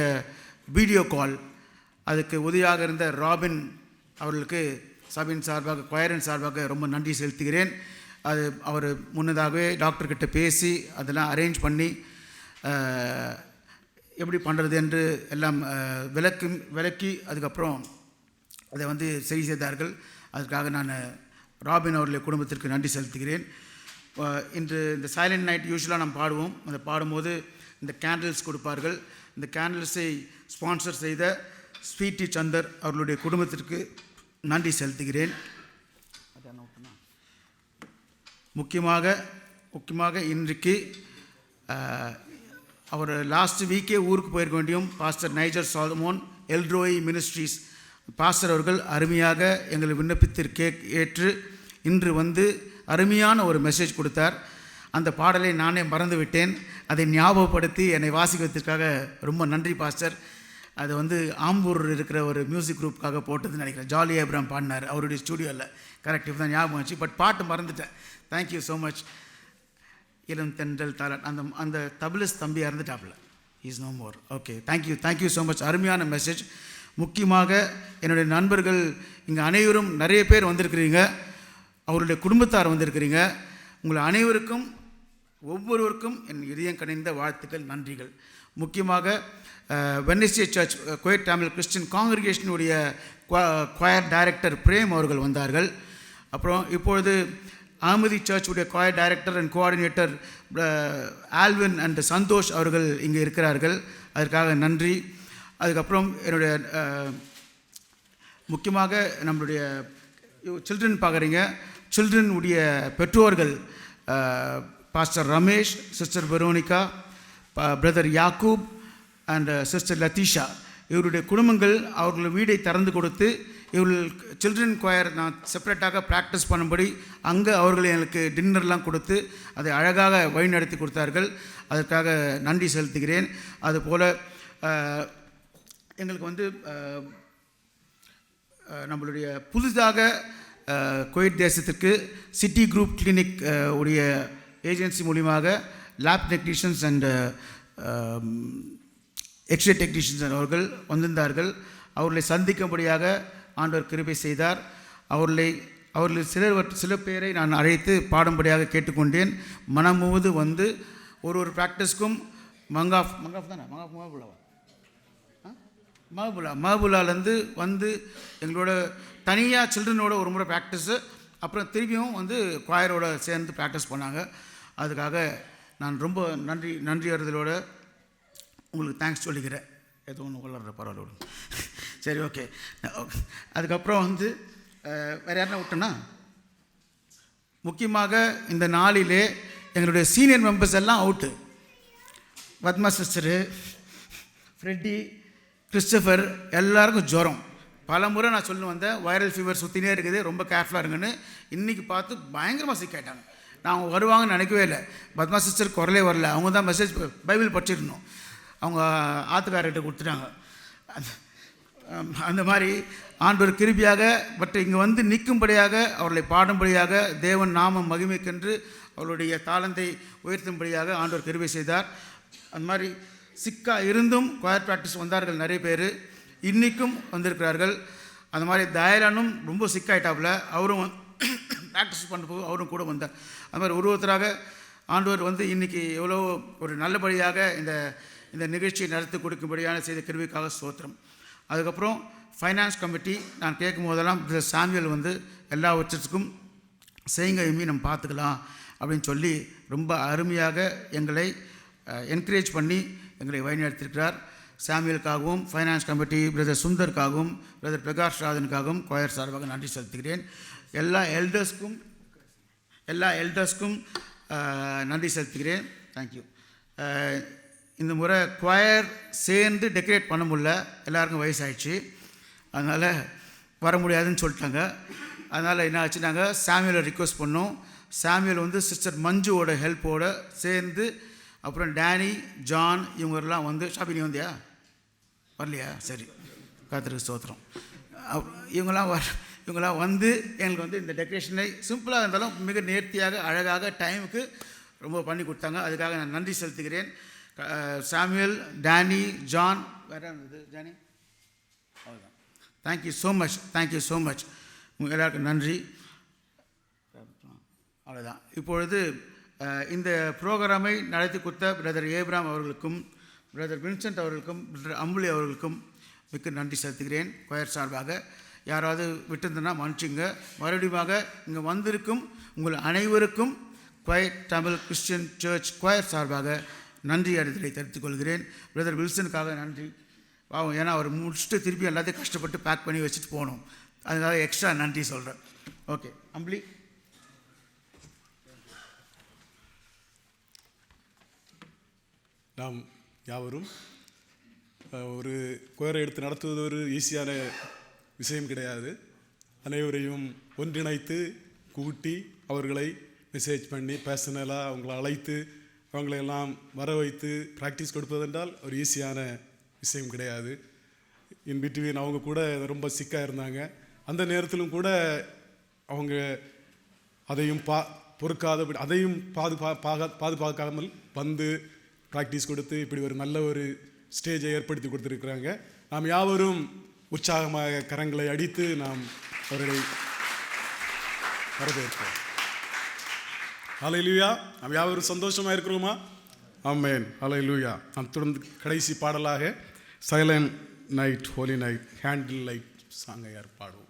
வீடியோ கால் அதுக்கு உதவியாக இருந்த ராபின் அவர்களுக்கு சபையின் சார்பாக கொயரின் சார்பாக ரொம்ப நன்றி செலுத்துகிறேன். அது அவர் முன்னதாகவே டாக்டர்கிட்ட பேசி அதெல்லாம் அரேஞ்ச் பண்ணி எப்படி பண்ணுறது என்று எல்லாம் விளக்கி அதுக்கப்புறம் அதை வந்து சரி செய்தார்கள். அதுக்காக நான் ராபின் அவர்களுடைய குடும்பத்திற்கு நன்றி செலுத்துகிறேன். இன்று இந்த சைலண்ட் நைட் யூஸ்வலாக நாம் பாடுவோம். அதை பாடும்போது இந்த கேண்டில்ஸ் கொடுப்பார்கள். இந்த கேண்டில்ஸை ஸ்பான்சர் செய்த ஸ்வீட்டி சந்தர் அவர்களுடைய குடும்பத்திற்கு நன்றி செலுத்துகிறேன். முக்கியமாக இன்றைக்கு அவர் லாஸ்ட் வீக்கே ஊருக்கு போயிருக்க வேண்டியும் pastor Niger Solomon El Roi ministries pastor அவர்கள் அருமையாக எங்களை விண்ணப்பித்திற்கு ஏற்று இன்று வந்து அருமையான ஒரு மெசேஜ் கொடுத்தார். அந்த பாடலை நானே மறந்து விட்டேன். அதை ஞாபகப்படுத்தி என்னை வாசிக்கிறதுக்காக ரொம்ப நன்றி பாஸ்டர். அது வந்து ஆம்பூர் இருக்கிற ஒரு மியூசிக் குரூப்புக்காக போட்டதுன்னு நினைக்கிறேன். ஜாலி ஏப்ராம் பாடினார் அவருடைய ஸ்டூடியோவில். கரெக்டிவ் தான் ஞாபகம் வச்சு, பட் பாட்டு மறந்துட்டேன். Thank you so much. இளம் தென்றல் தாளன் அந்த தபிலிஸ் தம்பி இறந்துட்டாப்புல. Is no more. Okay, thank you so much. அருமையான மெசேஜ். முக்கியமாக என்னுடைய நண்பர்கள் இங்கே அனைவரும் நிறைய பேர் வந்திருக்கிறீங்க. அவருடைய குடும்பத்தார் வந்திருக்கிறீங்க. உங்கள் அனைவருக்கும் ஒவ்வொருவருக்கும் என் இதயம் கனிந்த வாழ்த்துக்கள், நன்றிகள். முக்கியமாக Wednesday church Kuwait Tamil Christian காங்கிரிகேஷனுடைய கொயர் டைரக்டர் பிரேம் அவர்கள் வந்தார்கள். அப்புறம் இப்பொழுது அகமதி சர்ச்சுடைய choir director and coordinator Alvin and Santhosh அவர்கள் இங்கே இருக்கிறார்கள். அதற்காக நன்றி. அதுக்கப்புறம் என்னுடைய முக்கியமாக நம்மளுடைய சில்ட்ரன் பார்க்குறீங்க. சில்ட்ரன் உடைய பெற்றோர்கள் pastor Ramesh, sister Veronica, brother Yakub and sister Latisha இவருடைய குடும்பங்கள் அவர்கள் வீடை திறந்து கொடுத்து இவர்கள் சில்ட்ரன் கொயர் நான் செப்பரேட்டாக ப்ராக்டிஸ் பண்ணும்படி அங்கே அவர்கள் எனக்கு டின்னர்லாம் கொடுத்து அதை அழகாக வழிநடத்தி கொடுத்தார்கள். அதற்காக நன்றி செலுத்துகிறேன். அதுபோல் எங்களுக்கு வந்து நம்மளுடைய புதிதாக குவைத் தேசத்திற்கு சிட்டி குரூப் கிளினிக் உடைய ஏஜென்சி மூலியமாக lab technicians and X-ray technicians அவர்கள் வந்திருந்தார்கள். அவர்களை சந்திக்கும்படியாக ஆண்டவர் கிருபை செய்தார். அவர்களில் சில பேரை நான் அழைத்து பாடும்படியாக கேட்டுக்கொண்டேன். மனம் முழுவது வந்து ஒரு ப்ராக்டிஸ்க்கும் மஹபுல்லாலேருந்து வந்து எங்களோட தனியாக சில்ட்ரனோட ஒரு முறை ப்ராக்டிஸு, அப்புறம் திரும்பியும் வந்து குவாயரோட சேர்ந்து ப்ராக்டிஸ் பண்ணாங்க. அதுக்காக நான் ரொம்ப நன்றியறிதலோட உங்களுக்கு தேங்க்ஸ் சொல்லிக்கிறேன். ஏதோ ஒன்று வளர்ற பரவாயில்ல. சரி, ஓகே. அதுக்கப்புறம் வந்து வேறு யாருன்னா விட்டோன்னா, முக்கியமாக இந்த நாளிலே எங்களுடைய சீனியர் மெம்பர்ஸ் எல்லாம் out. Padma sister, Freddy, Christopher எல்லாருக்கும் ஜுரம். பல முறை நான் சொல்லி வந்தேன், வைரல் ஃபீவர் சுற்றினே இருக்குது, ரொம்ப கேர்ஃபுல்லாக இருங்கன்னு. இன்றைக்கி பார்த்து பயங்கரமாக சிக்காயிட்டாங்க. நான் அவங்க வருவாங்கன்னு நினைக்கவே இல்லை. பத்மா சிஸ்டர் குரலே வரல. அவங்க தான் மெசேஜ் பைபிள் படிச்சிருந்தோம், அவங்க ஆத்துக்காரர்கிட்ட கொடுத்துட்டாங்க. அந்த மாதிரி ஆண்டவர் கிருபியாக பட் இங்கே வந்து நிற்கும்படியாக அவர்களை பாடும்படியாக தேவன் நாமம் மகிமைக்கென்று அவருடைய தாளந்தை உயர்த்தும்படியாக ஆண்டவர் கிருபை செய்தார். அந்த மாதிரி சிக்கா இருந்தும் குவாயர் ப்ராக்டிஸ் வந்தார்கள் நிறைய பேர், இன்றைக்கும் வந்திருக்கிறார்கள். அந்த மாதிரி தயலானும் ரொம்ப சிக்காயிட்டாப்புல, அவரும் ப்ராக்டிஸ் பண்ணும்போது அவரும் கூட வந்தார். அது மாதிரி ஒருத்தராக ஆண்டவர் வந்து இன்றைக்கி எவ்வளோ ஒரு நல்லபடியாக இந்த நிகழ்ச்சியை நடத்தி கொடுக்கும்படியான செய்த கிருபைக்காக ஸ்தோத்திரம். அதுக்கப்புறம் ஃபைனான்ஸ் கமிட்டி நான் கேட்கும் போதெல்லாம் சாமியல் வந்து எல்லா வருஷத்துக்கும் செய்யுங்க எம்மி நம்ம பார்த்துக்கலாம் அப்படின்னு சொல்லி ரொம்ப அருமையாக எங்களை என்கரேஜ் பண்ணி எங்களை வழிநடத்திருக்கிறார். சாமியலுக்காகவும் ஃபைனான்ஸ் கமிட்டி பிரதர் சுந்தருக்காகவும் பிரதர் பிரகாஷ் ராஜனுக்காகவும் குவாயர் சார்பாக நன்றி செலுத்துகிறேன். எல்லா எல்டர்ஸ்க்கும் நன்றி செலுத்துகிறேன். தேங்க்யூ. இந்த முறை குவாயர் சேர்ந்து டெக்கரேட் பண்ண முடியல, எல்லாருக்கும் வயசாகிடுச்சு, அதனால் வர முடியாதுன்னு சொல்லிட்டாங்க. அதனால் என்ன ஆச்சு, நாங்கள் சாமியலை ரிக்வெஸ்ட் பண்ணோம். சாமியல் வந்து சிஸ்டர் மஞ்சுவோட ஹெல்ப்போடு சேர்ந்து, அப்புறம் டேனி, ஜான் இவங்கெல்லாம் வந்து ஷாப்பிங் வந்தியா வரலையா? சரி, கர்த்தருக்கு ஸ்தோத்திரம். இவங்களாம் வந்து எங்களுக்கு வந்து இந்த டெக்கரேஷனை சிம்பிளாக இருந்தாலும் மிக நேர்த்தியாக அழகாக டைமுக்கு ரொம்ப பண்ணி கொடுத்தாங்க. அதுக்காக நான் நன்றி செலுத்துகிறேன். சாமுவேல், டேனி, ஜான், வேறு இருந்தது ஜானி, அவ்வளோதான். தேங்க்யூ ஸோ மச் உங்கள் எல்லாருக்கும் நன்றி. அவ்வளோதான். இப்பொழுது இந்த ப்ரோக்ராமை நடத்தி கொடுத்த பிரதர் ஏப்ராம் அவர்களுக்கும் பிரதர் வின்சென்ட் அவர்களுக்கும் பிரதர் அம்புலி அவர்களுக்கும் மிக்க நன்றி செலுத்துகிறேன் குயர் சார்பாக. யாராவது விட்டுருந்தனா மன்னிச்சுங்க. மறுபடியும் இங்கே வந்திருக்கும் உங்கள் அனைவருக்கும் Kuwait Tamil Christian church choir சார்பாக நன்றி அறிதலை தெரிவித்துக் கொள்கிறேன். பிரதர் வில்சனுக்காக நன்றி. பாவம், ஏன்னா அவர் முடிச்சுட்டு திருப்பி எல்லாத்தையும் கஷ்டப்பட்டு பேக் பண்ணி வச்சுட்டு போகணும், அதுக்காக எக்ஸ்ட்ரா நன்றி சொல்கிறேன். ஓகே, அம்பளி. நாம் யாவரும் ஒரு குயரை எடுத்து நடத்துவது ஒரு ஈஸியான விஷயம் கிடையாது. அனைவரையும் ஒன்றிணைத்து கூட்டி அவர்களை மெசேஜ் பண்ணி பர்சனலாக அவங்கள அழைத்து அவங்களையெல்லாம் வர வைத்து ப்ராக்டிஸ் கொடுப்பதென்றால் ஒரு ஈஸியான விஷயம் கிடையாது. இன் பிட்வீன் அவங்க கூட ரொம்ப சிக்காக இருந்தாங்க. அந்த நேரத்திலும் கூட அவங்க அதையும் பொறுக்காதபடி அதையும் பாதுகாக்காமல் வந்து ப்ராக்டிஸ் கொடுத்து இப்படி ஒரு நல்ல ஒரு ஸ்டேஜை ஏற்படுத்தி கொடுத்துருக்குறாங்க. நாம் யாவரும் உற்சாகமாக கரங்களை அடித்து நாம் அவர்களை வரவேற்போம். ஹல்லேலூயா. நாம் யாவரும் சந்தோஷமாக இருக்கிறோமா? ஆமென். ஹல்லேலூயா. நாம் தொடர்ந்து கடைசி பாடலாக silent night holy night candle light சாங்கை பாடுவோம்.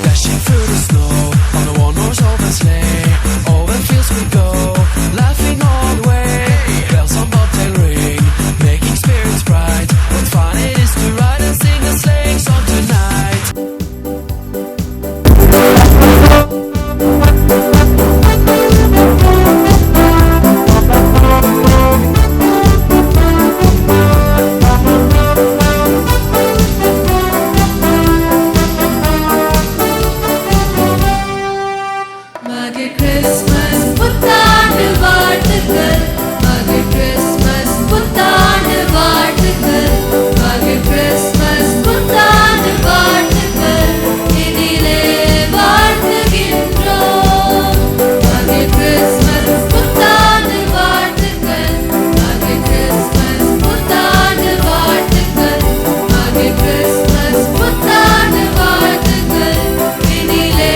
Dashing through the snow on a one-horse open sleigh. Over fields we go, laughing all the way. Bells on bobtail ring, making spirits bright. What fun it is to ride and sing a sleighing song tonight. Merry Christmas, புத்தாண்டு வாழ்த்துக்கள். Merry Christmas, புத்தாண்டு வாழ்த்துக்கள். Merry Christmas, புத்தாண்டு வாழ்த்துக்கள். இதிலே வாழ்த்துகின்றோம். Merry Christmas, புத்தாண்டு வாழ்த்துக்கள். Merry Christmas, புத்தாண்டு வாழ்த்துக்கள். Merry Christmas, புத்தாண்டு வாழ்த்துக்கள். இதிலே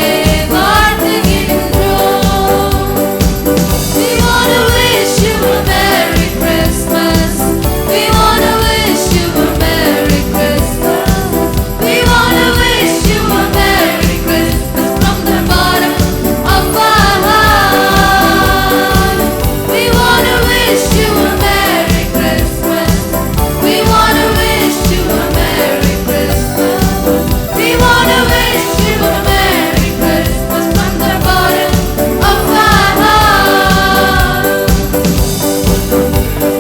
We wanna wish you a Merry Christmas. We wanna wish you a Merry Christmas. We wanna wish you a Merry Christmas from the bottom of our heart. We wanna wish you a Merry Christmas. We wanna wish you a Merry Christmas. We wanna wish you a Merry Christmas from the bottom of our heart.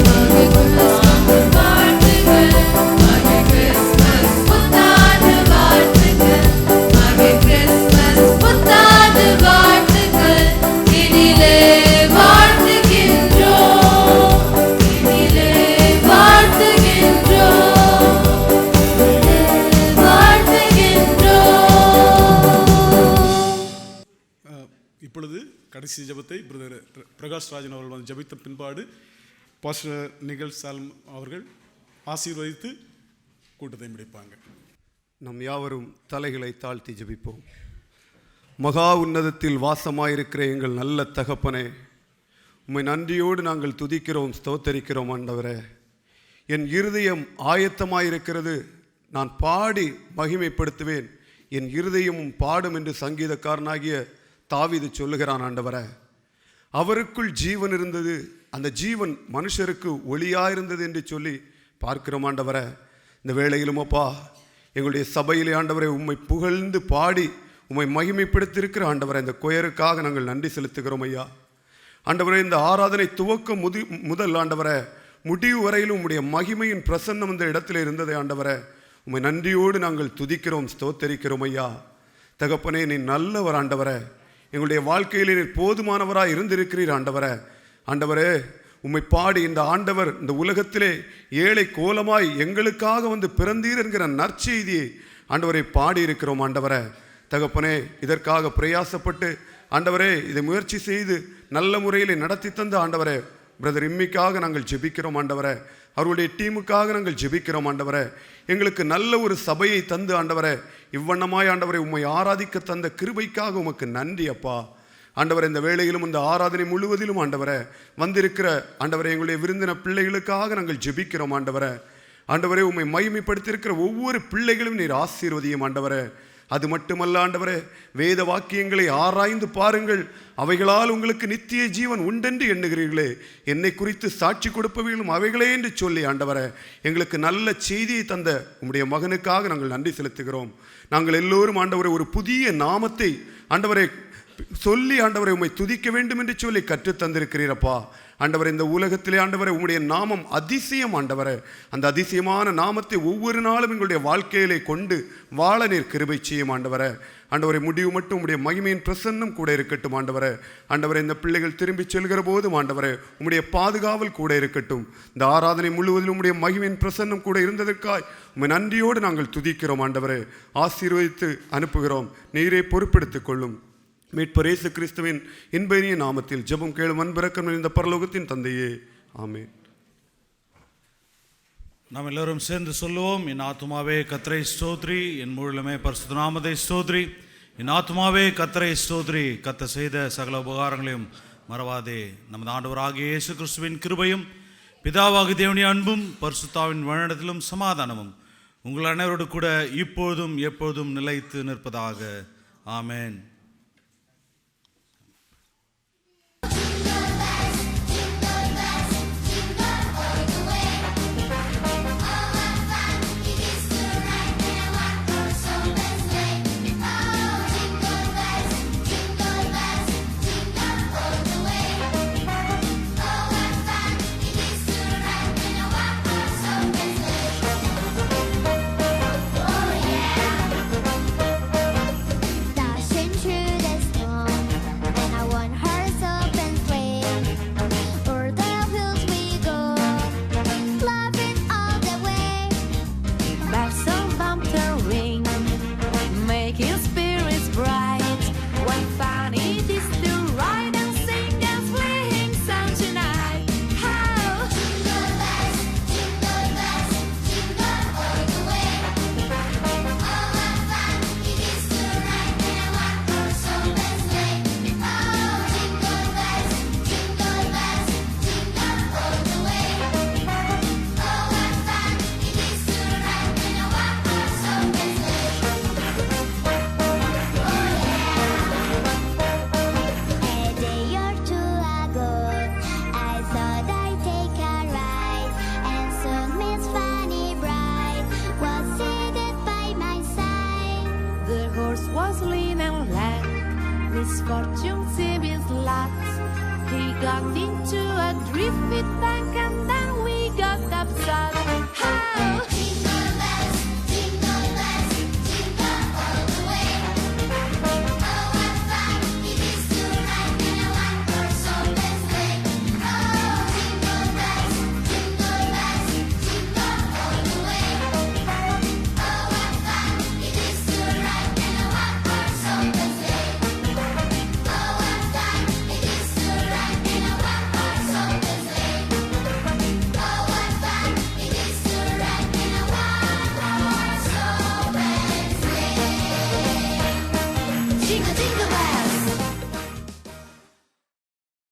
Merry Christmas, வாழ்த்துக்கள். Merry Christmas, புத்தாண்டு வாழ்த்துக்கள். Merry Christmas, புத்தாண்டு வாழ்த்துக்கள். இதிலே வாழ்த்துகின்றோம். இதிலே வாழ்த்துகின்றோம். இப்பொழுது கடைசி ஜெபத்தை பிரதர் பிரகாஷ் ராஜன் அவர்கள் வந்து ஜெபித்த பின்பாடு பாஸ்டர் நிகல் சால்ம் அவர்கள் ஆசீர்வதித்து கூட்டத்தை முடிப்பாங்க. நம் யாவரும் தலைகளை தாழ்த்தி ஜெபிப்போம். மகா உன்னதத்தில் வாசமாயிருக்கிற எங்கள் நல்ல தகப்பனே, உம்மை நன்றியோடு நாங்கள் துதிக்கிறோம், ஸ்தோத்தரிக்கிறோம். ஆண்டவரே, என் இருதயம் ஆயத்தமாயிருக்கிறது, நான் பாடி மகிமைப்படுத்துவேன், என் இருதயமும் பாடும் என்று சங்கீதக்காரனாகிய தாவீது சொல்லுகிறான். ஆண்டவரே, அவருக்குள் ஜீவன் இருந்தது, அந்த ஜீவன் மனுஷருக்கு ஒளியாயிருந்தது என்று சொல்லி பார்க்கிறோம். ஆண்டவரே, இந்த வேளையிலும் அப்பா எங்களுடைய சபையிலே ஆண்டவரை உம்மை புகழ்ந்து பாடி உம்மை மகிமைப்படுத்தியிருக்கிற ஆண்டவரை இந்த கொயருக்காக நாங்கள் நன்றி செலுத்துகிறோம் ஐயா. ஆண்டவரே, இந்த ஆராதனை துவக்கம் முதல் ஆண்டவரை முடிவு வரையிலும் உம்முடைய மகிமையின் பிரசன்னம் இந்த இடத்துல இருந்ததை ஆண்டவரை உம்மை நன்றியோடு நாங்கள் துதிக்கிறோம், ஸ்தோத்தரிக்கிறோம் ஐயா. தகப்பனே, நீ நல்லவர் ஆண்டவரே, எங்களுடைய வாழ்க்கையிலே நீர் போதுமானவராக இருந்திருக்கிறீர் ஆண்டவரே. ஆண்டவரே, உம்மை பாடி இந்த ஆண்டவர் இந்த உலகத்திலே ஏழை கோலமாய் எங்களுக்காக வந்து பிறந்தீர் என்கிற நற்செய்தியை ஆண்டவரை பாடியிருக்கிறோம். ஆண்டவரே தகப்பனே, இதற்காக பிரயாசப்பட்டு ஆண்டவரே இதை முயற்சி செய்து நல்ல முறையில் நடத்தி தந்த ஆண்டவரே பிரதர் இம்மிக்காக நாங்கள் ஜெபிக்கிறோம். ஆண்டவரே, அவருடைய டீமுக்காக நாங்கள் ஜெபிக்கிறோம். ஆண்டவரே, எங்களுக்கு நல்ல ஒரு சபையை தந்து ஆண்டவரே இவ்வண்ணமாய் ஆண்டவரை உம்மை ஆராதிக்க தந்த கிருபைக்காக உமக்கு நன்றி அப்பா. ஆண்டவரை, இந்த வேளையிலும் இந்த ஆராதனை முழுவதிலும் ஆண்டவரை வந்திருக்கிற ஆண்டவரை எங்களுடைய விருந்தின பிள்ளைகளுக்காக நாங்கள் ஜெபிக்கிறோம். ஆண்டவரை, ஆண்டவரே உம்மை மகிமைப்படுத்தியிருக்கிற ஒவ்வொரு பிள்ளைகளும் நீர் ஆசீர்வதியும் ஆண்டவரே. அது மட்டுமல்ல ஆண்டவரே, வேத வாக்கியங்களை ஆராய்ந்து பாருங்கள், அவைகளால் உங்களுக்கு நித்திய ஜீவன் உண்டென்று எண்ணுகிறீர்களே, என்னை குறித்து சாட்சி கொடுப்பவர்களும் அவைகளே என்று சொல்லி ஆண்டவரே எங்களுக்கு நல்ல செய்தியை தந்த உம்முடைய மகனுக்காக நாங்கள் நன்றி செலுத்துகிறோம். நாங்கள் எல்லோரும் ஆண்டவரை ஒரு புதிய நாமத்தை ஆண்டவரை சொல்லி ஆண்டவரை உம்மை துதிக்க வேண்டும் என்று சொல்லி கற்றுத் தந்திருக்கிறீரப்பா. ஆண்டவரை, இந்த உலகத்திலே ஆண்டவரை உம்முடைய நாமம் அதிசயம் ஆண்டவரை, அந்த அதிசயமான நாமத்தை ஒவ்வொரு நாளும் எங்களுடைய வாழ்க்கையிலே கொண்டு வாழ நீர் கிருபை செய்யும் ஆண்டவரை. ஆண்டவரை, முடிவு மட்டும் உம்முடைய மகிமையின் பிரசன்னம் கூட இருக்கட்டும் ஆண்டவரை. ஆண்டவரை, இந்த பிள்ளைகள் திரும்பி செல்கிற போதும் ஆண்டவரை உம்முடைய பாதுகாவல் கூட இருக்கட்டும். இந்த ஆராதனை முழுவதிலும் உம்முடைய மகிமையின் பிரசன்னம் கூட இருந்ததற்காய் உம்மை நன்றியோடு நாங்கள் துதிக்கிறோம் ஆண்டவரை. ஆசீர்வதித்து அனுப்புகிறோம், நீரே பொறுப்பெடுத்துக் கொள்ளும். மீட்பர் இயேசு கிறிஸ்துவின் இன்பைய நாமத்தில் ஜெபம் கேளும் அன்பிறக்கம் இந்த பரலோகத்தின் தந்தையே, ஆமென். நாம் எல்லோரும் சேர்ந்து சொல்லுவோம். என் ஆத்துமாவே கர்த்தரை ஸ்தோத்ரி, என் முழுமே பரிசுத்த நாமத்தை ஸ்தோத்ரி. என் ஆத்துமாவே கர்த்தரை ஸ்தோத்ரி, கர்த்தர் செய்த சகல உபகாரங்களையும் மறவாதே. நமது ஆண்டவராகிய இயேசு கிறிஸ்துவின் கிருபையும் பிதாவாகிய தேவனுடைய அன்பும் பரிசுத்தாவின் வழிநடத்தலும் சமாதானமும் உங்கள் அனைவரோடு கூட இப்பொழுதும் எப்பொழுதும் நிலைத்து நிற்பதாக. ஆமென். Dashing through the storm, and our one heart's open flame. O'er the hills we go, loving all the way. Bells on bumper ring, making spirits bright. What fun it is to ride and sing and swing song tonight. How Jingle bells, jingle bells, jingle all the way. Oh, what fun it is to ride in a one-horse open sleigh. Oh, jingle bells, jingle bells, jingle all the way. Oh, what fun it is to ride in a one-horse open sleigh. A day or two ago, I thought I'd take a ride, and soon Miss Fanny Bright was seated by my side. the horse was lean and lank, misfortune seemed his lot. He got into a drifted bank and then we got upset. How